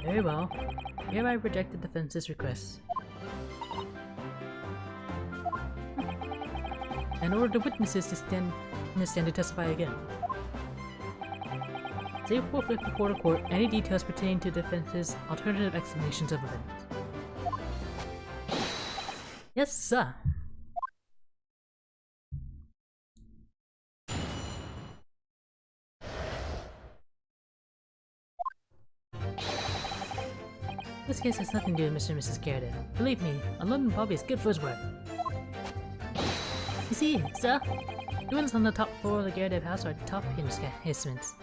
Very well. Hereby reject the defense's request. And order the witnesses to stand to testify again. Say forthwith before the court any details pertaining to the defense's alternative explanations of events. Yes, sir. This case has nothing to do with Mr. and Mrs. Garrett. Believe me, a London Bobby is good for his word. You see, sir, the windows on the top floor of the Garrett house are top hinge casements.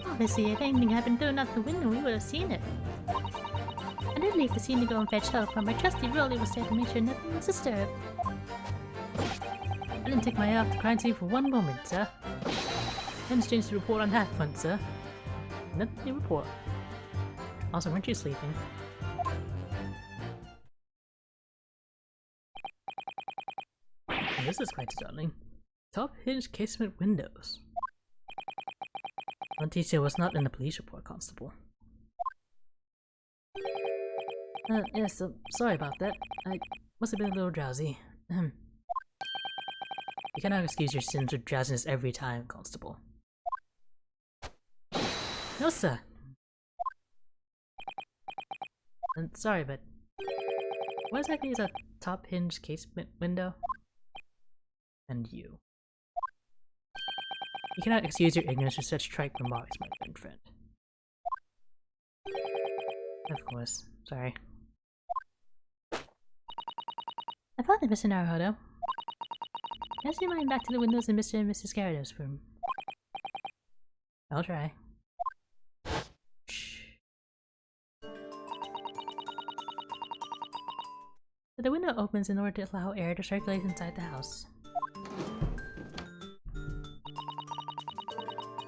Obviously, if anything had been thrown out the window, we would have seen it. I did leave the scene to go and fetch help, but my trusty Rolly was there to make sure nothing was disturbed. I didn't take my eye off the crime scene for one moment, sir. Nothing strange to report on that front, sir. Nothing to report. Also, weren't you sleeping? This is quite startling. Top hinge casement windows. One detail was not in the police report, Constable. Yes, sorry about that. I must have been a little drowsy. You cannot excuse your sins with drowsiness every time, Constable. No, sir. Sorry, but what exactly is a top hinge casement window? And you. You cannot excuse your ignorance with such trite remarks, my good friend. Of course. Sorry. I thought it, Mr. Naruhodo. Pass your mind back to the windows in Mr. and Mrs. Gyarados' room. I'll try. The window opens in order to allow air to circulate inside the house.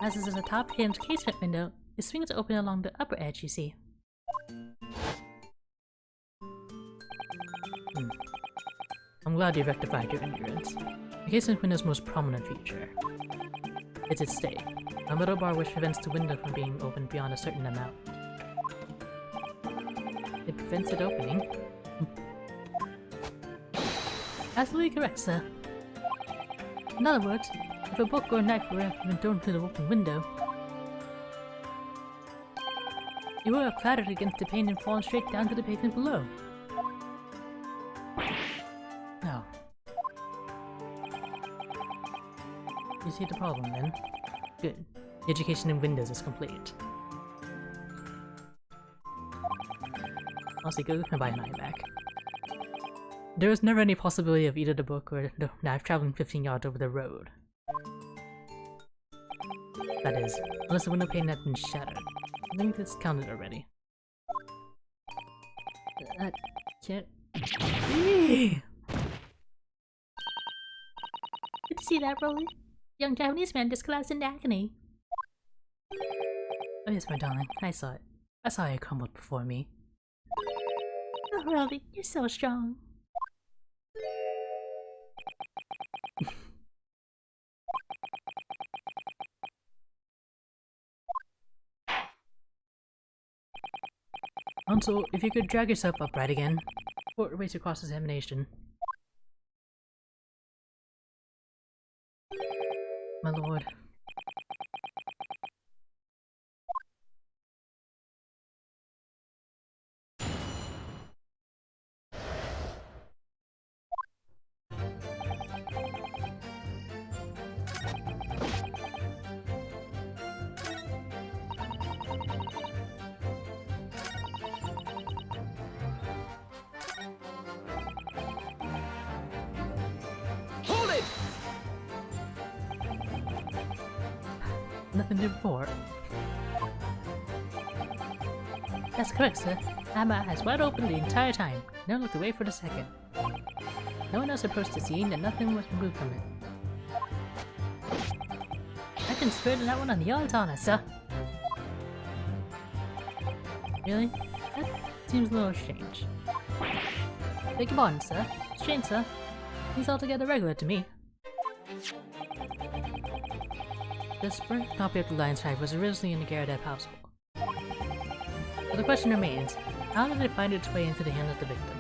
As this is a top hinge casement window, it swings open along the upper edge, you see. I'm glad you rectified your ignorance. The casement window's most prominent feature is its stay, a metal bar which prevents the window from being opened beyond a certain amount. It prevents it opening. Absolutely correct, sir. In other words, if a book or a knife were to have been thrown through the open window, it would have clattered against the pane and fallen straight down to the pavement below. Oh. You see the problem then? Good. The education in Windows is complete. Also, go and buy an iMac. There was never any possibility of either the book or the knife traveling 15 yards over the road. That is, unless the window pane had been shattered. I think this counted already. That can't be! Did you see that, Rolly? The young Japanese man just collapsed into agony. Oh yes, my darling, I saw it. I saw you crumbled before me. Oh, Rolly, you're so strong. Also, if you could drag yourself upright again, or erase your cross-examination. My lord. Hold it! Nothing to report. That's correct, sir. I had my eyes wide open the entire time. Never looked away for a second. No one else approached the scene and nothing was removed from it. I can swear to that one on the odds honor, sir. Really? That seems a little strange. Beg your pardon, sir. Strange, sir. He's altogether regular to me. This burnt copy of the Lion's Tribe was originally in the Garrett household. But the question remains, how did it find its way into the hands of the victim?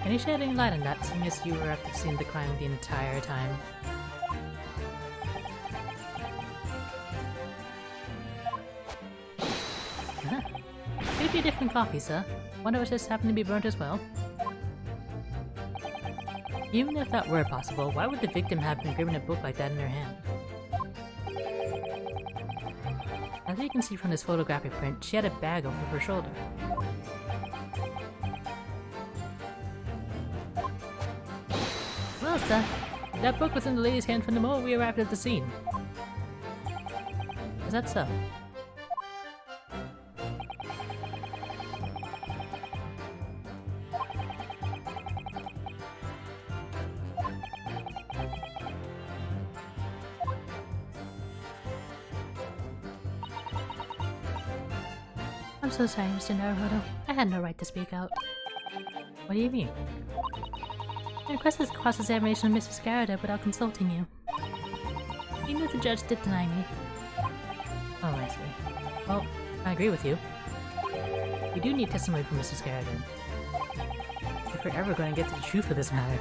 Can you shed any light on that, seeing as you were at the scene of the crime the entire time? Could it be a different coffee, sir? One of us just happened to be burnt as well? Even if that were possible, why would the victim have been gripping a book like that in her hand? As you can see from this photographic print, she had a bag over her shoulder. Well, sir, that book was in the lady's hand from the moment we arrived at the scene. Is that so? I'm so sorry, Mr. Naruhodo. I had no right to speak out. What do you mean? I requested a cross-examination of Mrs. Garrett without consulting you. Even if the judge did deny me. Oh, I see. Well, I agree with you. We do need testimony from Mrs. Garrett. If we're ever going to get to the truth of this matter.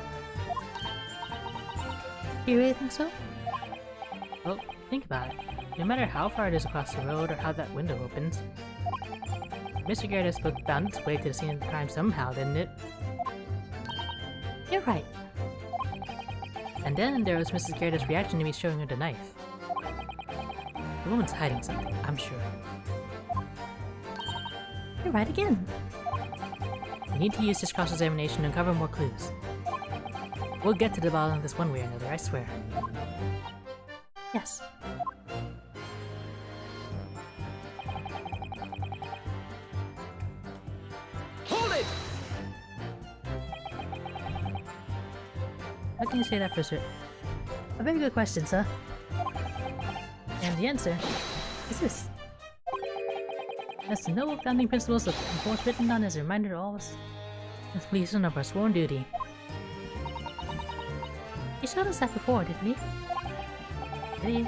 You really think so? Well, think about it. No matter how far it is across the road or how that window opens, Mr. Garrett's book found its way to the scene of the crime somehow, didn't it? You're right. And then there was Mrs. Garrett's reaction to me showing her the knife. The woman's hiding something, I'm sure. You're right again. We need to use this cross-examination to uncover more clues. We'll get to the bottom of this one way or another, I swear. Yes. Hold it! How can you say that for sure? A very good question, sir. And the answer is this. That's the noble founding principles of enforce written down as a reminder to all of us. The completion of our sworn duty. He showed us that before, didn't he? Did he?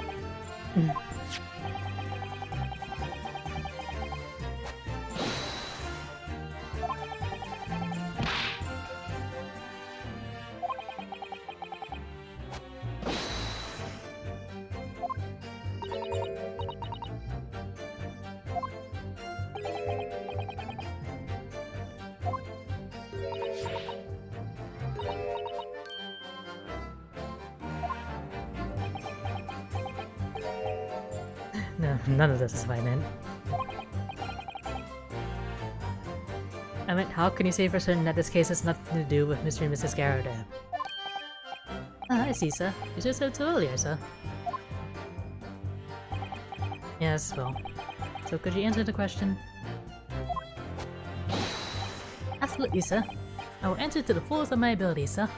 No, none of this is what I meant. I meant, how can you say for certain that this case has nothing to do with Mr. and Mrs. Garrett? I see, sir. You just said so earlier, sir. Yes, well. So could you answer the question? Absolutely, sir. I will answer to the fullest of my abilities, sir.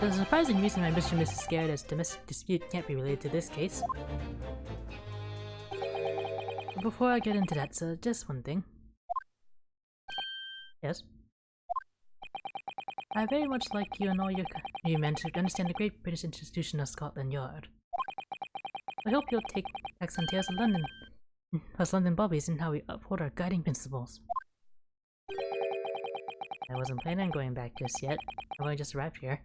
The surprising reason why Mr. and Mrs. Garrett's domestic dispute can't be related to this case. But before I get into that, sir, just one thing. Yes? I very much like you and all your men to understand the great British institution of Scotland Yard. I hope you'll take facts on Tales of London, as London Bobbies, and how we uphold our guiding principles. I wasn't planning on going back just yet. I've only just arrived here.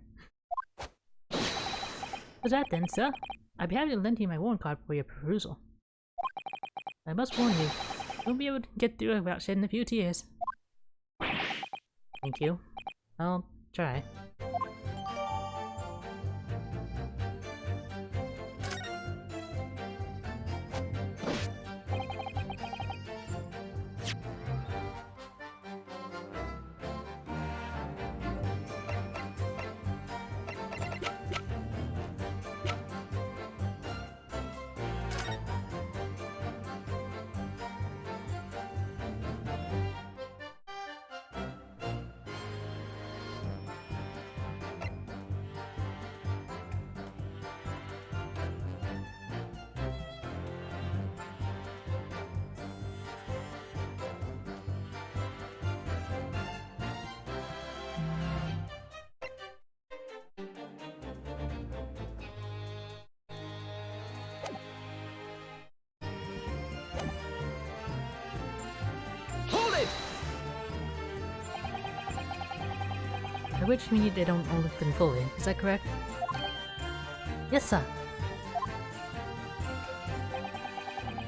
For that then, sir, I'd be happy to lend you my warrant card for your perusal. I must warn you, you won't be able to get through it without shedding a few tears. Thank you. I'll try. Hold it! By which you mean they don't open fully, is that correct? yes, sir.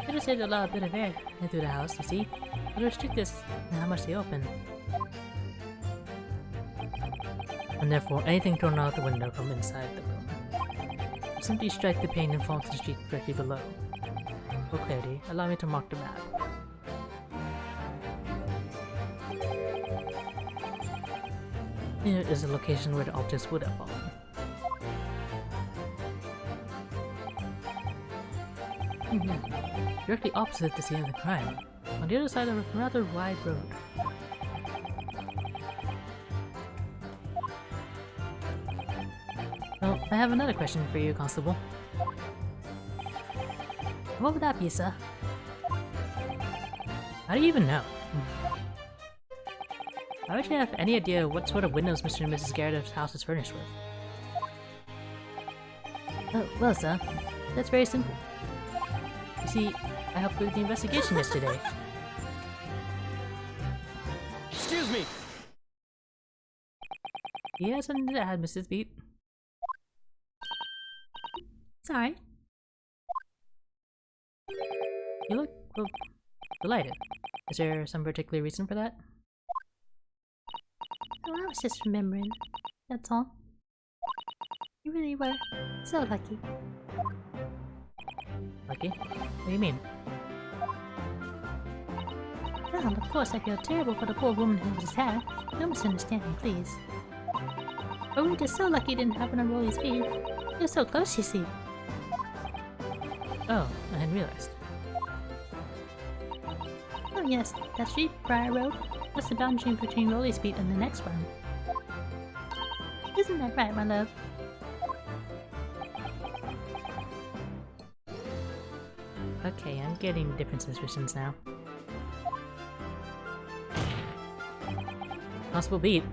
They just had to allow a bit of air into the house, you see, but restrict this in how much they open. And therefore, anything thrown out the window from inside the room will simply strike the pane and fall to the street directly below. For clarity, allow me to mark the map. Here is the location where the objects would have fallen. Directly opposite the scene of the crime, on the other side of a rather wide road. Well, I have another question for you, Constable. What would that be, sir? How do you even know? I wish I have any idea what sort of windows Mr. and Mrs. Garrett's house is furnished with. Well, sir, That's very simple. You see, I helped with the investigation yesterday. Excuse me! You have something to add, Mrs. Beat? sorry. You look, well, delighted. Is there some particular reason for that? Oh, I was just remembering. That's all. You really were so lucky. Lucky? What do you mean? Well, of course I feel terrible for the poor woman who was attacked. No misunderstanding, please. But we were just so lucky it didn't happen on Rolly's feet. It was so close, you see. Oh, I hadn't realized. Oh yes, that street, Briar Road, was the boundary between Rolly's Beat and the next one. Isn't that right, my love? Okay, I'm getting different suspicions now. Possible Beat.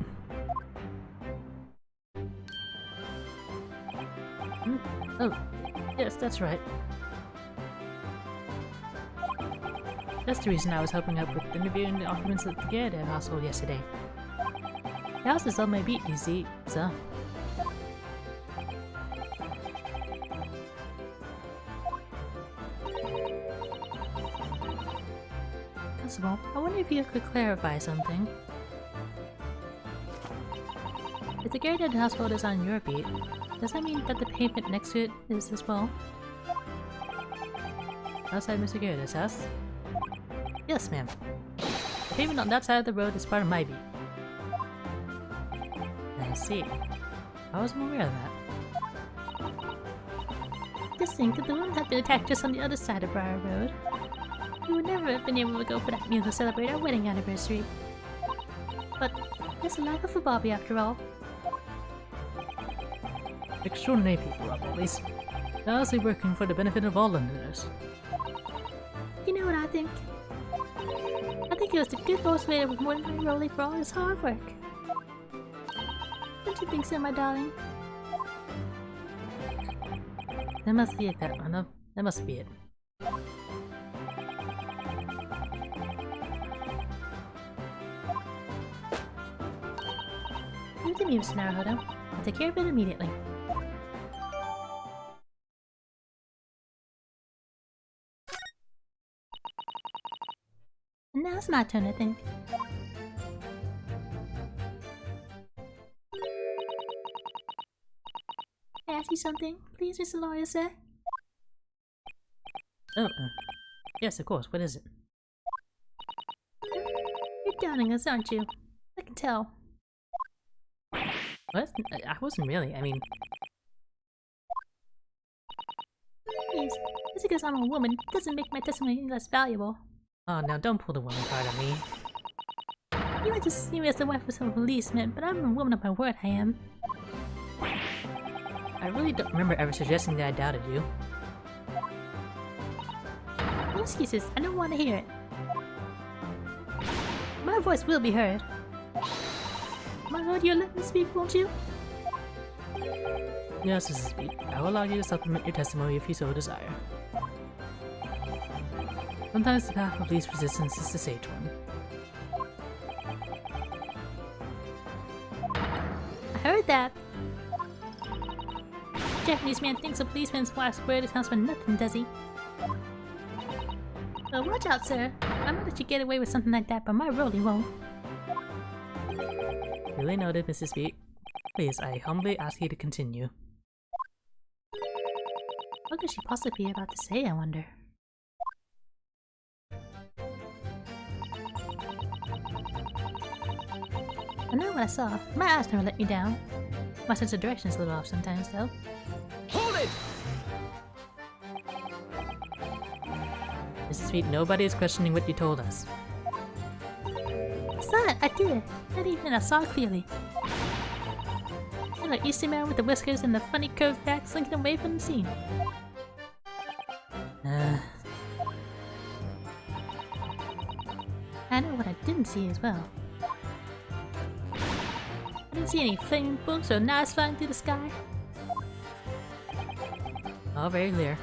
Oh, yes, that's right. That's the reason I was helping out with interviewing the occupants of the Garrett household yesterday. The house is on my beat, you see, so... Possible. I wonder if you could clarify something. If the Garrett household is on your beat, does that mean that the pavement next to it is as well? Outside Mr. Garrett's house? Yes, ma'am. The pavement on that side of the road is part of my beat. I see. I wasn't aware of that. Just think, if the woman had been attacked just on the other side of Briar Road, we would never have been able to go for that meal to celebrate our wedding anniversary. But there's a life for Bobby after all. Extraordinary people, Rob, always. Honestly working for the benefit of all Londoners. You know what I think? I think he was a good motivator with more than Rolly for all his hard work. Don't you think so, my darling? That must be it, Anna. That must be it. Leave the music now, Hodo. I'll take care of it immediately. And now it's my turn, I think. Can I ask you something, please, Mr. Lawyer, sir? Oh, yes, of course. What is it? You're doubting us, aren't you? I can tell. What? I wasn't really. I mean, Please, just because I'm a woman doesn't make my testimony any less valuable. oh, now don't pull the woman card on me. You might just see me as the wife of some policeman, but I'm a woman of my word, I am. I really don't remember ever suggesting that I doubted you. No excuses, I don't want to hear it. My voice will be heard. My lord, you'll let me speak, won't you? Yes, Mrs. Beat. I will allow you to supplement your testimony if you so desire. Sometimes the path of least resistance is the sage one. I heard that. Japanese man thinks a policeman's last word counts for nothing, does he? Well, watch out, sir. I might let you get away with something like that, but my Rolly won't. Really noted, Mrs. Beat. Please, I humbly ask you to continue. What could she possibly be about to say, I wonder? I know what I saw. My eyes never let me down. My sense of direction is a little off sometimes, though. Hold it! Mrs. Beat, nobody is questioning what you told us. I saw it! I did! That evening I saw it clearly. And the Eastern man with the whiskers and the funny curved back slinking away from the scene. I know what I didn't see as well. I didn't see any flaming bolts or knives flying through the sky. All very clear.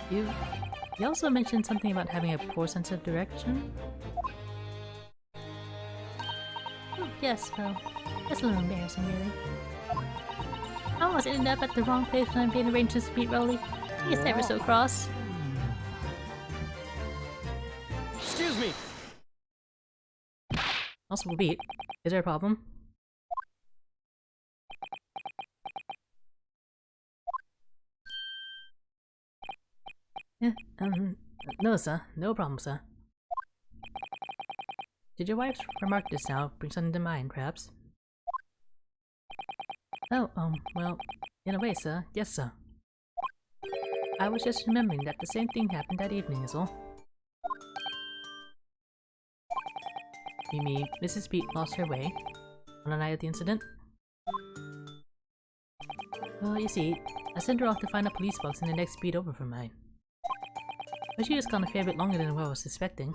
You also mentioned something about having a poor sense of direction? Oh, yes, well, that's a little embarrassing, really. I almost ended up at the wrong place when I made arrangements to meet Rolly. He gets ever so cross. Excuse me! Also, Beat, is there a problem? Yeah, no, sir. No problem, sir. Did your wife's remark just now bring something to mind, perhaps? Oh, well, in a way, sir. Yes, sir. I was just remembering that the same thing happened that evening is all. You mean Mrs. Beat lost her way on the night of the incident? Well, you see, I sent her off to find a police box in the next beat over from mine. But she was gone a fair bit longer than what I was suspecting.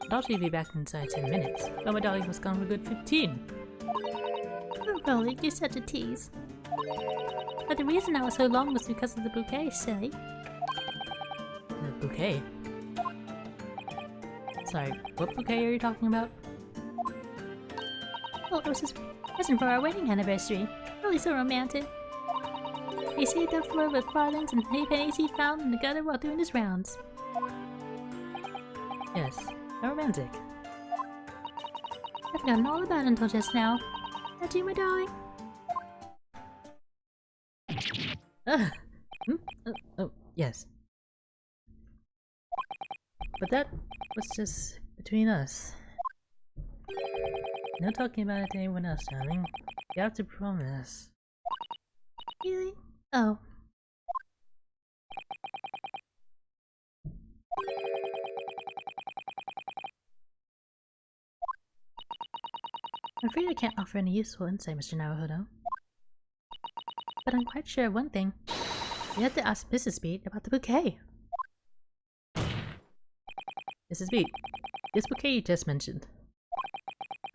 I thought she'd be back inside 10 minutes, but my darling was gone for a good 15. Oh, Rolly, you're such a tease. But the reason I was so long was because of the bouquet, silly. The bouquet? Sorry, what bouquet are you talking about? Oh, it was his present for our wedding anniversary. Really so romantic. He saved up for it with farthings and halfpennies he found in the gutter while doing his rounds. Yes, how romantic. I've forgotten all about it until just now. That you, my darling? Oh, yes. But that was just between us. No talking about it to anyone else, darling. You have to promise. Really? Oh. I'm afraid I can't offer any useful insight, Mr. Naruhodo. But I'm quite sure of one thing. You have to ask Mrs. Beat about the bouquet. Mrs. Beat, this bouquet you just mentioned.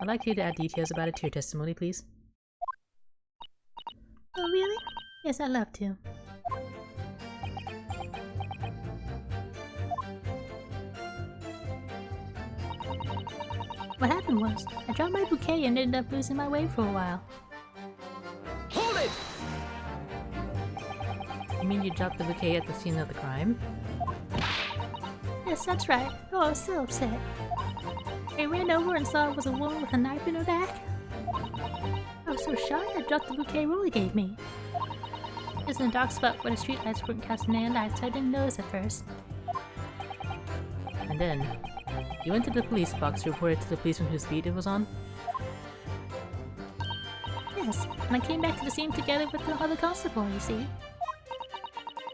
I'd like you to add details about it to your testimony, please. Oh, really? Yes, I'd love to. What happened was, I dropped my bouquet and ended up losing my way for a while. Hold it! You mean you dropped the bouquet at the scene of the crime? Yes, that's right. Oh, I was so upset. I ran over and saw it was a woman with a knife in her back. I was so shocked I dropped the bouquet Rolly gave me. It was in a dark spot where the streetlights weren't casting any light, so I didn't notice at first. And then, you went to the police box to report it to the policeman whose beat it was on? Yes, and I came back to the scene together with the other constable, you see.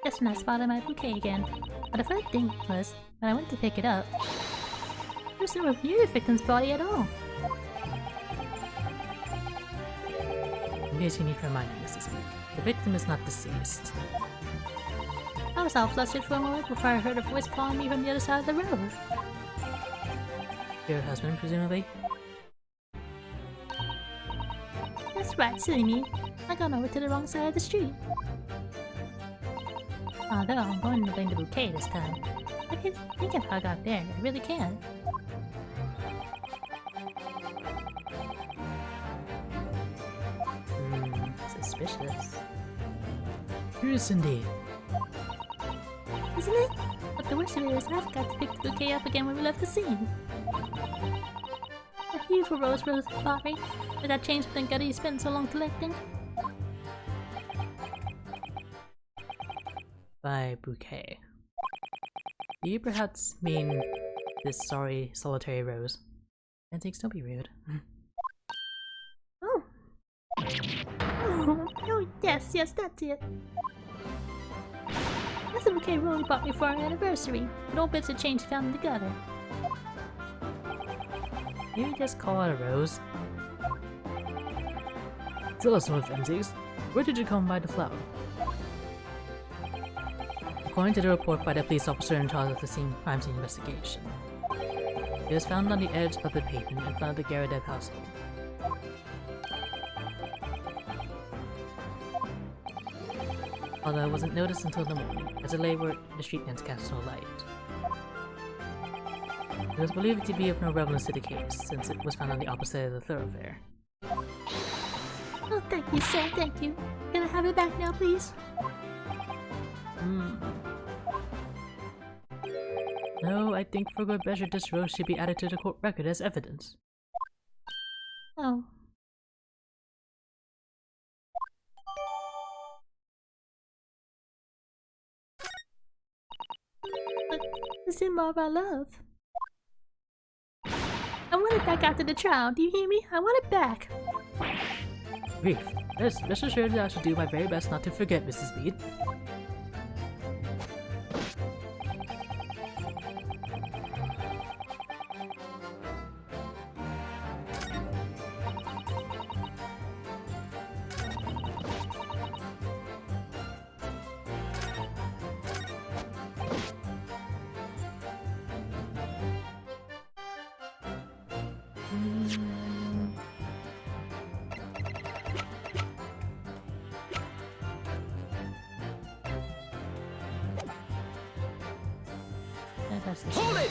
Just when I spotted my bouquet again. But the funny thing was, when I went to pick it up, there was nowhere near the victim's body at all. In case you need reminding, Mrs. Beat, the victim is not deceased. I was all flustered for a moment before I heard a voice calling me from the other side of the road. Your husband, presumably? That's right, silly me. I got over to the wrong side of the street. Although I'm going to blame the bouquet this time. I can't think of how I got there, I really can't. Suspicious. Curious indeed. Isn't it? But the worst of it is I've got to pick the bouquet up again when we left the scene. A beautiful rose bought me. Did that change something gutty you spent so long collecting? By bouquet, do you perhaps mean this sorry solitary rose? Antiques, don't be rude. Oh. Oh, yes, that's it. That's the bouquet Rolly bought me for our anniversary. And old bits of change found in the gutter. Maybe just call it a rose. Tell us, North Antiques, where did you come by the flower? According to the report by the police officer in charge of the crime scene investigation, it was found on the edge of the pavement in front of the Garrett household. Although it wasn't noticed until the morning, as it lay where the street lamps cast no light. It was believed to be of no relevance to the case, since it was found on the opposite of the thoroughfare. Oh, thank you, sir, thank you. Can I have it back now, please? No, I think for good measure this rose should be added to the court record as evidence. Oh. But the symbol of our love. I want it back after the trial, do you hear me? I want it back! Grief. Rest assured that I shall do my very best not to forget, Mrs. Beat. Hold it!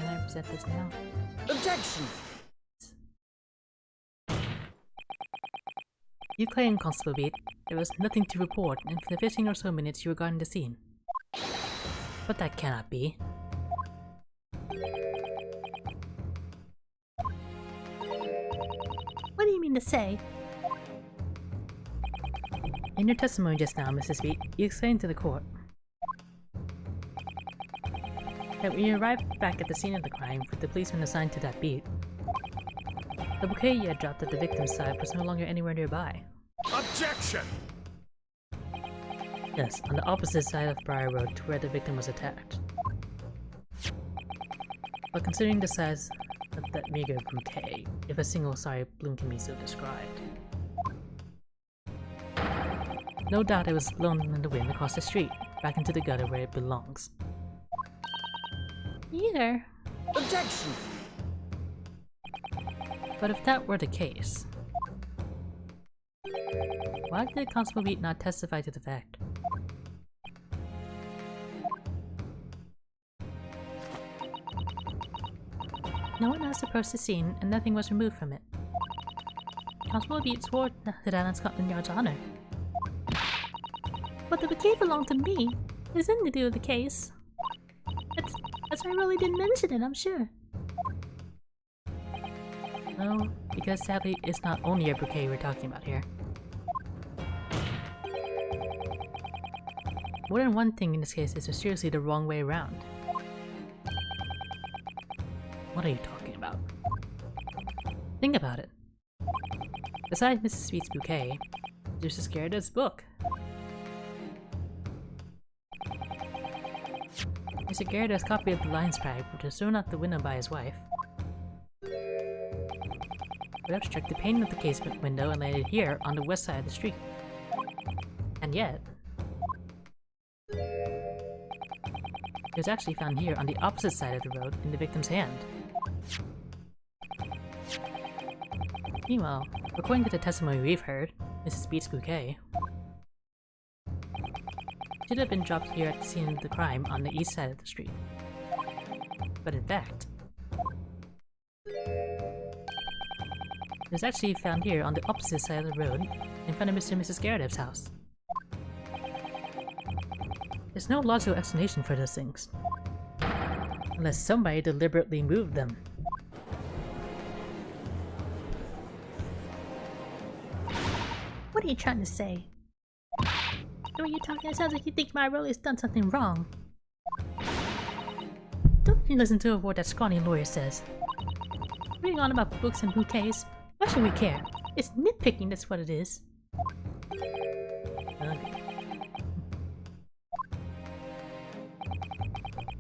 Can I present this now? Objection! You claim, Constable Beat, there was nothing to report in the 15 or so minutes you were guarding the scene. But that cannot be. What do you mean to say? In your testimony just now, Mrs. Beat, you explained to the court that when you arrived back at the scene of the crime with the policeman assigned to that beat, the bouquet you had dropped at the victim's side was no longer anywhere nearby. Objection! Yes, on the opposite side of Briar Road to where the victim was attacked. But considering the size of that meager bouquet, if a single sorry bloom can be so described, no doubt it was blown in the wind across the street, back into the gutter where it belongs. Either. Objection! But if that were the case, why did Constable Beat not testify to the fact? No one else approached the scene and nothing was removed from it. Constable Beat swore to that on Scotland Yard's honor. But the bouquet belonged to me. It has nothing to do with the case. That's why I really didn't mention it, I'm sure. No, because sadly it's not only a bouquet we're talking about here. More than one thing in this case is mysteriously the wrong way around. What are you talking about? Think about it. Besides Mrs. Sweet's bouquet, there's Mrs. Garrett's book. Mr. Garrett's copy of the Lion's Pride, which was thrown out the window by his wife, would obstruct the pane of the casement window and landed here on the west side of the street. And yet, it was actually found here on the opposite side of the road in the victim's hand. Meanwhile, according to the testimony we've heard, Mrs. Beat's bouquet should have been dropped here at the scene of the crime on the east side of the street. But in fact, it was actually found here on the opposite side of the road in front of Mr. and Mrs. Garrett's house. There's no logical explanation for those things, unless somebody deliberately moved them. What are you trying to say? The way you're talking, it sounds like you think my Rolly's done something wrong. Don't you listen to a word that scrawny lawyer says. Reading on about books and bouquets. Why should we care? It's nitpicking, that's what it is.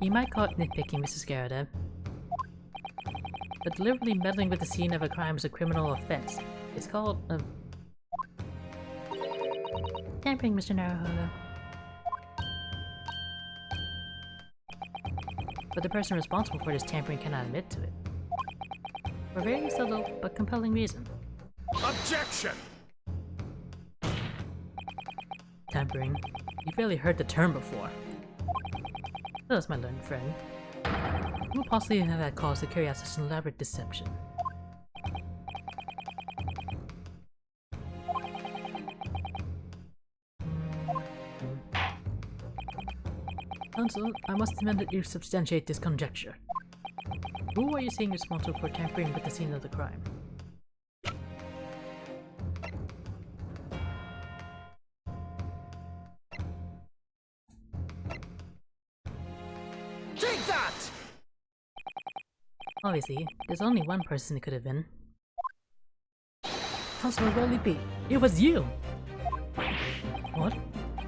You might call it nitpicking, Mrs. Garrett, but deliberately meddling with the scene of a crime is a criminal offense. It's called, tampering, Mr. Naruhodo. But the person responsible for this tampering cannot admit to it. For a very subtle but compelling reason. Objection! Tampering. You've barely heard the term before. Tell us, my learned friend. Who will possibly have had cause to carry out such an elaborate deception? Counsel, I must demand that you substantiate this conjecture. Who are you saying responsible for tampering with the scene of the crime? Take that! Obviously, there's only one person it could have been. Constable Rolly B, it was you! What?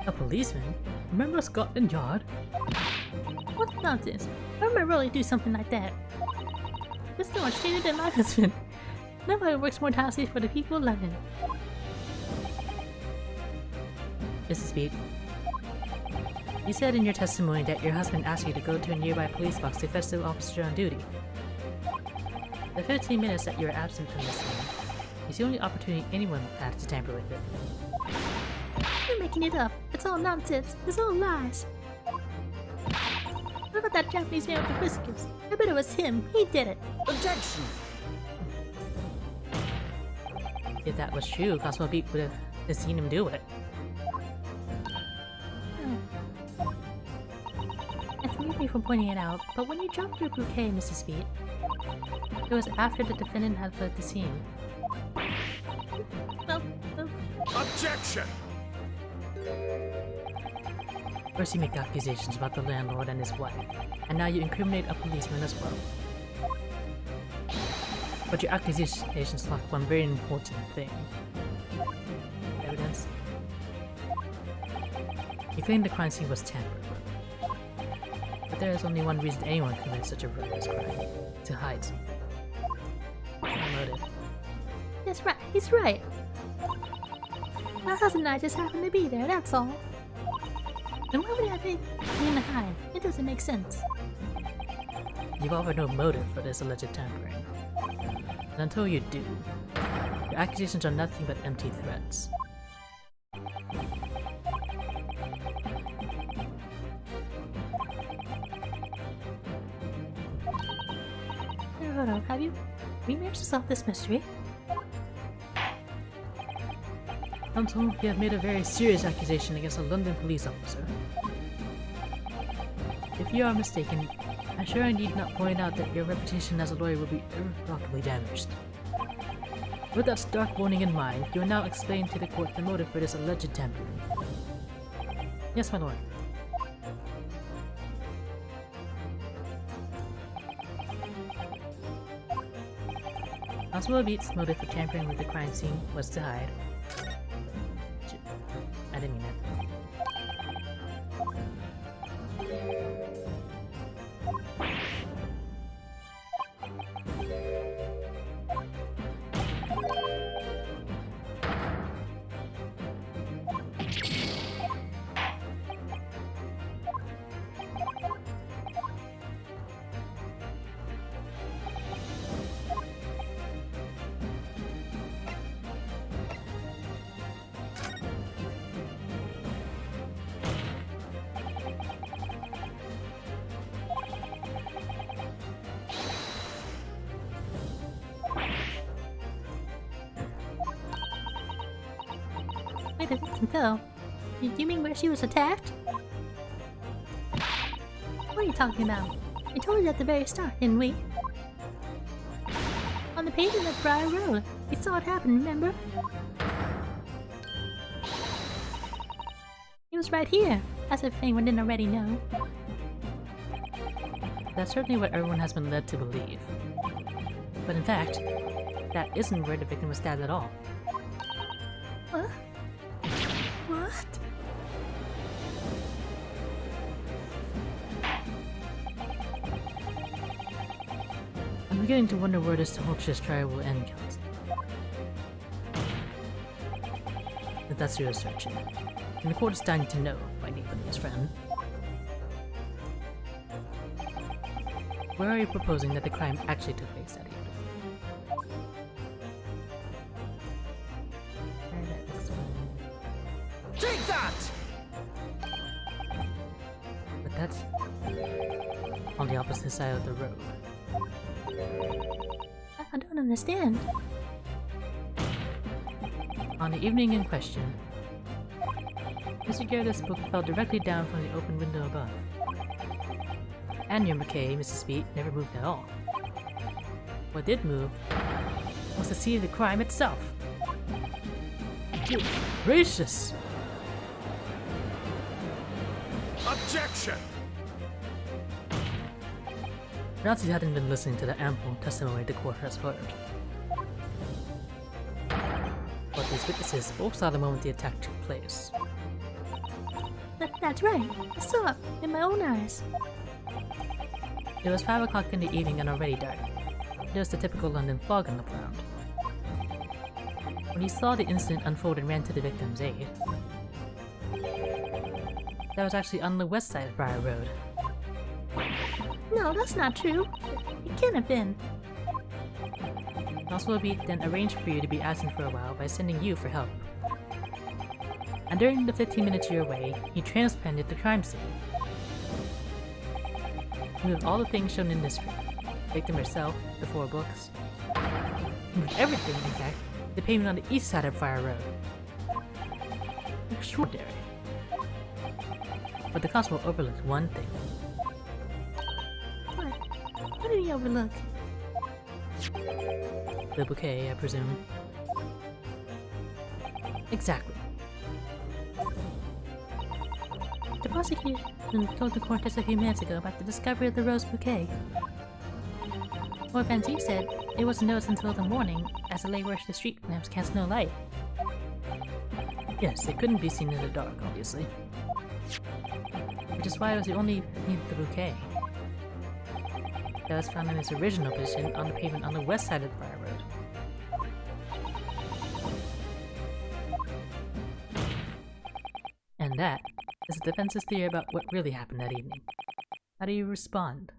A policeman? Remember Scotland Yard? What nonsense? Why would I really do something like that? This is no much straighter than my husband. Nobody works more tirelessly for the people of London. Mrs. Speed, you said in your testimony that your husband asked you to go to a nearby police box to fetch the officer on duty. The 15 minutes that you were absent from the scene is the only opportunity anyone had to tamper with it. You're making it up. It's all nonsense. It's all lies. What about that Japanese man with the whiskers? I bet it was him. He did it. Objection! If that was true, Constable Beat would have seen him do it. And forgive me for pointing it out, but when you dropped your bouquet, Mrs. Beat, it was after the defendant had fled the scene. Well, Objection! First you make accusations about the landlord and his wife, and now you incriminate a policeman as well. But your accusations lack one very important thing. Evidence. You claim the crime scene was tampered with. But there is only one reason anyone commits such a murderous crime. To hide something. No motive. that's right. He's right. My husband and I just happened to be there, that's all. And why would I think me in the hide? It doesn't make sense. You've offered no motive for this alleged tampering. And until you do, your accusations are nothing but empty threats. Here, hold on, have you? We managed to solve this mystery. Counsel, you have made a very serious accusation against a London police officer. If you are mistaken, I'm sure I need not point out that your reputation as a lawyer will be irrevocably damaged. With that stark warning in mind, you will now explain to the court the motive for this alleged tampering. Yes, my lord. Constable Beat's motive for tampering with the crime scene was to hide. I didn't mean that. Wait a minute, though. You mean where she was attacked? What are you talking about? I told you at the very start, didn't we? On the pavement of Briar Road. We saw it happen, remember? He was right here, as if anyone didn't already know. That's certainly what everyone has been led to believe. But in fact, that isn't where the victim was stabbed at all. What? What? I'm beginning to wonder where this tumultuous trial will end, Counsel. But that's your assertion, and the court is dying to know, my Nepalese friend. Where are you proposing that the crime actually took place that evening? Take that! But that's on the opposite side of the road. I don't understand. On the evening in question, Mr. Garrett's book fell directly down from the open window above. And your bouquet, Mrs. Beat, never moved at all. What did move was the scene of the crime itself. Good gracious! Objection! Perhaps he hadn't been listening to the ample testimony the court has heard. But these witnesses both saw the moment the attack took place. That's right. I saw it in my own eyes. It was 5 o'clock in the evening and already dark. There was the typical London fog on the ground. When he saw the incident unfold and ran to the victim's aid, that was actually on the west side of Briar Road. No, that's not true. It can't have been. Constable Beat then arranged for you to be absent for a while by sending you for help. And during the 15 minutes you were away, he transplanted the crime scene. He moved all the things shown in this room. The victim herself, the 4 books. He moved everything, in fact, the pavement on the east side of Briar Road. Extraordinary. But the constable overlooked one thing. What did he overlook? The bouquet, I presume. Exactly. The prosecution told the court just a few minutes ago about the discovery of the rose bouquet. Lord Van Zee said it wasn't noticed until the morning, as the lay where the street lamps cast no light. Yes, it couldn't be seen in the dark, obviously. Which is why it was the only thing of the bouquet that was found in its original position on the pavement on the west side of the Briar Road. And that is the defense's theory about what really happened that evening. How do you respond?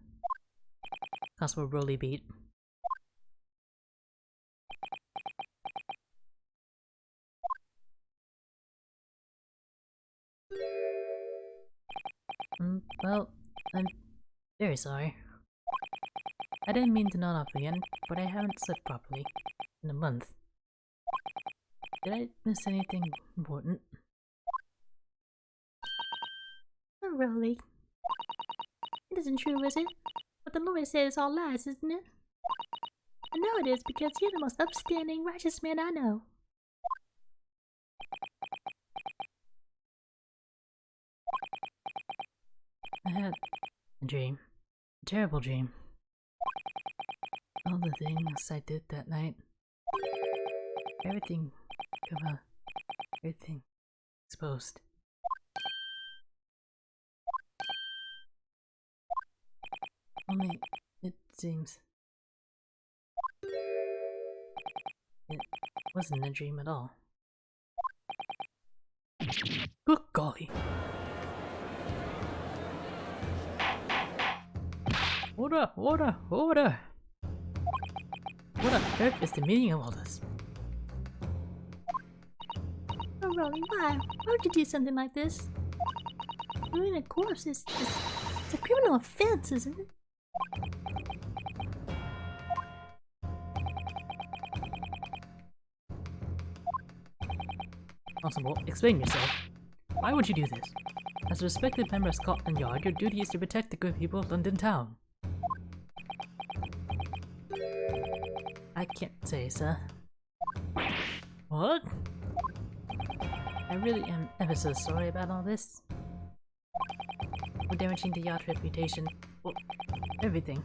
Constable Rolly Beat. Well, I'm very sorry. I didn't mean to nod off again, but I haven't slept properly in a month. Did I miss anything important? Oh, really? It isn't true, is it? What the lawyer said is all lies, isn't it? I know it is because you're the most upstanding, righteous man I know. I had a dream. A terrible dream. All the things I did that night. Everything come out. Everything exposed. Only, it seems... it wasn't a dream at all. Good golly! Order! Order! Order! What on earth is the meaning of all this? Oh, Rolly, why? Why would you do something like this? Moving a corpse is it's a criminal offense, isn't it? Constable, explain yourself. Why would you do this? As a respected member of Scotland Yard, your duty is to protect the good people of London town. I can't say, sir. What? I really am ever so sorry about all this. We're damaging the yacht reputation. Well, everything.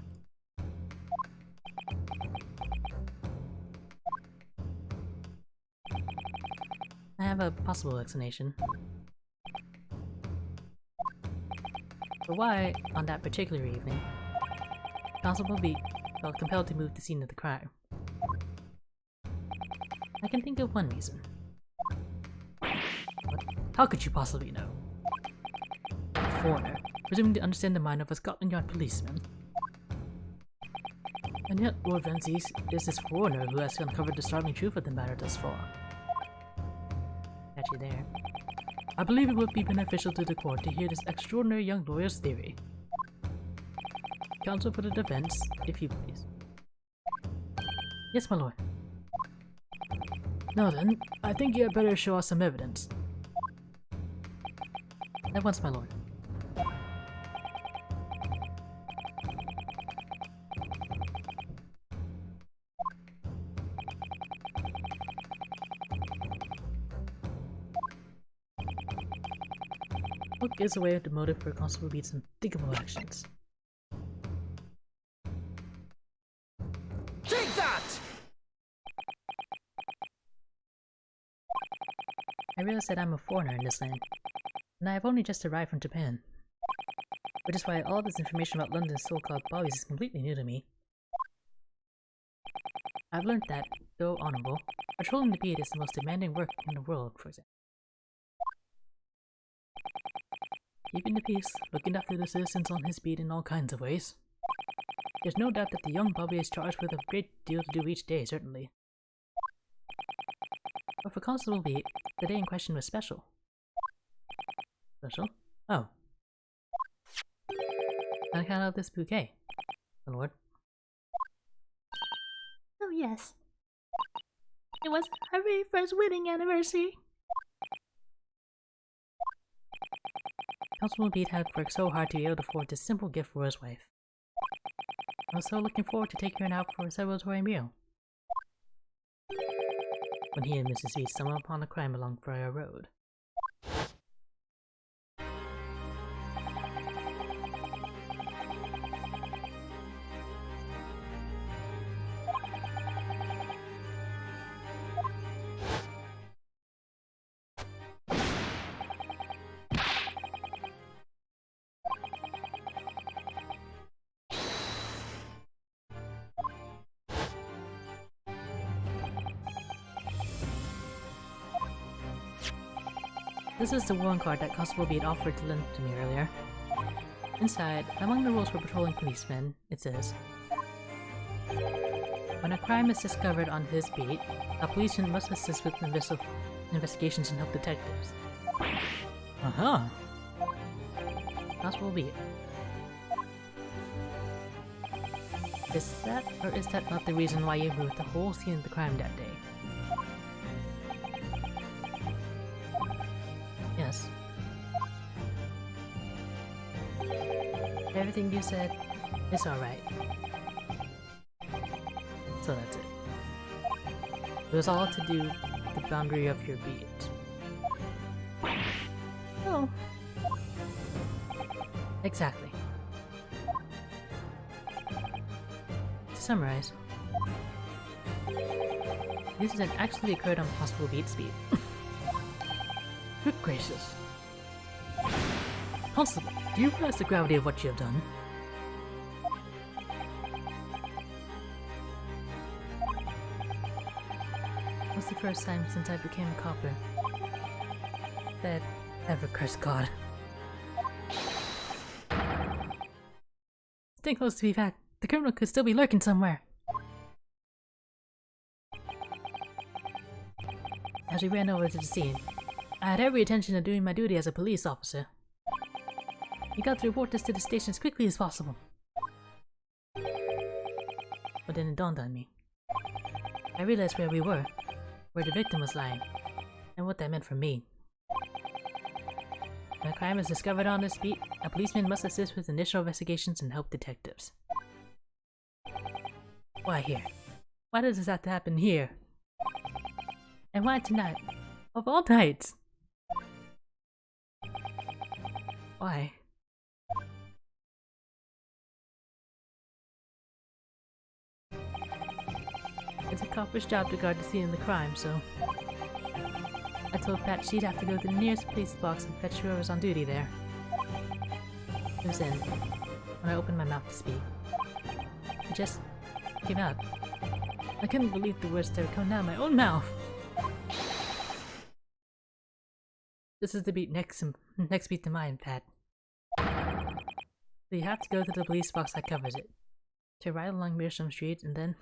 I have a possible explanation for why, on that particular evening, Constable Beat felt compelled to move the scene of the crime. I can think of one reason. But how could you possibly know? A foreigner, presuming to understand the mind of a Scotland Yard policeman. And yet, Lord Van Zee is this foreigner who has uncovered the startling truth of the matter thus far. Got you there. I believe it would be beneficial to the court to hear this extraordinary young lawyer's theory. Counsel for the defense, if you please. Yes, my lord. Now then, I think you had better show us some evidence. At once, my lord. What gives away the motive for Constable Beat's unthinkable actions? Take that! I realize that I'm a foreigner in this land, and I have only just arrived from Japan. Which is why all this information about London's so-called bobbies is completely new to me. I've learned that, though honorable, patrolling the beat is the most demanding work in the world, for example. Keeping the peace, looking after the citizens on his beat in all kinds of ways. There's no doubt that the young bobby is charged with a great deal to do each day, certainly. But for Constable Beat, the day in question was special. Special? Oh. On account of this bouquet, my lord. Oh, yes. It was our very first wedding anniversary. Constable Beat had worked so hard to be able to afford this simple gift for his wife. I was so looking forward to taking her out for a celebratory meal. When he and Mrs. Beat stumbled upon a crime along Friar Road. This is the warrant card that Constable Beat offered to lend to me earlier. Inside, among the rules for patrolling policemen, it says, when a crime is discovered on his beat, a policeman must assist with investigations and help detectives. Aha! Constable Beat. Is that, or is that not the reason why you moved the whole scene of the crime that day? Yes. Everything you said is alright. So that's it. It was all to do with the boundary of your beat. Oh, Exactly. To summarize, this incident actually occurred on Constable Beat's beat. Good gracious. Constable, do you realize the gravity of what you have done? It was the first time since I became a copper that I've ever cursed God. Stay close to be back. The criminal could still be lurking somewhere. As we ran over to the scene, I had every intention of doing my duty as a police officer. We got to report this to the station as quickly as possible. But then it dawned on me. I realized where we were, where the victim was lying, and what that meant for me. When a crime is discovered on this beat, a policeman must assist with initial investigations and help detectives. Why here? Why does this have to happen here? And why tonight? Of all nights! Why? It's a copper's job to guard the scene of the crime, so I told Pat she'd have to go to the nearest police box and fetch whoever's on duty there. It was in when I opened my mouth to speak. It just came out. I couldn't believe the words that were coming out of my own mouth. This is the beat next beat to mine, Pat. So you have to go to the police box that covers it. To ride along Mearsham Street and then...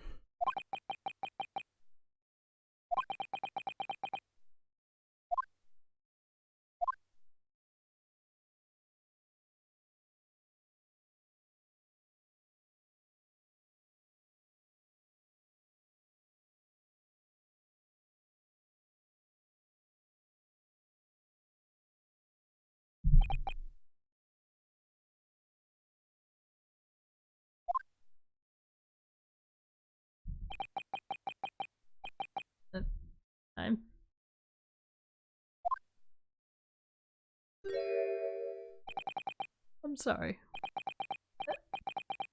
sorry.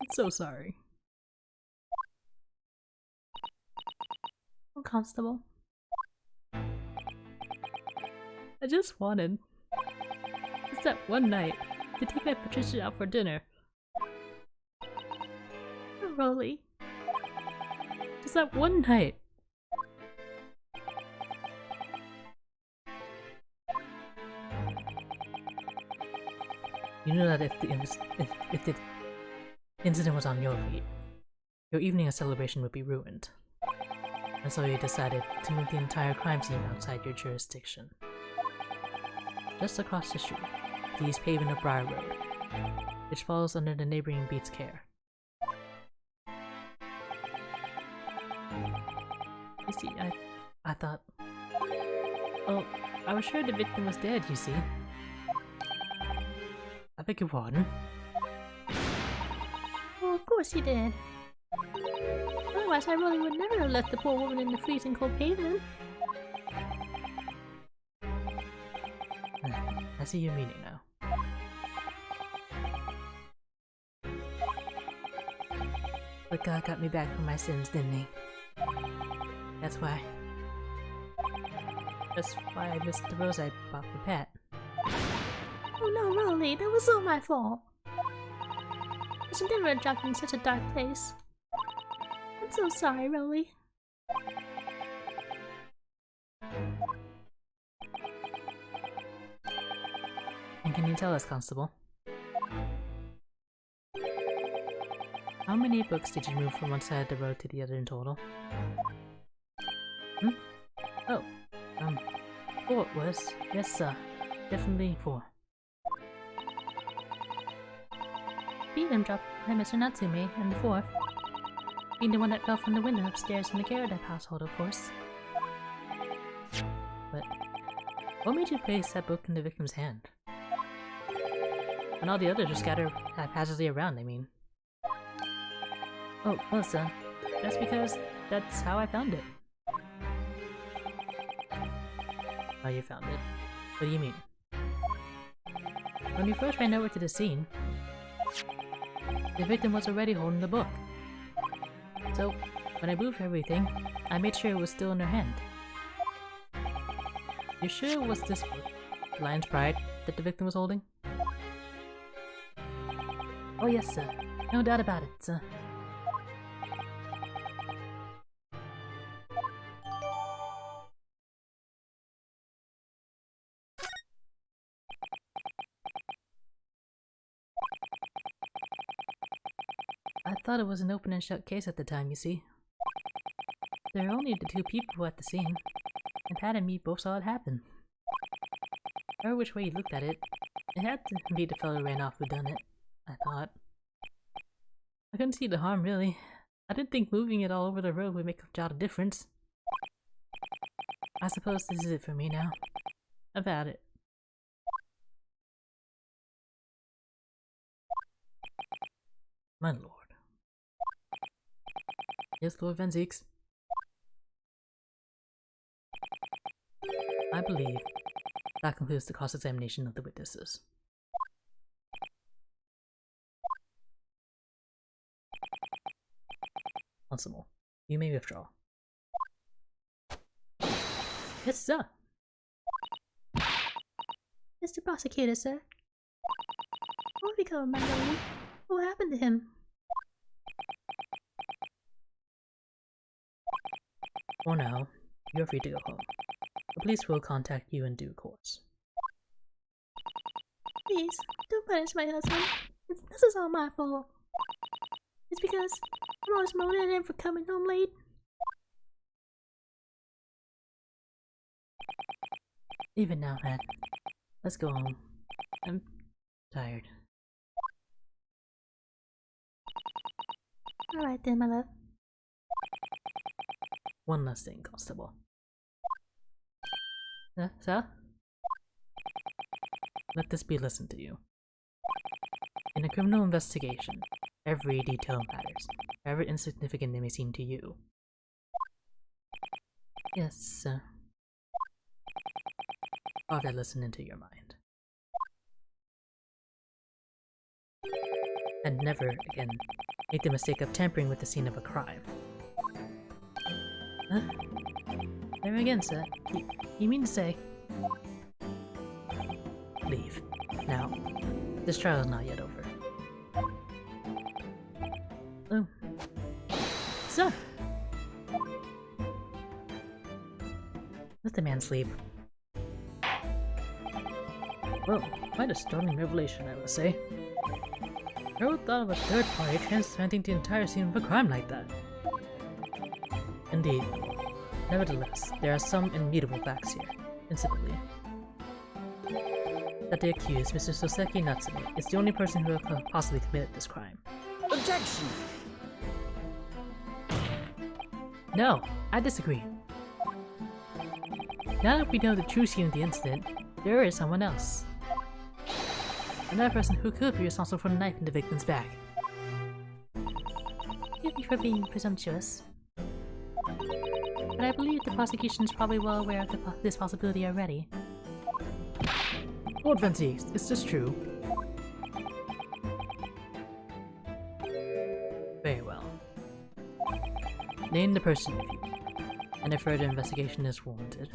I'm so sorry. Oh, Constable. I just wanted, just that one night, to take my Patricia out for dinner. Oh, Rolly. Just that one night. You know that if the incident was on your feet, your evening of celebration would be ruined. And so you decided to move the entire crime scene outside your jurisdiction. Just across the street, the east pavement of Briar Road, which falls under the neighboring beat's care. You see, I thought... Well, I was sure the victim was dead, you see. I beg your pardon. Well, of course you did. Otherwise, I really would never have left the poor woman in the freezing cold pavement. I see your meaning now. But God got me back from my sins, didn't he? That's why I missed the rose I bought for Pat. Oh no, Rolly, that was all my fault. I should never have dropped you in such a dark place. I'm so sorry, Rolly. And can you tell us, Constable? How many books did you move from one side of the road to the other in total? Hmm? Oh, 4 it was. Yes, sir. Definitely 4. Beatum dropped by Mr. Natsume, and the 4th being the one that fell from the window upstairs in the Garrett household, of course. But what made you place that book in the victim's hand? And all the others are scattered haphazardly around, I mean. Oh, well, sir, that's because that's how I found it. How you found it? What do you mean? When we first ran over to the scene, the victim was already holding the book. So, when I moved everything, I made sure it was still in her hand. You sure it was this book, The Lion's Pride, that the victim was holding? Oh yes, sir. No doubt about it, sir. I thought it was an open and shut case at the time, you see. There were only the 2 people at the scene, and Pat and me both saw it happen. However which way you looked at it, it had to be the fellow who ran off who done it, I thought. I couldn't see the harm, really. I didn't think moving it all over the road would make a jot of difference. I suppose this is it for me now. I've had it. My lord. Yes, Lord Van Zeeks. I believe that concludes the cross-examination of the witnesses. Constable, you may withdraw. Yes, sir. Mr. Prosecutor, sir. What have become of my Rolly? What happened to him? For now, you're free to go home. The police will contact you in due course. Please, don't punish my husband. This is all my fault. It's because I'm always moaning at him for coming home late. Even now, Pat. Let's go home. I'm tired. Alright then, my love. One last thing, Constable. Sir? Let this be listened to you. In a criminal investigation, every detail matters, however insignificant it may seem to you. Yes, sir. I'll have that listened into your mind. and never again make the mistake of tampering with the scene of a crime. Huh? There again, sir. You mean to say... Leave. Now. This trial is not yet over. Oh. Sir! Let the man sleep. Well, quite a stunning revelation, I must say. Who thought of a third party transplanting the entire scene of a crime like that? Indeed. Nevertheless, there are some immutable facts here. Principally, that the accused, Mr. Soseki Natsume, is the only person who could possibly committed this crime. Objection! No, I disagree. Now that we know the true scene of the incident, there is someone else. Another person who could be responsible for the knife in the victim's back. Forgive me for being presumptuous, but I believe the prosecution is probably well aware of this possibility already. Lord Venti, is this true? Very well. Name the person if you will, and if further investigation is warranted.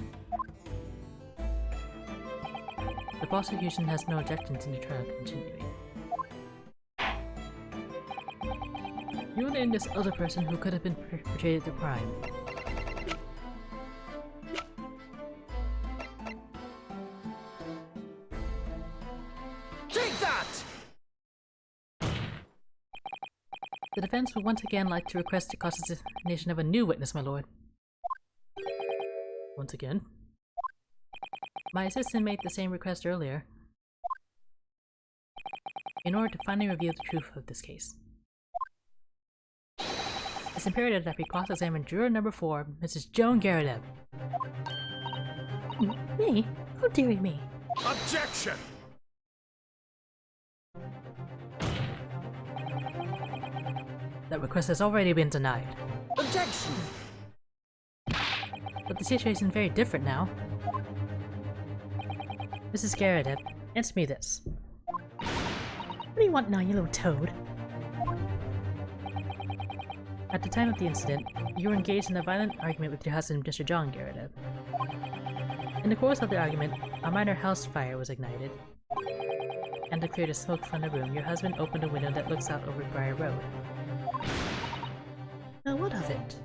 The prosecution has no objection to the trial continuing. You will name this other person who could have been perpetrated the crime. Take that! The defense would once again like to request the cross-examination of a new witness, my lord. Once again? My assistant made the same request earlier, in order to finally reveal the truth of this case. It's imperative that we cross-examine juror number 4, Mrs. Joan Garrett. Me? How dare me? Objection! That request has already been denied. Objection! But the situation is very different now. Mrs. Garrett, answer me this. What do you want now, you little toad? At the time of the incident, you were engaged in a violent argument with your husband, Mr. John Garrett. In the course of the argument, a minor house fire was ignited, and to clear the smoke from the room, your husband opened a window that looks out over Briar Road. Now what of it?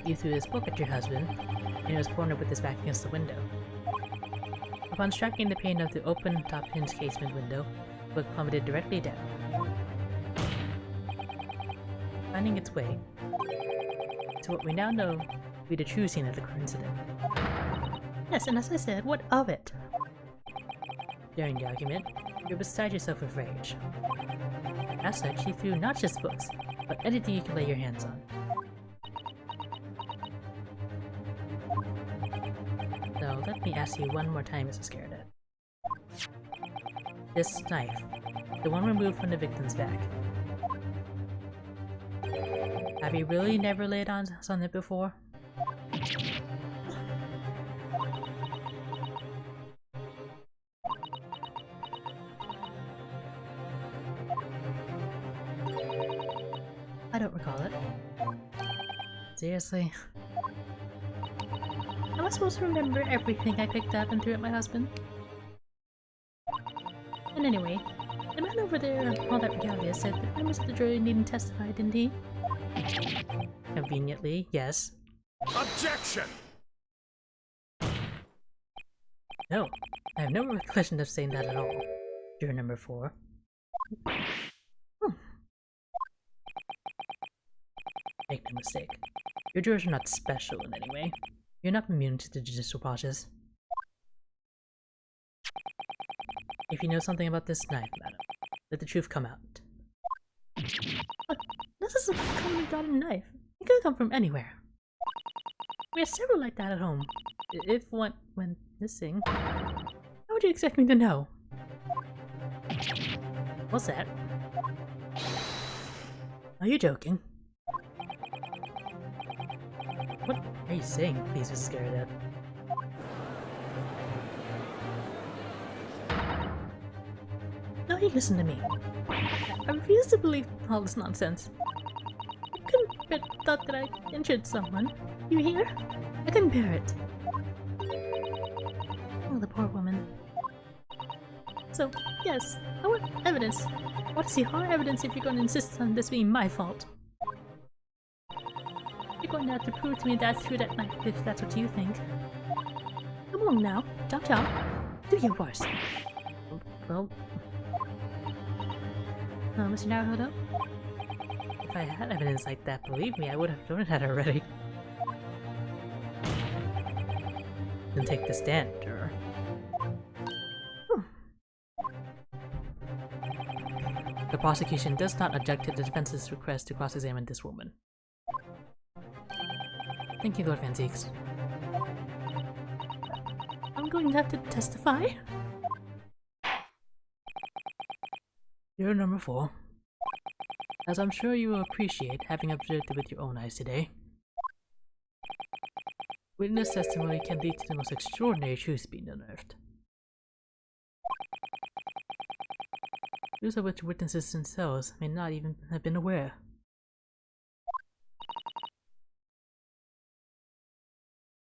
You threw this book at your husband, and he was cornered with his back against the window. Upon striking the pane of the open top-hinge casement window, the book plummeted directly down, finding its way to what we now know to be the true scene of the incident. Yes, and as I said, what of it? During the argument, you were beside yourself with rage. As such, you threw not just books, but anything you could lay your hands on. So let me ask you one more time, Mrs. Garrett. This knife, the one removed from the victim's back, have you really never laid on it before? I don't recall it. Seriously? Am I supposed to remember everything I picked up and threw at my husband? And anyway, the man over there, all that regalia, said that members of the jury needn't testify, didn't he? Conveniently, yes. Objection! No, I have no recollection of saying that at all. Juror number 4. Make no mistake. Your jurors are not special in any way. You're not immune to the judicial process. If you know something about this knife, madam, let the truth come out. This is a commonly gotten knife. It could come from anywhere. We have several like that at home. If one went missing, How would you expect me to know? what's that? Are you joking? What are you saying, please, Mrs. Garrett? Don't you listen to me. I refuse to believe all this nonsense. I couldn't bear the thought that I injured someone. You hear? I couldn't bear it. Oh, the poor woman. So, yes, I want evidence. I want to see hard evidence if you're going to insist on this being my fault. You're going to have to prove to me that I threw that knife, if that's what you think. Come along now, Chow Chow. Do your worst. Well... Mr. Naruhodo? If I had evidence like that, believe me, I would have done that already. Then take the stand, or... The prosecution does not object to the defense's request to cross-examine this woman. Thank you, Lord Van Zieks. I'm going to have to testify. You're number 4. As I'm sure you will appreciate, having observed it with your own eyes today. Witness testimony can lead to the most extraordinary truths being unearthed. Truths of which witnesses themselves may not even have been aware.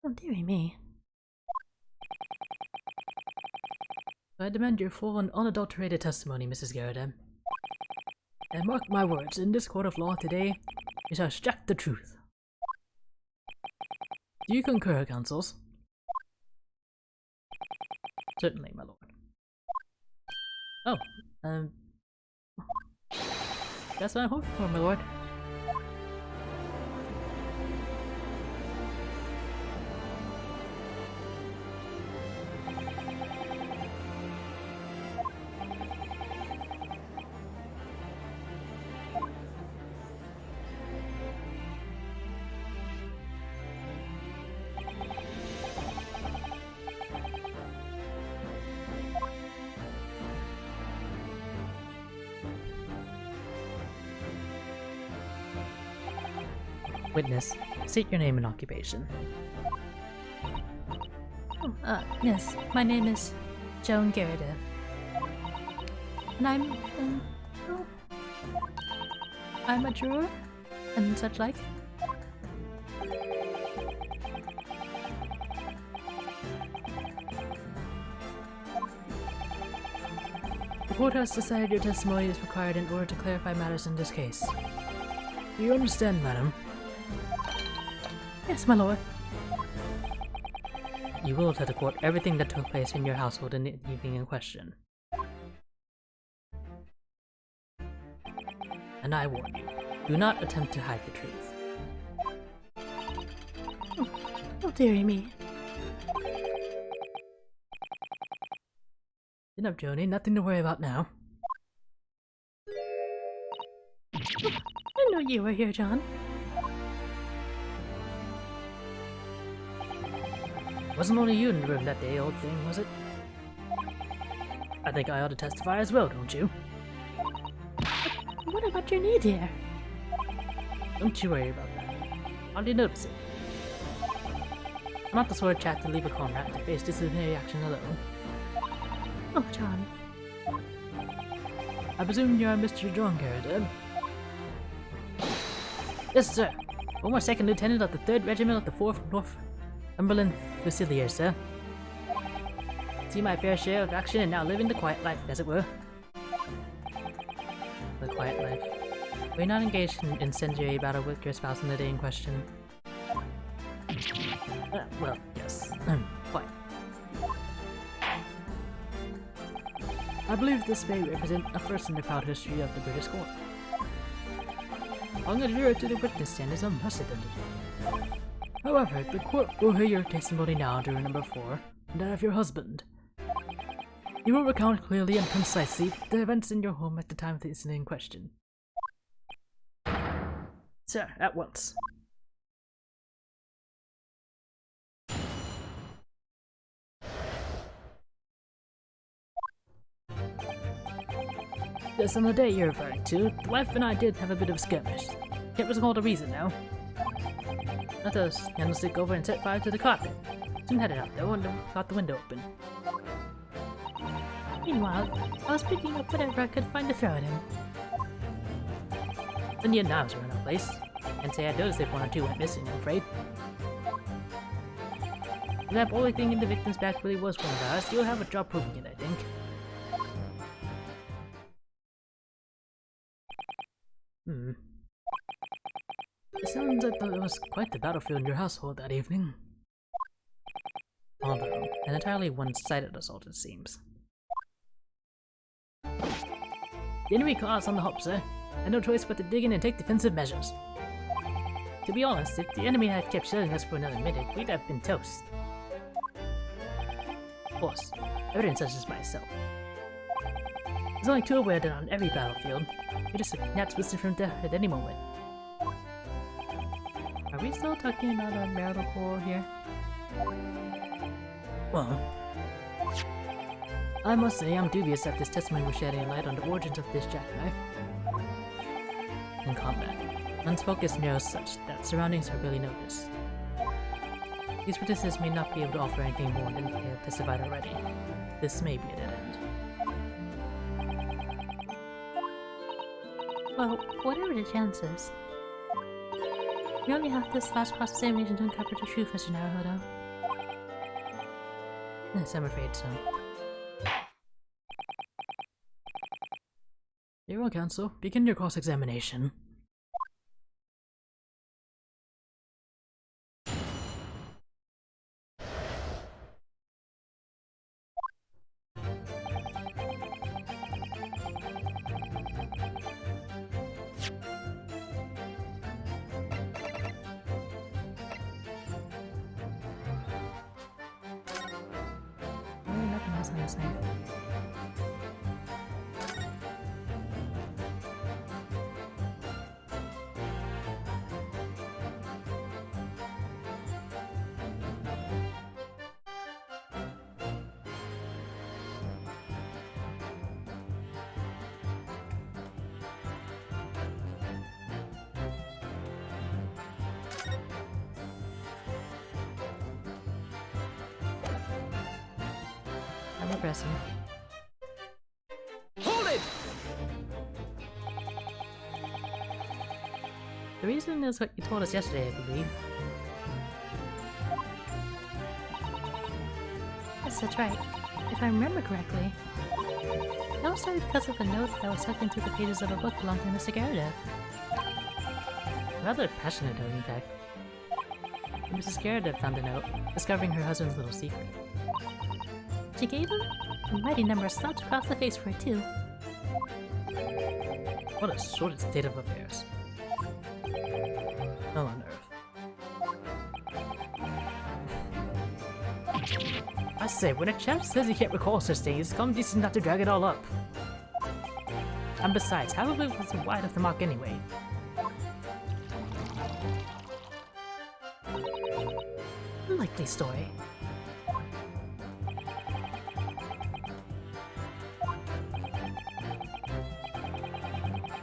Oh, dearie me. I demand your full and unadulterated testimony, Mrs. Garrett. And mark my words, in this court of law today, you shall extract the truth. Do you concur, counsels? Certainly, my lord. Oh, that's what I'm hoping for, my lord. Witness, state your name and occupation. Oh, yes, my name is Joan Garrett. And I'm a juror, and such like. The court has decided your testimony is required in order to clarify matters in this case. Do you understand, madam? Yes, my lord. You will tell the court everything that took place in your household in the evening in question. And I warn you, do not attempt to hide the truth. Oh, dearie me. Chin up, Joni, nothing to worry about now. I know you were here, John. Wasn't only you in the room that day, old thing, was it? I think I ought to testify as well, don't you? What about your knee, dear? Don't you worry about that. Hardly notice it. I'm not the sort of chap to leave a comrade to face disciplinary action alone. Oh, John. I presume you're Mr. Joan Garrett, Yes, sir. Former second lieutenant of the 3rd Regiment of the 4th Northumberland Fusiliers, sir. See my fair share of action and now living the quiet life, as it were. The quiet life. Were you not engaged in incendiary battle with your spouse in the day in question? Well, yes. Quite. I believe this may represent a first in the proud history of the British court. Calling a juror to the witness stand is unprecedented. However, the court will hear your testimony now during number 4, and that of your husband. You will recount clearly and concisely the events in your home at the time of the incident in question. Sir, at once. Yes, on the day you're referring to, the wife and I did have a bit of a skirmish. Can't recall the reason now. Let us candlestick over and set fire to the carpet. Soon had it out though and got the window open. Meanwhile, I was picking up whatever I could find to throw at him. Plenty of knives around our place. Can't say I noticed if one or two went missing, I'm afraid. If that boy thing in the victim's back really was one of ours, you'll have a job proving it, I think. It sounds like there was quite the battlefield in your household that evening. Although, an entirely one-sided assault, it seems. The enemy caught us on the hop, sir. Had no choice but to dig in and take defensive measures. To be honest, if the enemy had kept shelling us for another minute, we'd have been toast. Of course, evidence such as myself. There's only two aware that on every battlefield. You're just a gnat's whistle from death at any moment. Are we still talking about a marital quarrel here? Well, I must say I'm dubious that this testimony will shed any light on the origins of this jackknife. In combat, one's focus narrows such that surroundings are barely noticed. These witnesses may not be able to offer anything more than they have testified already. This may be a dead end. Well, whatever the chances. We only have this last cross-examination to uncover the truth, Mr. Naruhodo. Yes, I'm afraid so. Very well, counsel. Begin your cross-examination. Nothing else on this night. I'm repressing. Hold it! The reason is what you told us yesterday, I believe. Yes, that's right. If I remember correctly. It all started because of a note that was tucked into the pages of a book belonging to Mr. Garrett. Rather passionate note, in fact. Mrs. Garrett found the note, discovering her husband's little secret. She gave him a mighty number of slaps across the face for it, too. What a sordid state of affairs. Hell on earth. I say, when a chap says he can't recall such things, it's come decent not to drag it all up. And besides, half of it was wide of the mark anyway. Unlikely story.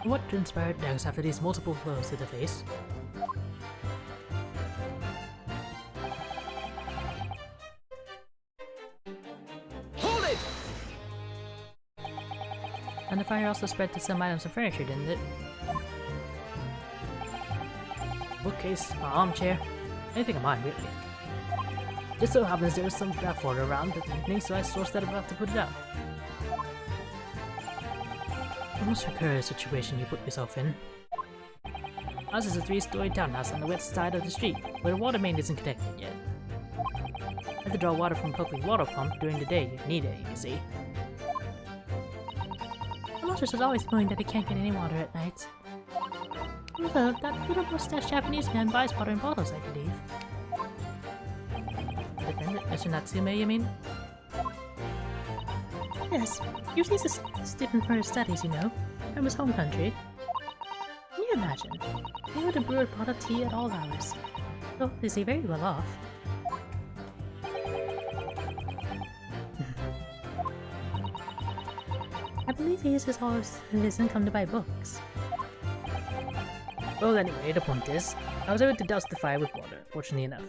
What transpired next after these multiple blows to the face? Hold it! And the fire also spread to some items of furniture, didn't it? Bookcase, an armchair, anything of mine, really. Just so happens there was some draft water around that evening, so I sourced that about to put it out. The most precarious situation you put yourself in. Ours is a 3-story townhouse on the west side of the street, where the water main isn't connected yet. I have to draw water from a public water pump during the day if need it, you see. The Monsters is always knowing that they can't get any water at night. Although, that little mustache Japanese man buys water in bottles, I believe. The defendant, Mr. Natsume, you mean? Yes, usually he's a student for his studies, you know, from his home country. Can you imagine? He would have brewed a pot of tea at all hours. So, is he very well off? I believe he uses all of his income to buy books. Well, anyway, the point is, I was able to douse the fire with water, fortunately enough.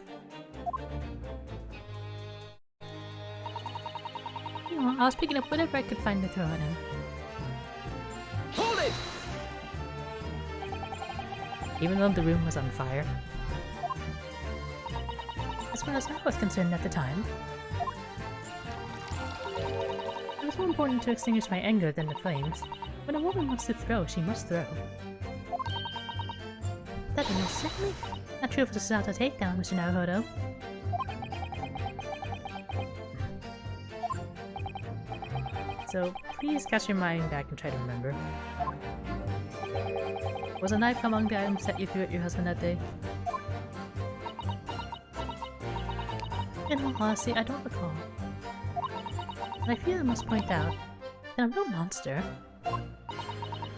know, I was picking up whatever I could find to throw at him. Hold it! Even though the room was on fire. As far as I was concerned at the time, it was more important to extinguish my anger than the flames. When a woman wants to throw, she must throw. That is most certainly not true for the Sata takedown, Mr. Naruhodo. So, please cast your mind back and try to remember. Was a knife among the items that you threw at your husband that day? In all honesty, I don't recall. But I feel I must point out that I'm no monster.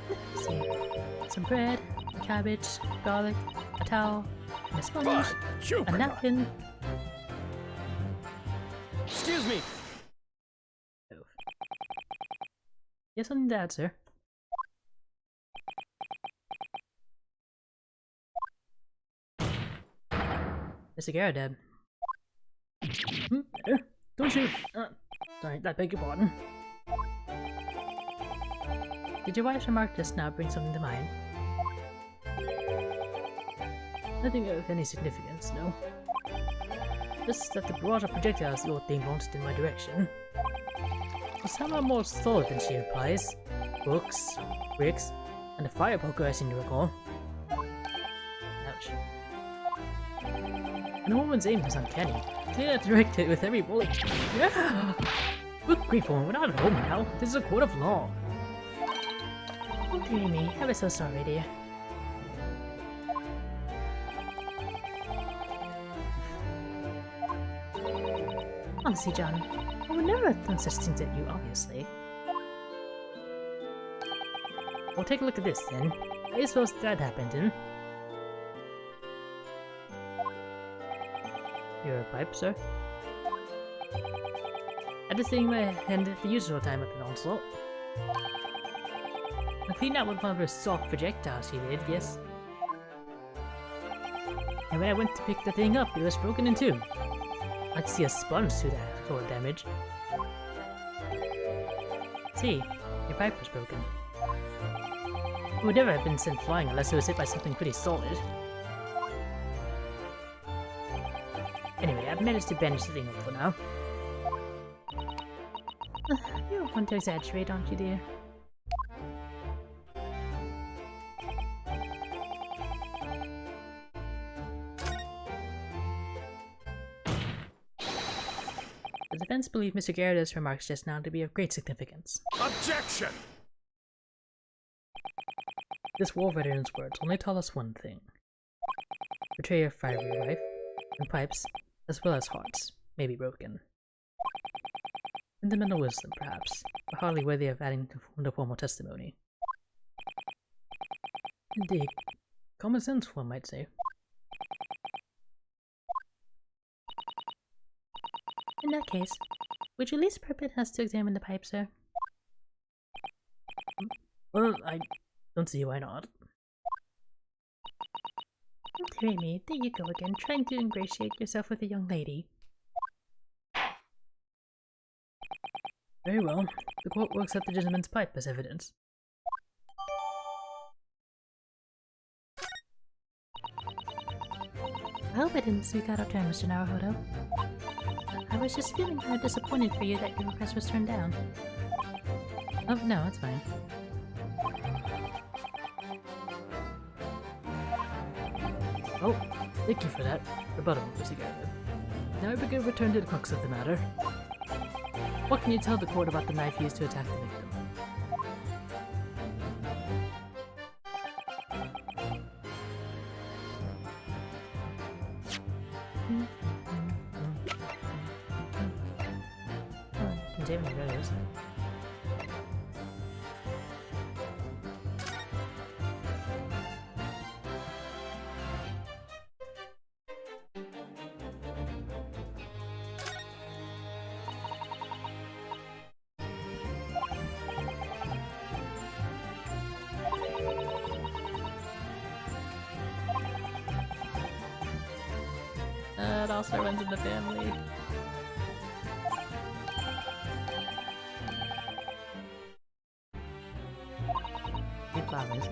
Let's see. Some bread, a cabbage, garlic, a towel, and a sponge, a napkin. Excuse me! Yes, something to add, sir. Mr. Garrett. Don't shoot! Sorry, I beg your pardon. Did your wife's remark just now bring something to mind? Nothing of any significance, no. Just that the barrage of projectiles the old thing launched in my direction was somehow more solid than she implies. Books, bricks, and a fire poker I seem to recall. Ouch. And the woman's aim was uncanny. Clearly directed with every bullet. Yeah! Good grief, woman, we're not at home now. This is a court of law. Oh dear me, I was so sorry, dear. Honestly, John, I would never have done such things at you, obviously. Well, take a look at this, then. How do you suppose that happened, huh? Your pipe, sir? I had this thing in my hand at the usual time of the onslaught. I cleaned out with one of her soft projectiles she did, yes. And when I went to pick the thing up, it was broken in two. I could see a sponge through that sort of damage. See, your pipe was broken. It would never have been sent flying unless it was hit by something pretty solid. Anyway, I've managed to bandage the thing up for now. You're one to exaggerate, aren't you, dear? The defense believe Mr. Garrett's remarks just now to be of great significance. Objection! This war veteran's words only tell us one thing. Betrayal of fiery wife, and pipes, as well as hearts, may be broken. Fundamental wisdom, perhaps, but hardly worthy of adding to formal testimony. Indeed, common sense, one might say. In that case, would you at least permit us to examine the pipe, sir? Well, I don't see why not. Oh, dear me, there you go again, trying to ingratiate yourself with a young lady. Very well. The court will accept the gentleman's pipe as evidence. I hope I didn't speak out of turn, Mr. Naruhodo. I was just feeling kind of disappointed for you that your request was turned down. Oh, no, it's fine. Oh, thank you for that. Rebuttal, Mr. Garrett. Now we can return to the crux of the matter. What can you tell the court about the knife used to attack the victim? David Rose. It also runs in the family. flowers.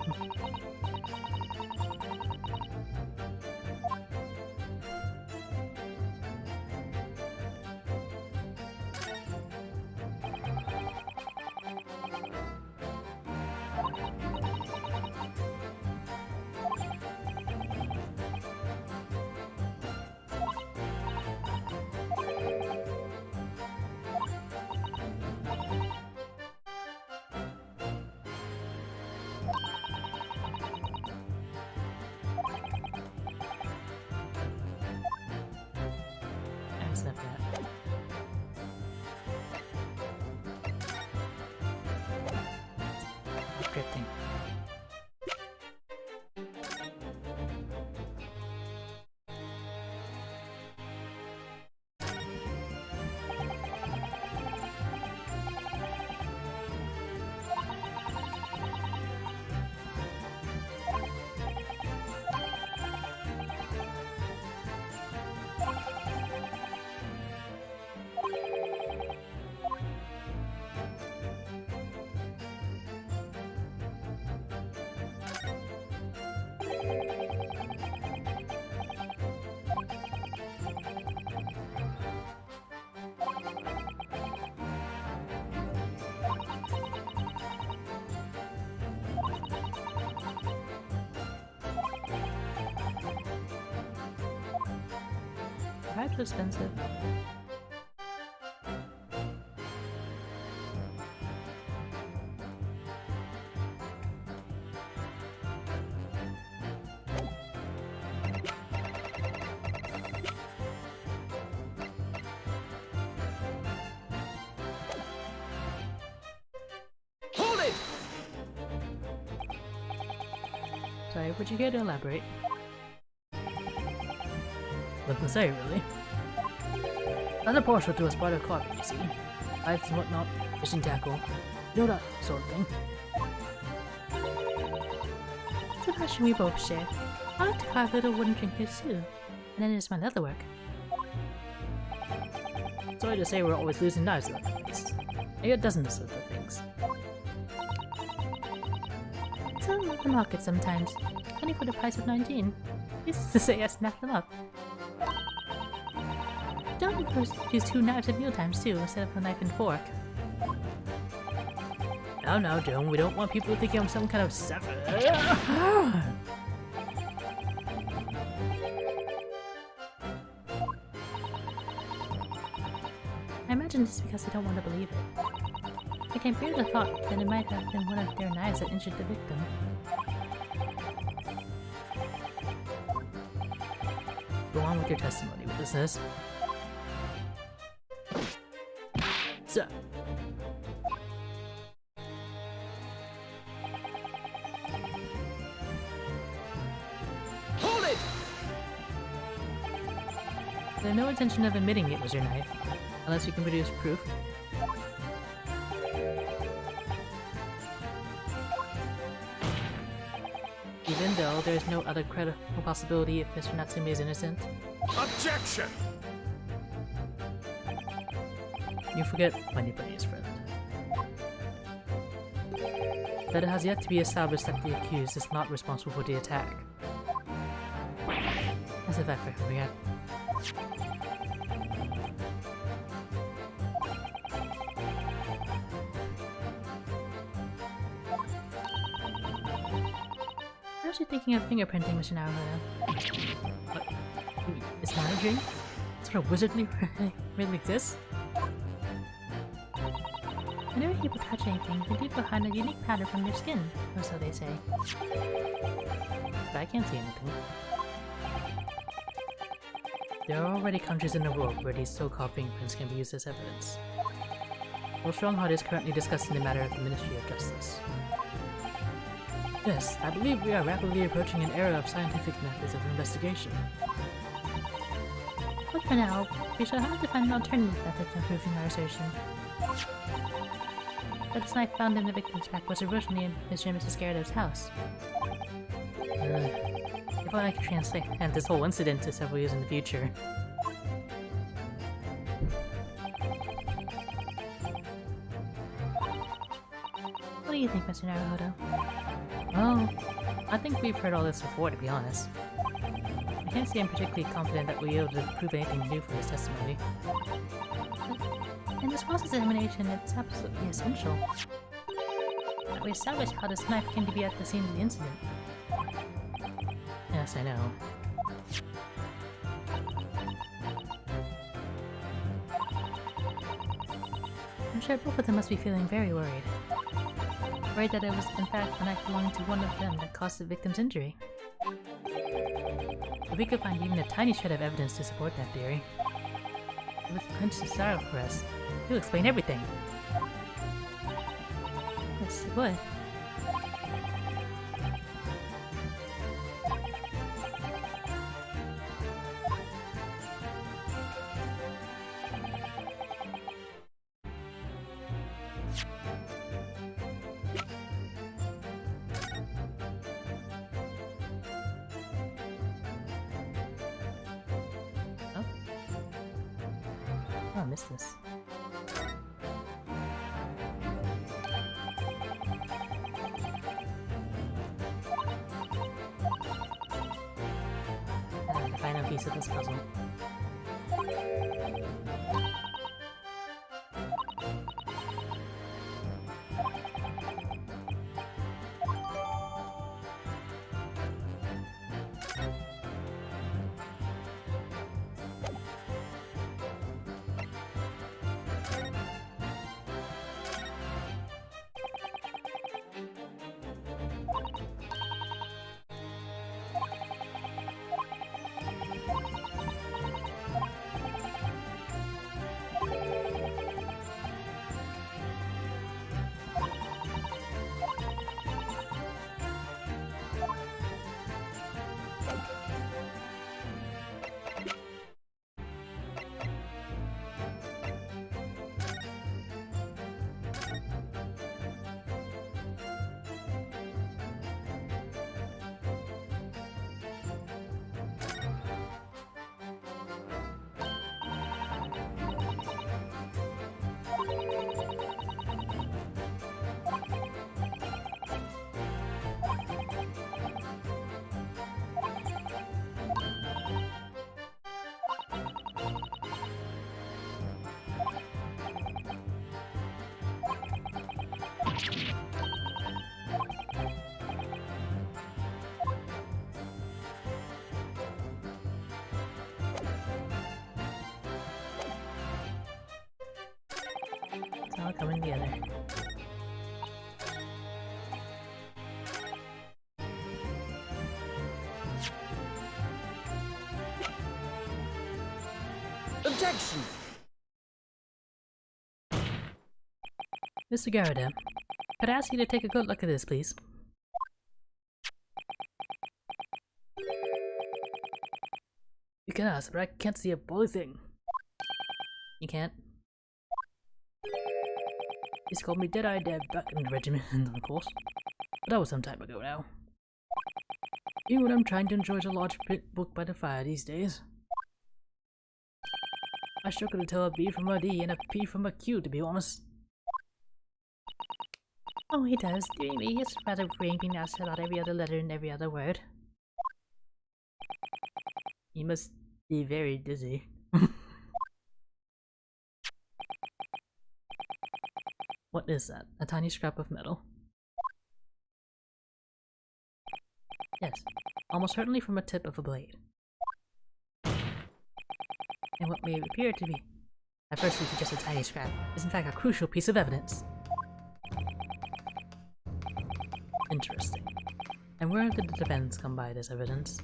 Accept that. Drifting. Perhaps expensive. Hold it! Sorry, would you care to elaborate? Nothing to say, really. Other partial to a spider carving, you see. Knives and whatnot, fishing tackle, you know, that sort of thing. It's a passion we both share. I like to carve little wooden trinkets too. And then there's my leather work. Sorry to say we're always losing knives at that place. I get dozens of the things. Sell them at the market sometimes. Only for the price of 19. Used to say I snapped them up. John prefers to use 2 knives at mealtimes too, instead of a knife and fork. Now, Joan, we don't want people thinking I'm some kind of savage. I imagine it's because they don't want to believe it. I can bear the thought that it might have been one of their knives that injured the victim. Go on with your testimony, witnesses. So, Hold it! there's no intention of admitting it was your knife, unless you can produce proof. Even though there's no other credible possibility if Mr. Natsumi is innocent. Objection! You forget when anybody is friend. That it has yet to be established that the accused is not responsible for the attack. As if I forget. I was thinking of fingerprinting, Mr. Naruhodo. What? It's not a dream? Sort of wizardly really exists? Whenever people touch anything, they leave behind a unique pattern from their skin, or so they say. But I can't see anything. There are already countries in the world where these so-called fingerprints can be used as evidence. Lord Strongheart is currently discussing the matter at the Ministry of Justice. Yes, I believe we are rapidly approaching an era of scientific methods of investigation. But for now, we shall have to find an alternative method of proving our assertion. But the knife found in the victim's pack was originally in Mr. and Mrs. Garrett's house. If only I could translate this whole incident to several years in the future. What do you think, Mr. Naruhodo? Well, I think we've heard all this before, to be honest. I can't say I'm particularly confident that we'll be able to prove anything new from this testimony. In this cross-examination, it's absolutely essential that we establish how this knife came to be at the scene of the incident. Yes, I know. I'm sure both of them must be feeling very worried. Worried that it was in fact a knife belonging to one of them that caused the victim's injury. If we could find even a tiny shred of evidence to support that theory, it would clinch the trial for us. It would explain everything. Yes, it would. Oh, I missed this. The final piece of this puzzle. It's all coming together. Objection! Mr. Garrett, could I ask you to take a good look at this, please? You can ask, but I can't see a bully thing. You can't? He's called me Dead-Eye Deb back in the regiment, of course. But that was some time ago now. Even when I'm trying to enjoy a large print book by the fire these days. I struggle to tell a B from a D and a P from a Q, to be honest. Oh, he does. Dreamy. It's rather vague being asked about every other letter and every other word. You must be very dizzy. What is that? A tiny scrap of metal? Yes, almost certainly from a tip of a blade. And what may appear to be, at first sight, just a tiny scrap, is in fact a crucial piece of evidence. Interesting. And where did the defense come by this evidence?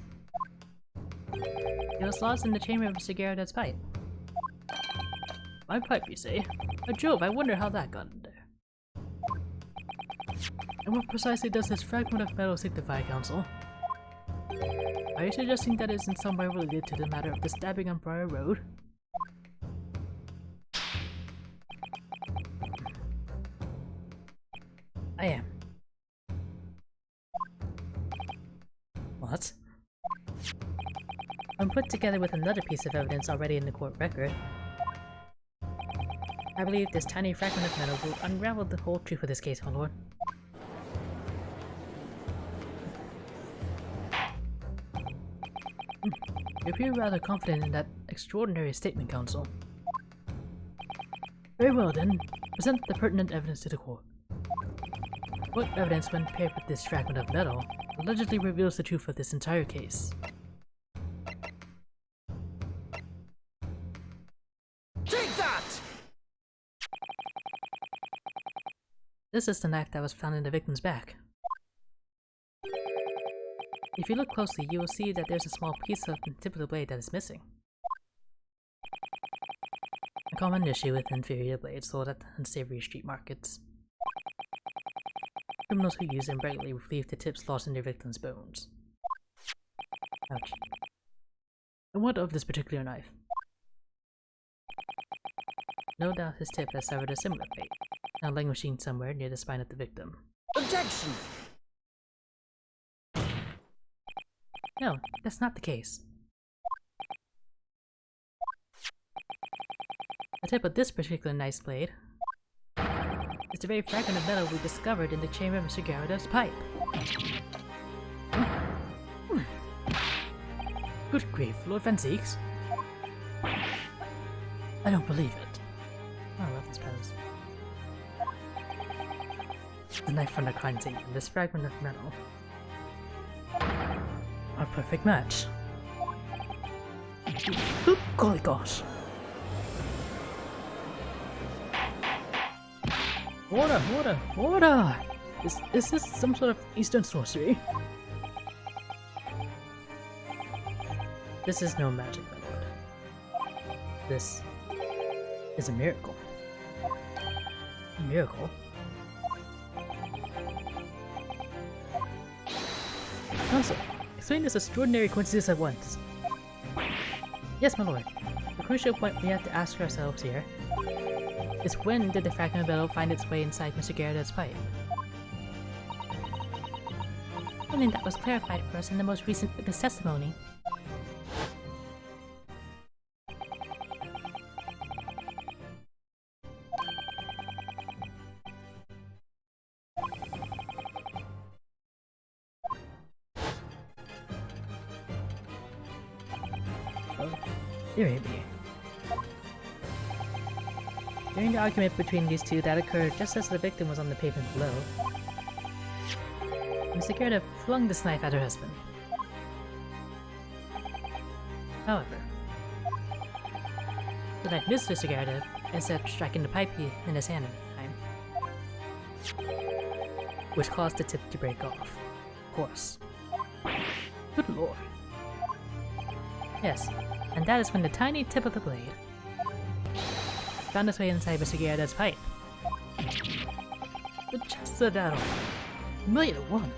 It was lost in the chamber of Mr. Garrett's pipe. My pipe, you say? By Jove, I wonder how that got in there. And what precisely does this fragment of metal signify, Counsel? Are you suggesting that it is in some way related to the matter of the stabbing on Briar Road? I am. What? When put together with another piece of evidence already in the court record, I believe this tiny fragment of metal will unravel the whole truth of this case, my lord. You appear rather confident in that extraordinary statement, Counsel. Very well then, present the pertinent evidence to the court. What evidence, when paired with this fragment of metal, allegedly reveals the truth of this entire case? Take that! This is the knife that was found in the victim's back. If you look closely, you will see that there's a small piece of the tip of the blade that is missing. A common issue with inferior blades sold at unsavory street markets. Criminals who use them regularly leave the tips lost in their victims' bones. Ouch. And what of this particular knife? No doubt his tip has suffered a similar fate, now languishing somewhere near the spine of the victim. Objection! No, that's not the case. The tip of this particular knife's blade is the very fragment of metal we discovered in the chamber of Mr. Garrett's pipe. Good grief, Lord Van Zeeks? I don't believe it. Oh, I love this pose. The knife from the crime scene and this fragment of metal. A perfect match. Good golly gosh. Water, water, water! Is this some sort of Eastern sorcery? This is no magic, my lord. This is a miracle. A miracle? Counsel, explain this extraordinary coincidence at once. Yes, my lord. The crucial point we have to ask ourselves here is when did the fragment of metal find its way inside Mr. Garrett's pipe? Something that was clarified for us in the most recent witness testimony. Oh, there it be. During the argument between these two that occurred just as the victim was on the pavement below, Mr. Garrett flung this knife at her husband. However, the knife missed Mr. Garrett instead of striking the pipe in his hand at the time, which caused the tip to break off. Of course. Good lord. Yes, and that is when the tiny tip of the blade found its way inside Mr. Garrett's pipe. But just so that all. 1,000,000 to 1.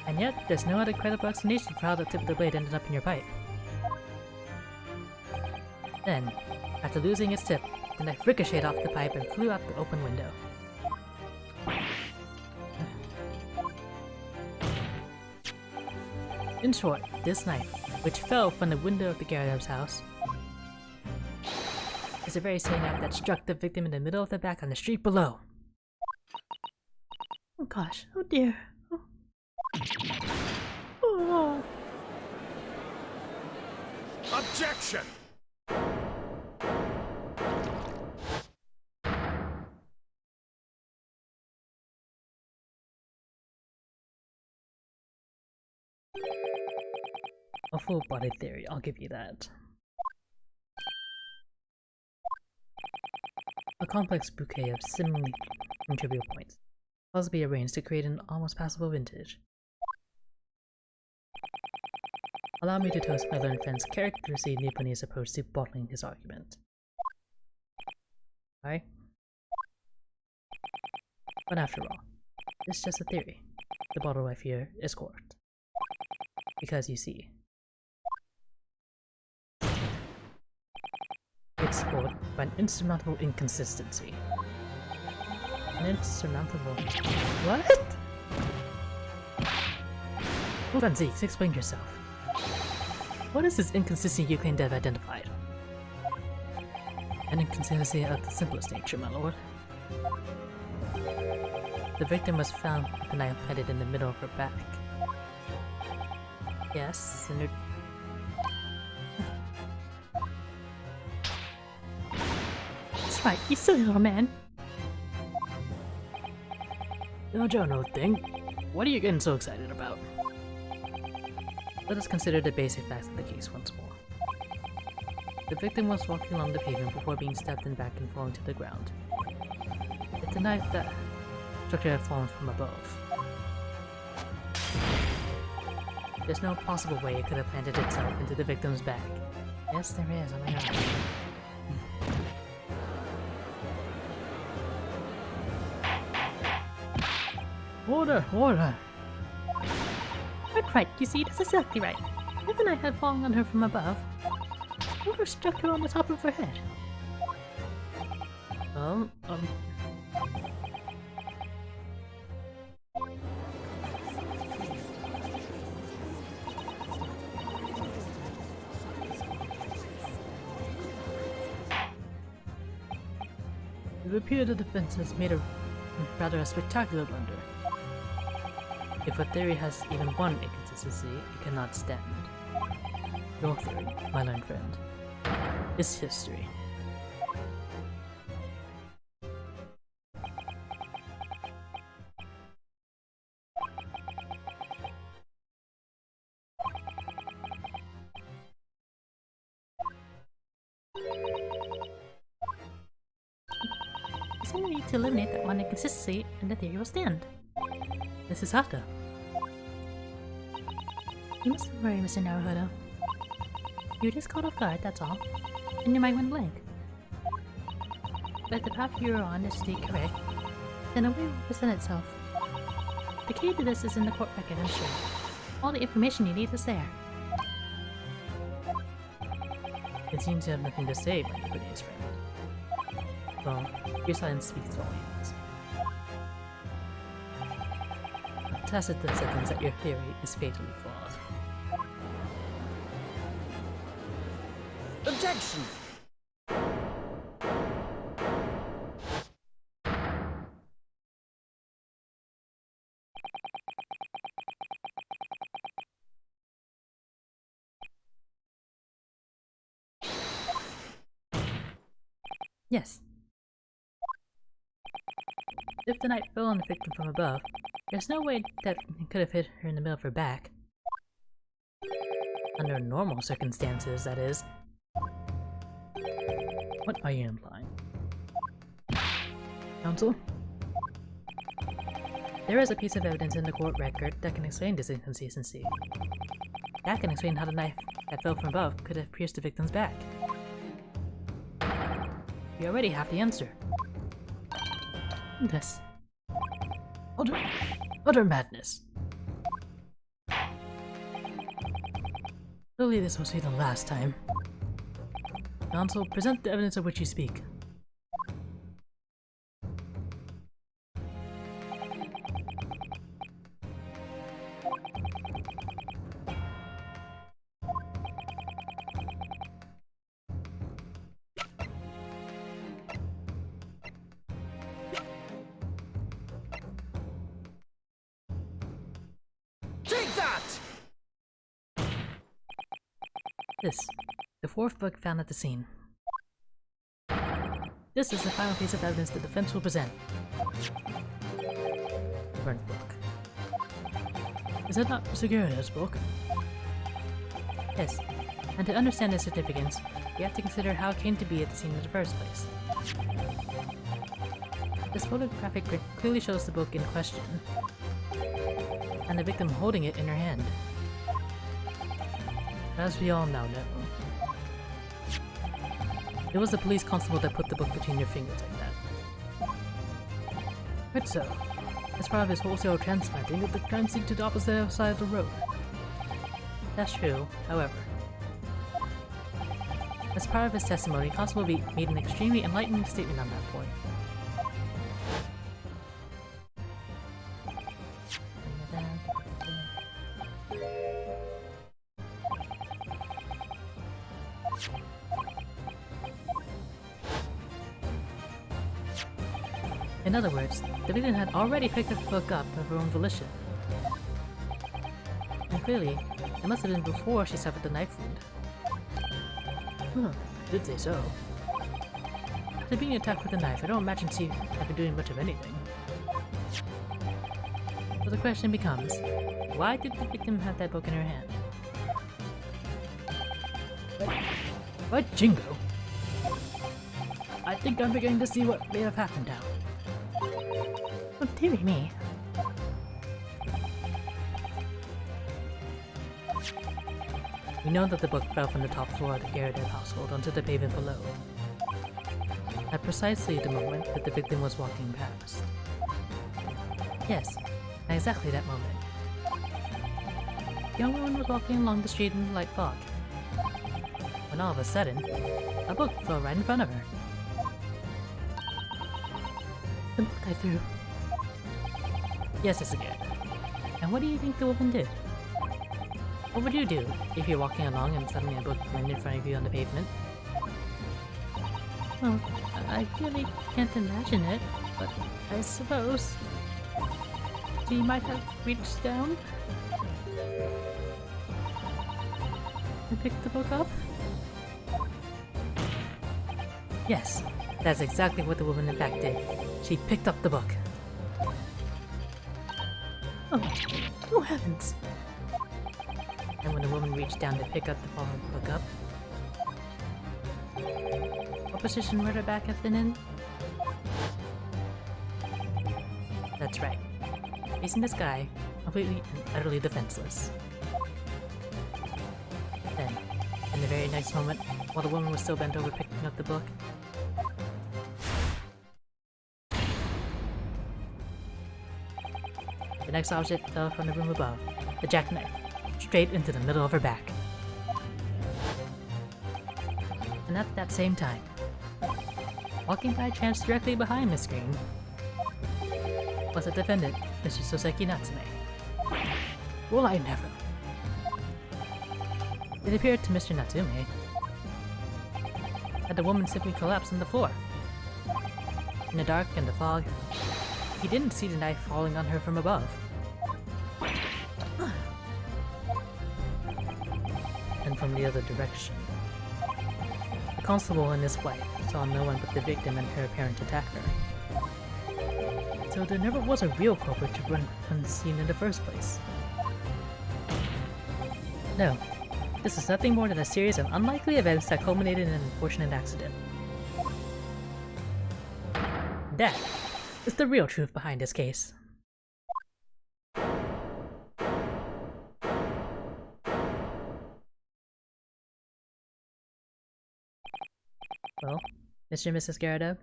And yet, there's no other credible explanation for how the tip of the blade ended up in your pipe. Then, after losing its tip, the knife ricocheted off the pipe and flew out the open window. In short, this knife, which fell from the window of the Garrett's house, is the very same knife that struck the victim in the middle of the back on the street below. Oh gosh, oh dear. Oh. Objection! A full body theory, I'll give you that. A complex bouquet of seemingly trivial points, possibly arranged to create an almost passable vintage. Allow me to toast my learned friend's characteristic Nipponese approach to bottling his argument. Right? But after all, it's just a theory. The bottle wife here is correct. Because you see, it's spoiled by an insurmountable inconsistency. An insurmountable... What? Hold on, Zeke, explain yourself. What is this inconsistency you claim to have identified? An inconsistency of the simplest nature, my lord. The victim was found with the knife headed in the middle of her back. Yes, and it... That's right, you silly little man. No, Joe, no thing. What are you getting so excited about? Let us consider the basic facts of the case once more. The victim was walking along the pavement before being stabbed in the back and falling to the ground. If the knife that struck her had fallen from above, there's no possible way it could have planted itself into the victim's back. Yes, there is. Oh my god. Order! Order! Right, you see, that's exactly right. If the knife had fallen on her from above, it would have struck her on the top of her head. It would appear the defense has made a rather spectacular blunder. If a theory has even one inconsistency, it cannot stand. Your theory, my learned friend, is history. There's only need to eliminate that one inconsistency and the theory will stand. Mrs. Hata. You mustn't worry, Mr. Naruhodo. You're just caught off guard, that's all. And your mind went blank. But if the path you're on is indeed correct, then a way will present itself. The key to this is in the court record, I'm sure. All the information you need is there. It seems you have nothing to say, my Japanese friend. Well, your silence speaks volumes. Tacit acceptance that your theory is fatally flawed. Objection! Yes. If the knife fell on the victim from above, there's no way that it could have hit her in the middle of her back. Under normal circumstances, that is. What are you implying? Counsel? There is a piece of evidence in the court record that can explain this inconsistency. That can explain how the knife that fell from above could have pierced the victim's back. You already have the answer. Yes. Utter madness. Surely this must be the last time. Counsel, present the evidence of which you speak. Take that! This, the fourth book found at the scene. This is the final piece of evidence the defense will present. Burnt book. Is that not Mr. Garrett's book? Yes, and to understand its significance, we have to consider how it came to be at the scene in the first place. This photographic print clearly shows the book in question, and the victim holding it in her hand. As we all now know, it was the police constable that put the book between your fingers like that. But so, as part of his wholesale transplanting, the crime scene to the opposite side of the road. That's true, however. As part of his testimony, Constable made an extremely enlightening statement on that point. In other words, the victim had already picked the book up of her own volition. clearly, it must have been before she suffered the knife wound. Huh, I did say so. After being attacked with a knife, I don't imagine she had been doing much of anything. So the question becomes, why did the victim have that book in her hand? What jingo? I think I'm beginning to see what may have happened now. Oh, dearie me. We know that the book fell from the top floor of the Garrett household onto the pavement below, at precisely the moment that the victim was walking past. Yes, at exactly that moment. The young woman was walking along the street in light fog, when all of a sudden, a book fell right in front of her. The book I threw. Yes, it's a Garrett. And what do you think the woman did? What would you do if you're walking along and suddenly a book landed in front of you on the pavement? Well, I really can't imagine it, but I suppose she might have reached down and picked the book up. Yes, that's exactly what the woman in fact did. She picked up the book. Oh heavens! And when the woman reached down to pick up the fallen book up, what position would her back have been in? That's right. Facing the sky, completely and utterly defenseless. Then, in the very next moment, while the woman was still bent over picking up the book, the next object fell from the room above, the jackknife, straight into the middle of her back. And at that same time, walking by chance directly behind Miss Green, was the defendant, Mr. Soseki Natsume. Well, I never. It appeared to Mr. Natsume that the woman simply collapsed on the floor. In the dark and the fog, he didn't see the knife falling on her from above. And from the other direction. The constable and his wife saw no one but the victim and her apparent attacker. So there never was a real culprit to run unseen in the first place. No, this is nothing more than a series of unlikely events that culminated in an unfortunate accident. That is the real truth behind this case. Well, Mr. and Mrs. Garrett?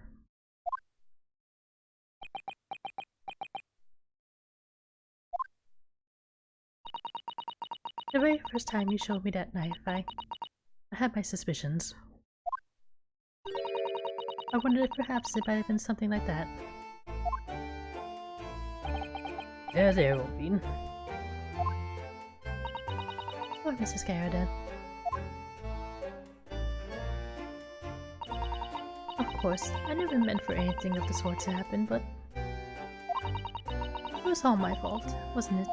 The very first time you showed me that knife, I had my suspicions. I wondered if perhaps it might have been something like that. There, Robin. Or Mrs. Garrett. Of course, I never meant for anything of the sort to happen, but it was all my fault, wasn't it?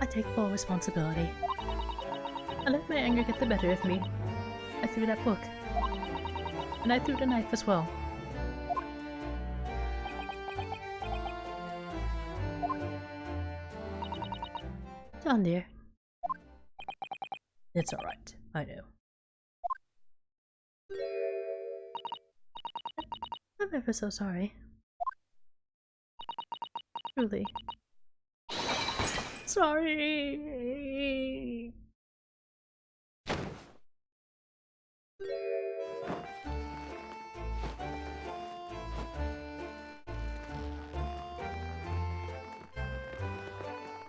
I take full responsibility. I let my anger get the better of me. I threw that book. And I threw the knife as well. John dear. It's alright, I know. I'm ever so sorry. Truly. Sorry.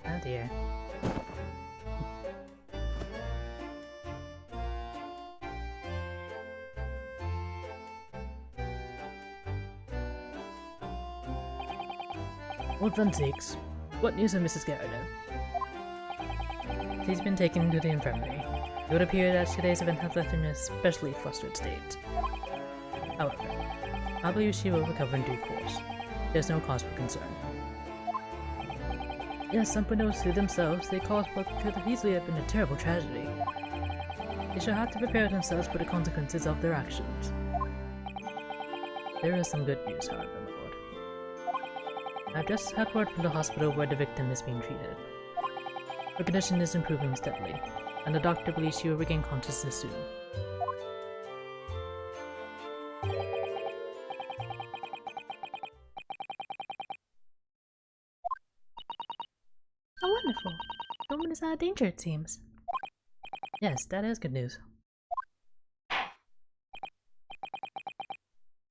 Oh dear. What fun sakes? What news of Mrs. Garrett? She's been taken to the infirmary. It would appear that today's event has left her in an especially flustered state. However, I believe she will recover in due course. There's no cause for concern. Yes, unbeknownst to themselves, they caused what could easily have been a terrible tragedy. They shall have to prepare themselves for the consequences of their actions. There is some good news, however, my lord. I've just had word from the hospital where the victim is being treated. Her condition is improving steadily, and the doctor believes she will regain consciousness soon. How wonderful. The woman is out of danger, it seems. Yes, that is good news.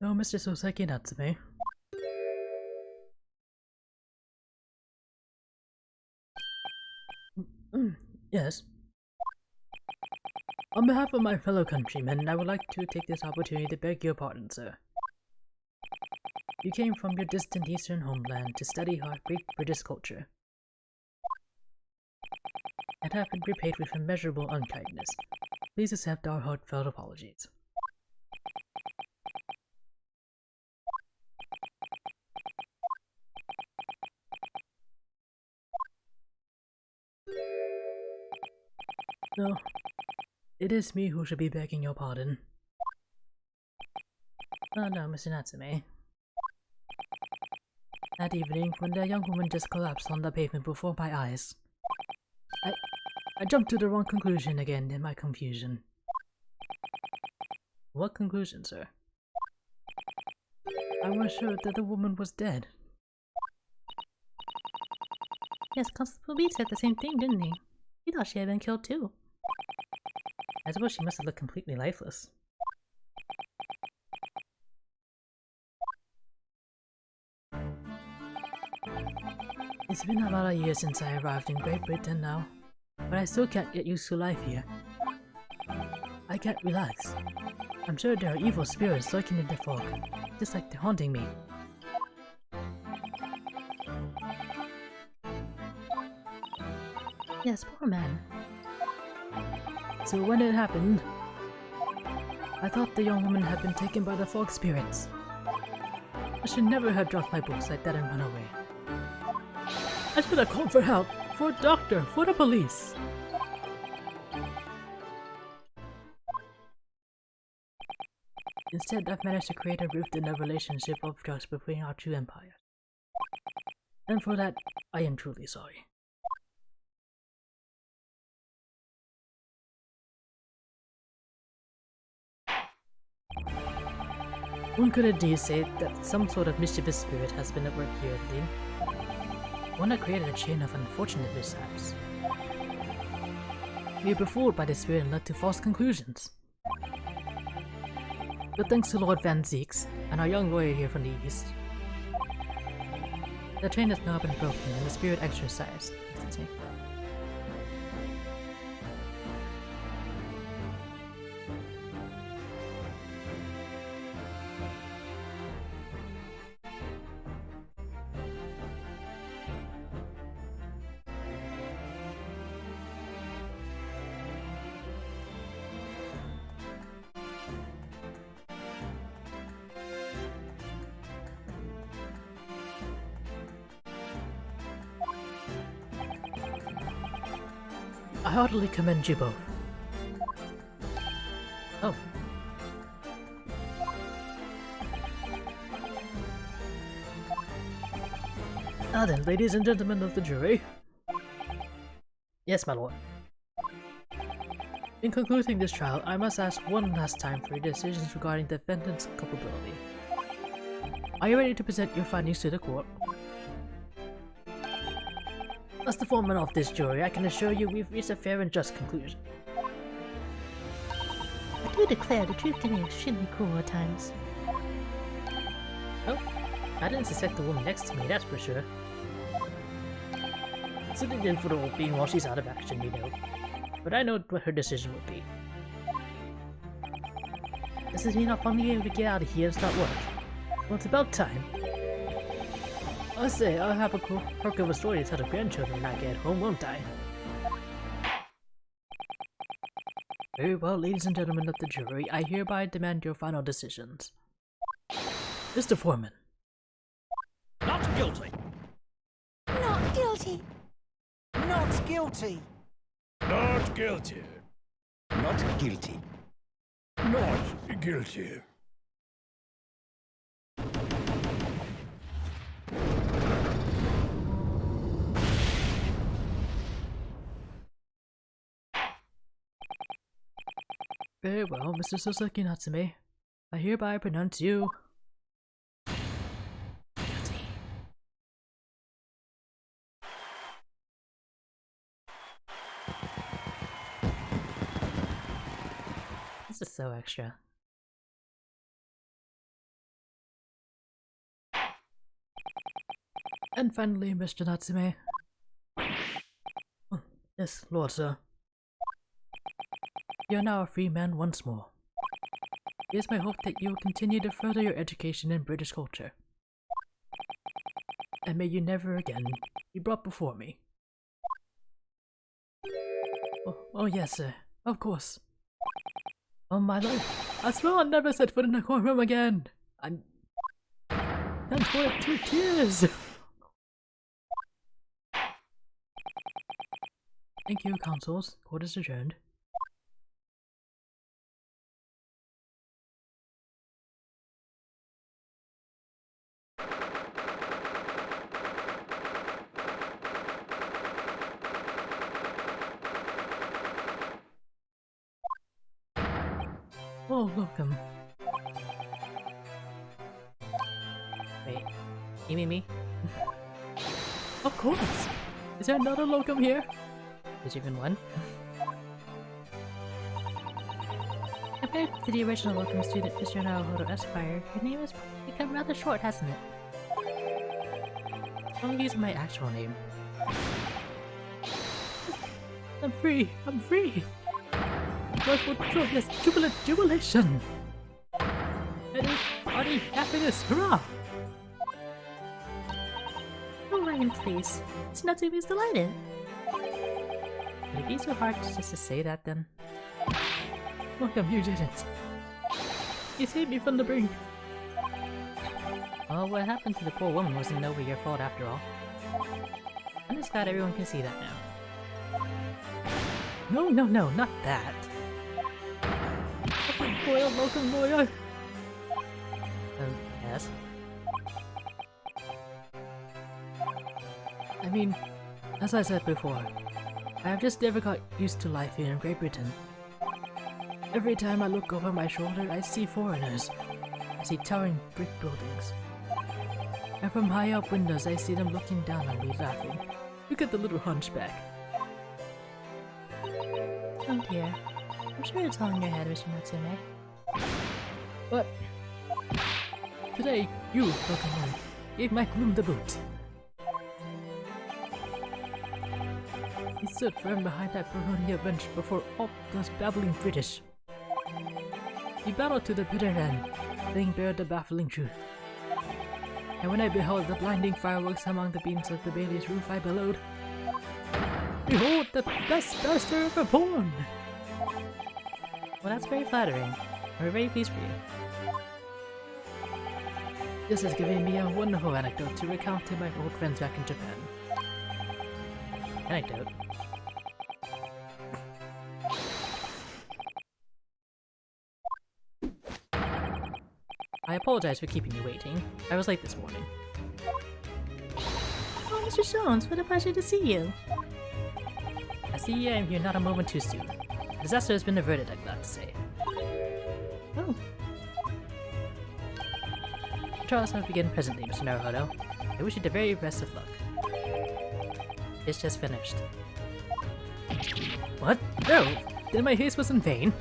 Oh, Mr. Soseki Natsume. Yes. On behalf of my fellow countrymen, I would like to take this opportunity to beg your pardon, sir. You came from your distant eastern homeland to study our great British culture, and have been repaid with immeasurable unkindness. Please accept our heartfelt apologies. No, it is me who should be begging your pardon. Oh no, Mr. Natsume. That evening, when the young woman just collapsed on the pavement before my eyes, I jumped to the wrong conclusion again in my confusion. What conclusion, sir? I was sure that the woman was dead. Yes, Constable B said the same thing, didn't he? He thought she had been killed too. I suppose she must have looked completely lifeless. It's been about a year since I arrived in Great Britain now, but I still can't get used to life here. I can't relax. I'm sure there are evil spirits lurking in the fog, just like they're haunting me. Yes, poor man. So when it happened, I thought the young woman had been taken by the fog spirits. I should never have dropped my books like that and run away. I should have called for help, for a doctor, for the police. Instead, I've managed to create a rift in the relationship of trust between our two empires. And for that, I am truly sorry. One could indeed say that some sort of mischievous spirit has been at work here, indeed. One that created a chain of unfortunate mishaps. We were fooled by the spirit and led to false conclusions. But thanks to Lord Van Zeeks and our young lawyer here from the east, the chain has now been broken and the spirit exorcised. I heartily commend you both. Oh. Now then, ladies and gentlemen of the jury. Yes, my lord. In concluding this trial, I must ask one last time for your decisions regarding the defendant's culpability. Are you ready to present your findings to the court? As the foreman of this jury, I can assure you we've reached a fair and just conclusion. I do declare the truth can be extremely cruel at times. Oh, I didn't suspect the woman next to me, that's for sure. Sitting in for the whole being while she's out of action, you know. But I know what her decision would be. This is enough on the air to get out of here and start work. Well, it's about time. I say, I'll have a quirk of a story to tell the grandchildren when I get home, won't I? Very well, ladies and gentlemen of the jury, I hereby demand your final decisions. Mr. Foreman. Not guilty. Not guilty. Not guilty. Not guilty. Not guilty. Not guilty. Very well, Mr. Soseki Natsume. I hereby pronounce you guilty. This is so extra. And finally, Mr. Natsume. Oh, yes, Lord Sir. You are now a free man once more. It is my hope that you will continue to further your education in British culture. And may you never again be brought before me. Oh yes, sir. Of course. Oh my life. I swear I'll never set foot in a courtroom again. And for 2 tears. Thank you, consuls. Court is adjourned. Oh, welcome. Wait, you mean me? Of course! Is there not a locum here? Is even one? Compared to the original welcome student, Mr. Naruhodo Esquire, your name has become rather short, hasn't it? I'm using my actual name. I'm free! I'm free! Life will joyous jubilant jubilation! Eddie, party, happiness, hurrah! Oh, Ryan, please. Natsume is delighted. Would it be so hard just to say that then? Welcome, you didn't. You saved me from the brink. Well, what happened to the poor woman wasn't no way your fault after all. I'm just glad everyone can see that now. No, not that. Welcome, lawyer. Yes? I mean, as I said before, I have just never got used to life here in Great Britain. Every time I look over my shoulder, I see foreigners. I see towering brick buildings. And from high up windows, I see them looking down on me laughing. Look at the little hunchback. Oh dear. I'm sure it's all in your head, Mr. Natsume. But today, you, welcome one, gave my groom the boot. He stood firm behind that baronial bench before all those babbling British. He battled to the bitter end, laying bare the baffling truth. And when I beheld the blinding fireworks among the beams of the Bailey's roof, I bellowed, "Behold the best bastard ever born!" Well, that's very flattering. We're very pleased for you. This has given me a wonderful anecdote to recount to my old friends back in Japan. Anecdote. I apologize for keeping you waiting. I was late this morning. Oh, Mr. Jones, what a pleasure to see you. I see you're not a moment too soon. Disaster has been averted, I'm glad to say. Oh, The trials will begin presently, Mr. Naruhodo. I wish you the very best of luck. It's just finished. What? No! Then my haste was in vain?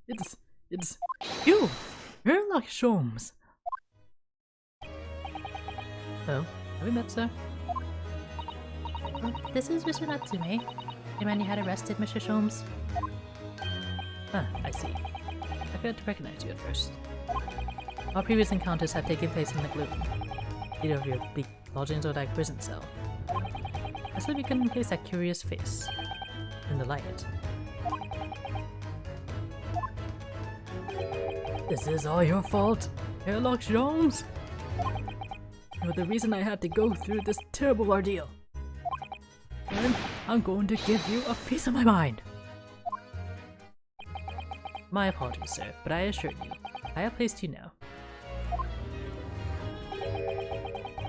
It's you! Sherlock Holmes! Oh, have we met, sir? well, this is Mr. Natsume. The man you had arrested, Mr. Sholmes. Ah, I see. I failed to recognize you at first. Our previous encounters have taken place in the gloom, either of your bleak lodgings or that prison cell. I said we couldn't place that curious face in the light. This is all your fault, Airlock Jones. You're the reason I had to go through this terrible ordeal. And I'm going to give you a piece of my mind. My apologies, sir, but I assure you, I have placed you now.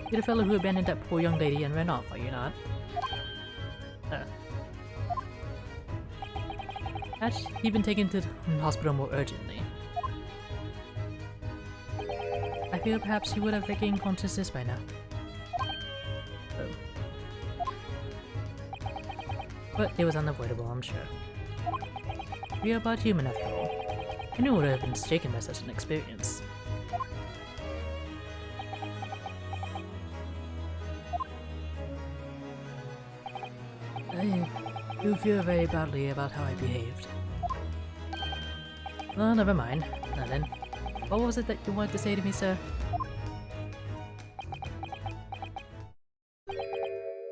You're the fellow who abandoned that poor young lady and ran off, are you not? Had he been taken to the hospital more urgently, I feel perhaps he would have regained consciousness by now. But it was unavoidable, I'm sure. We are but human after all. Anyone would have been shaken by such an experience. I do feel very badly about how I behaved. Well, never mind. Now then, what was it that you wanted to say to me, sir?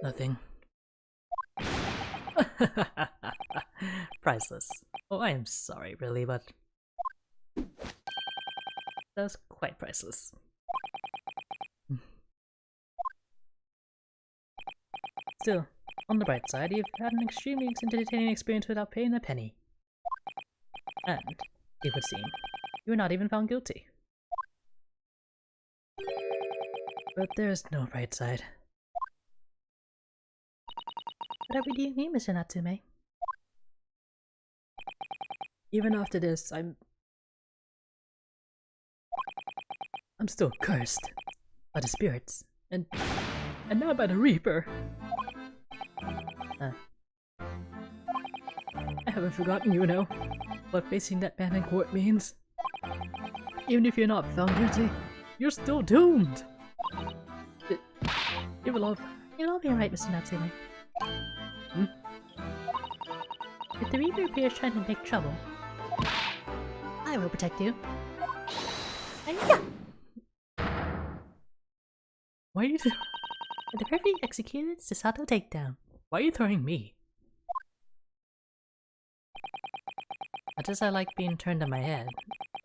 Nothing. Priceless. Oh, I am sorry, really, but that was quite priceless. Still, on the bright side, you've had an extremely entertaining experience without paying a penny. And, it would seem, you were not even found guilty. But there's no bright side. Whatever do you mean, Mr. Natsume? Even after this, I'm still cursed by the spirits, and now by the Reaper. I haven't forgotten, you know, what facing that man in court means. Even if you're not found guilty, you're still doomed. It will all be alright, Mr. Natsume. If the Reaper appears trying to make trouble, I will protect you. Why are you with the perfectly executed Susato takedown. Why are you throwing me? Much as I like being turned on my head,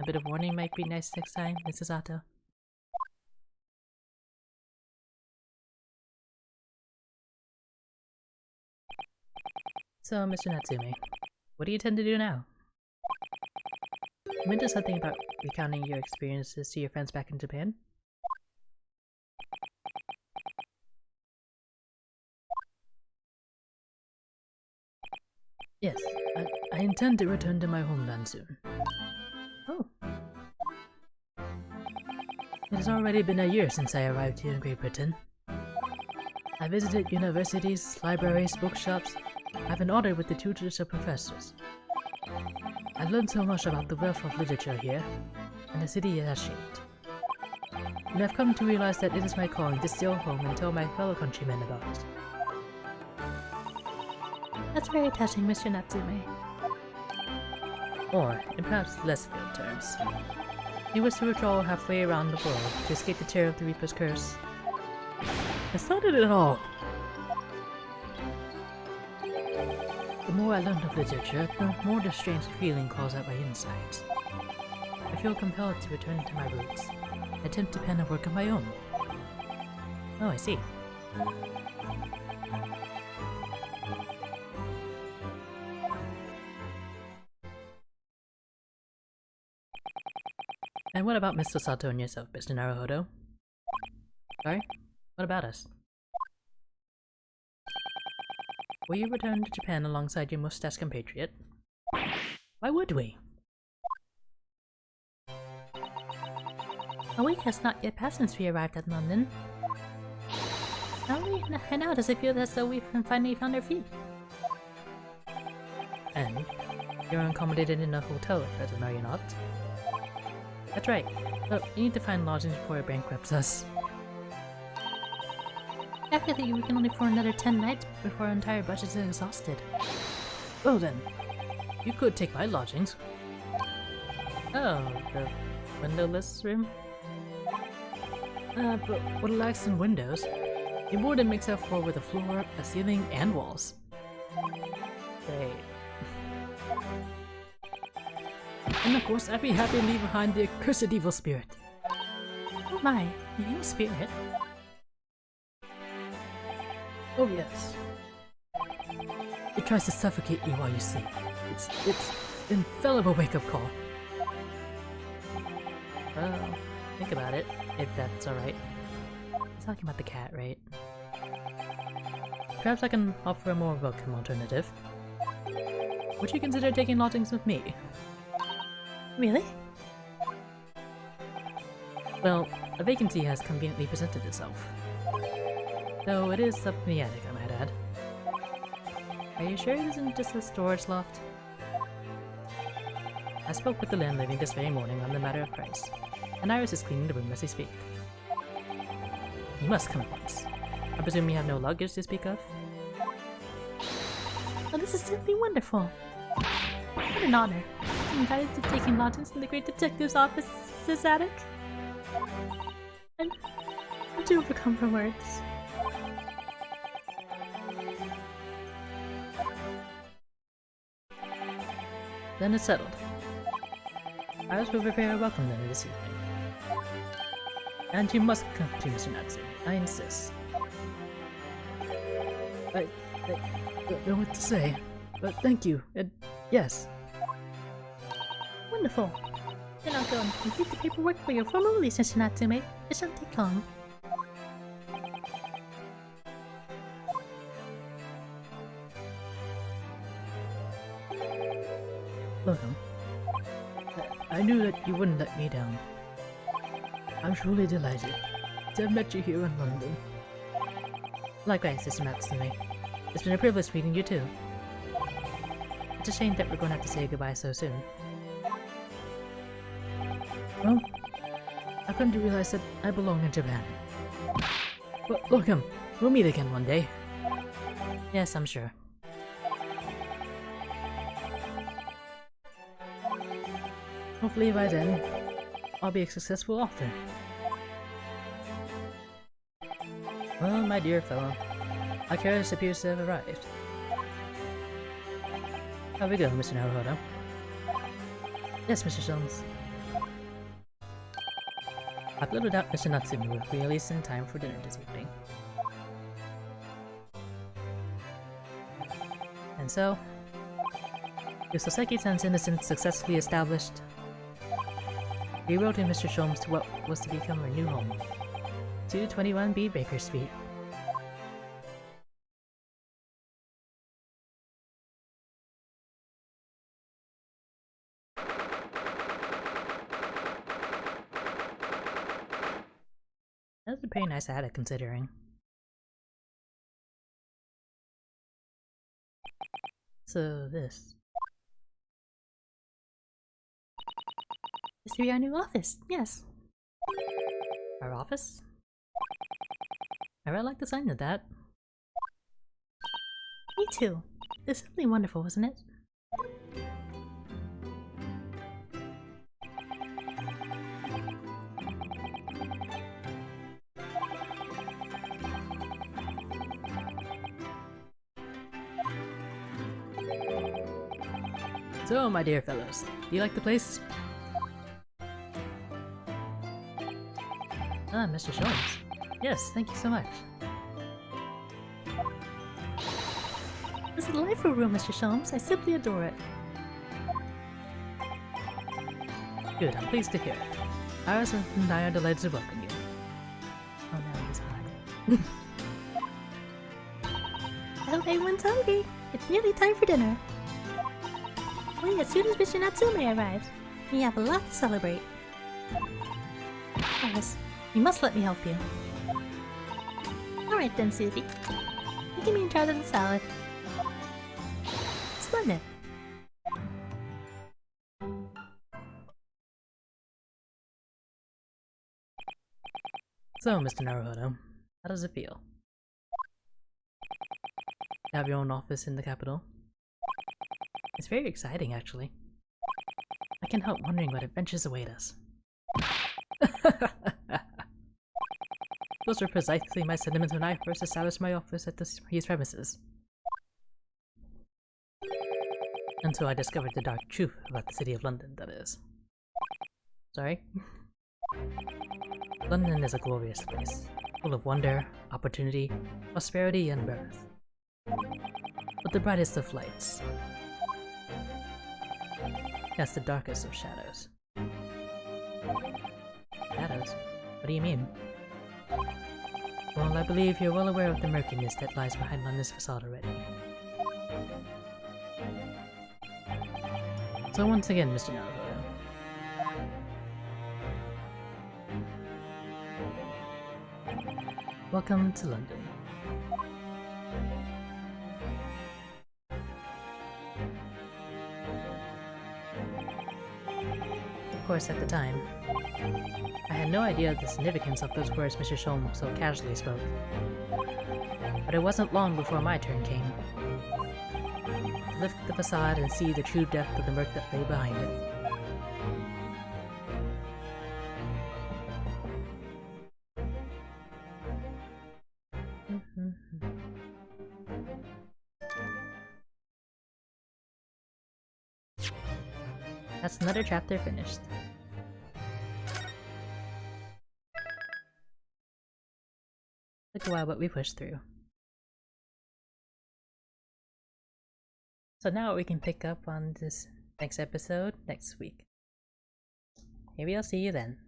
a bit of warning might be nice next time, Mrs. Sato. So, Mr. Natsume, what do you intend to do now? You mentioned something about recounting your experiences to your friends back in Japan? Yes, I intend to return to my homeland soon. Oh. It has already been a year since I arrived here in Great Britain. I visited universities, libraries, bookshops. I've been honored with the tutors of professors. I've learned so much about the wealth of literature here, and the city it has shaped. And I've come to realize that it is my calling to stay home and tell my fellow countrymen about it. That's very touching, Mr. Natsume. Or, in perhaps less veiled terms, he was to patrol halfway around the world to escape the terror of the Reaper's curse. That's not it at all! The more I learned of literature, the more the strange feeling calls out my insides. I feel compelled to return to my roots, and attempt to pen a work of my own. Oh, I see. And what about Mr. Sato and yourself, Mr. Naruhodo? Sorry? What about us? Will you return to Japan alongside your mustache compatriot? Why would we? A week has not yet passed since we arrived at London. And now does it feel as though we've finally found our feet? And you're accommodated in a hotel at present, are you not? That's right. So you need to find lodgings before it bankrupts us. I feel like we can only afford another 10 nights before our entire budget is exhausted. Well then, you could take my lodgings. Oh, the windowless room? But what it lacks in windows, it more than makes up for with a floor, a ceiling, and walls. Great. And of course, I'd be happy to leave behind the accursed evil spirit. Oh my, an evil spirit? Oh yes. It tries to suffocate you while you sleep. It's an infallible wake-up call. Well, think about it, if that's alright. Talking about the cat, right? Perhaps I can offer a more welcome alternative. Would you consider taking lodgings with me? Really? Well, a vacancy has conveniently presented itself. Though it is up in the attic, I might add. Are you sure it isn't just a storage loft? I spoke with the landlady this very morning on the matter of price, and Iris is cleaning the room as we speak. You must come at once. I presume you have no luggage to speak of? Oh, this is simply wonderful. What an honor. I'm invited to taking lodgings in the great detective's office's attic. I'm too overcome for words. Then it's settled. Iris will prepare a welcome dinner this evening. And you must come to Mr. Natsu. I insist. I don't know what to say, but thank you, and yes. Wonderful. Then I'll go and complete the paperwork for your formal release, Mr. Natsume. It shouldn't take long. Welcome. I knew that you wouldn't let me down. I'm truly delighted to have met you here in London. Likewise, Mr. Natsume. It's been a privilege meeting you too. It's a shame that we're going to have to say goodbye so soon. Well, I come to realize that I belong in Japan. But welcome, we'll meet again one day. Yes, I'm sure. Hopefully by then, I'll be a successful author. Well, my dear fellow, our carriage appears to have arrived. How we go, Mr. Naruhodo? Yes, Mr. Sholmes. I've little doubt Mr. Natsume will be released in time for dinner this evening. And so, with Soseki-san's innocence successfully established, we rode in Mr. Sholmes to what was to become our new home, 221B Baker Street. That's a pretty nice attic, considering. So this. This will be our new office, yes. Our office? I really like the sign of that. Me too. It's simply wonderful, wasn't it? So, my dear fellows, do you like the place? Ah, Mr. Sholmes. Yes, thank you so much. This is a delightful room, Mr. Sholmes. I simply adore it. Good, I'm pleased to hear it. Iris and I are delighted to welcome you. Oh no, he's hot. I hope everyone's hungry. It's nearly time for dinner. Wait, as soon as Mr. Natsume arrives, we have a lot to celebrate. Iris, you must let me help you. Alright then, Susie. You can be in charge of the salad. Splendid. So, Mr. Naruhodo, how does it feel? To have your own office in the capital? It's very exciting, actually. I can't help wondering what adventures await us. Those were precisely my sentiments when I first established my office at these premises. Until I discovered the dark truth about the city of London, that is. Sorry? London is a glorious place, full of wonder, opportunity, prosperity, and birth. But the brightest of lights casts the darkest of shadows. Shadows? What do you mean? Well, I believe you're well aware of the murkiness that lies behind London's facade already. So once again, Mr. Naruto, welcome to London. Of course, at the time, I had no idea of the significance of those words Mr. Sholm so casually spoke. But it wasn't long before my turn came. To lift the facade and see the true depth of the murk that lay behind it. That's another chapter finished. Took a while, but we pushed through. So now we can pick up on this next episode next week. Maybe I'll see you then.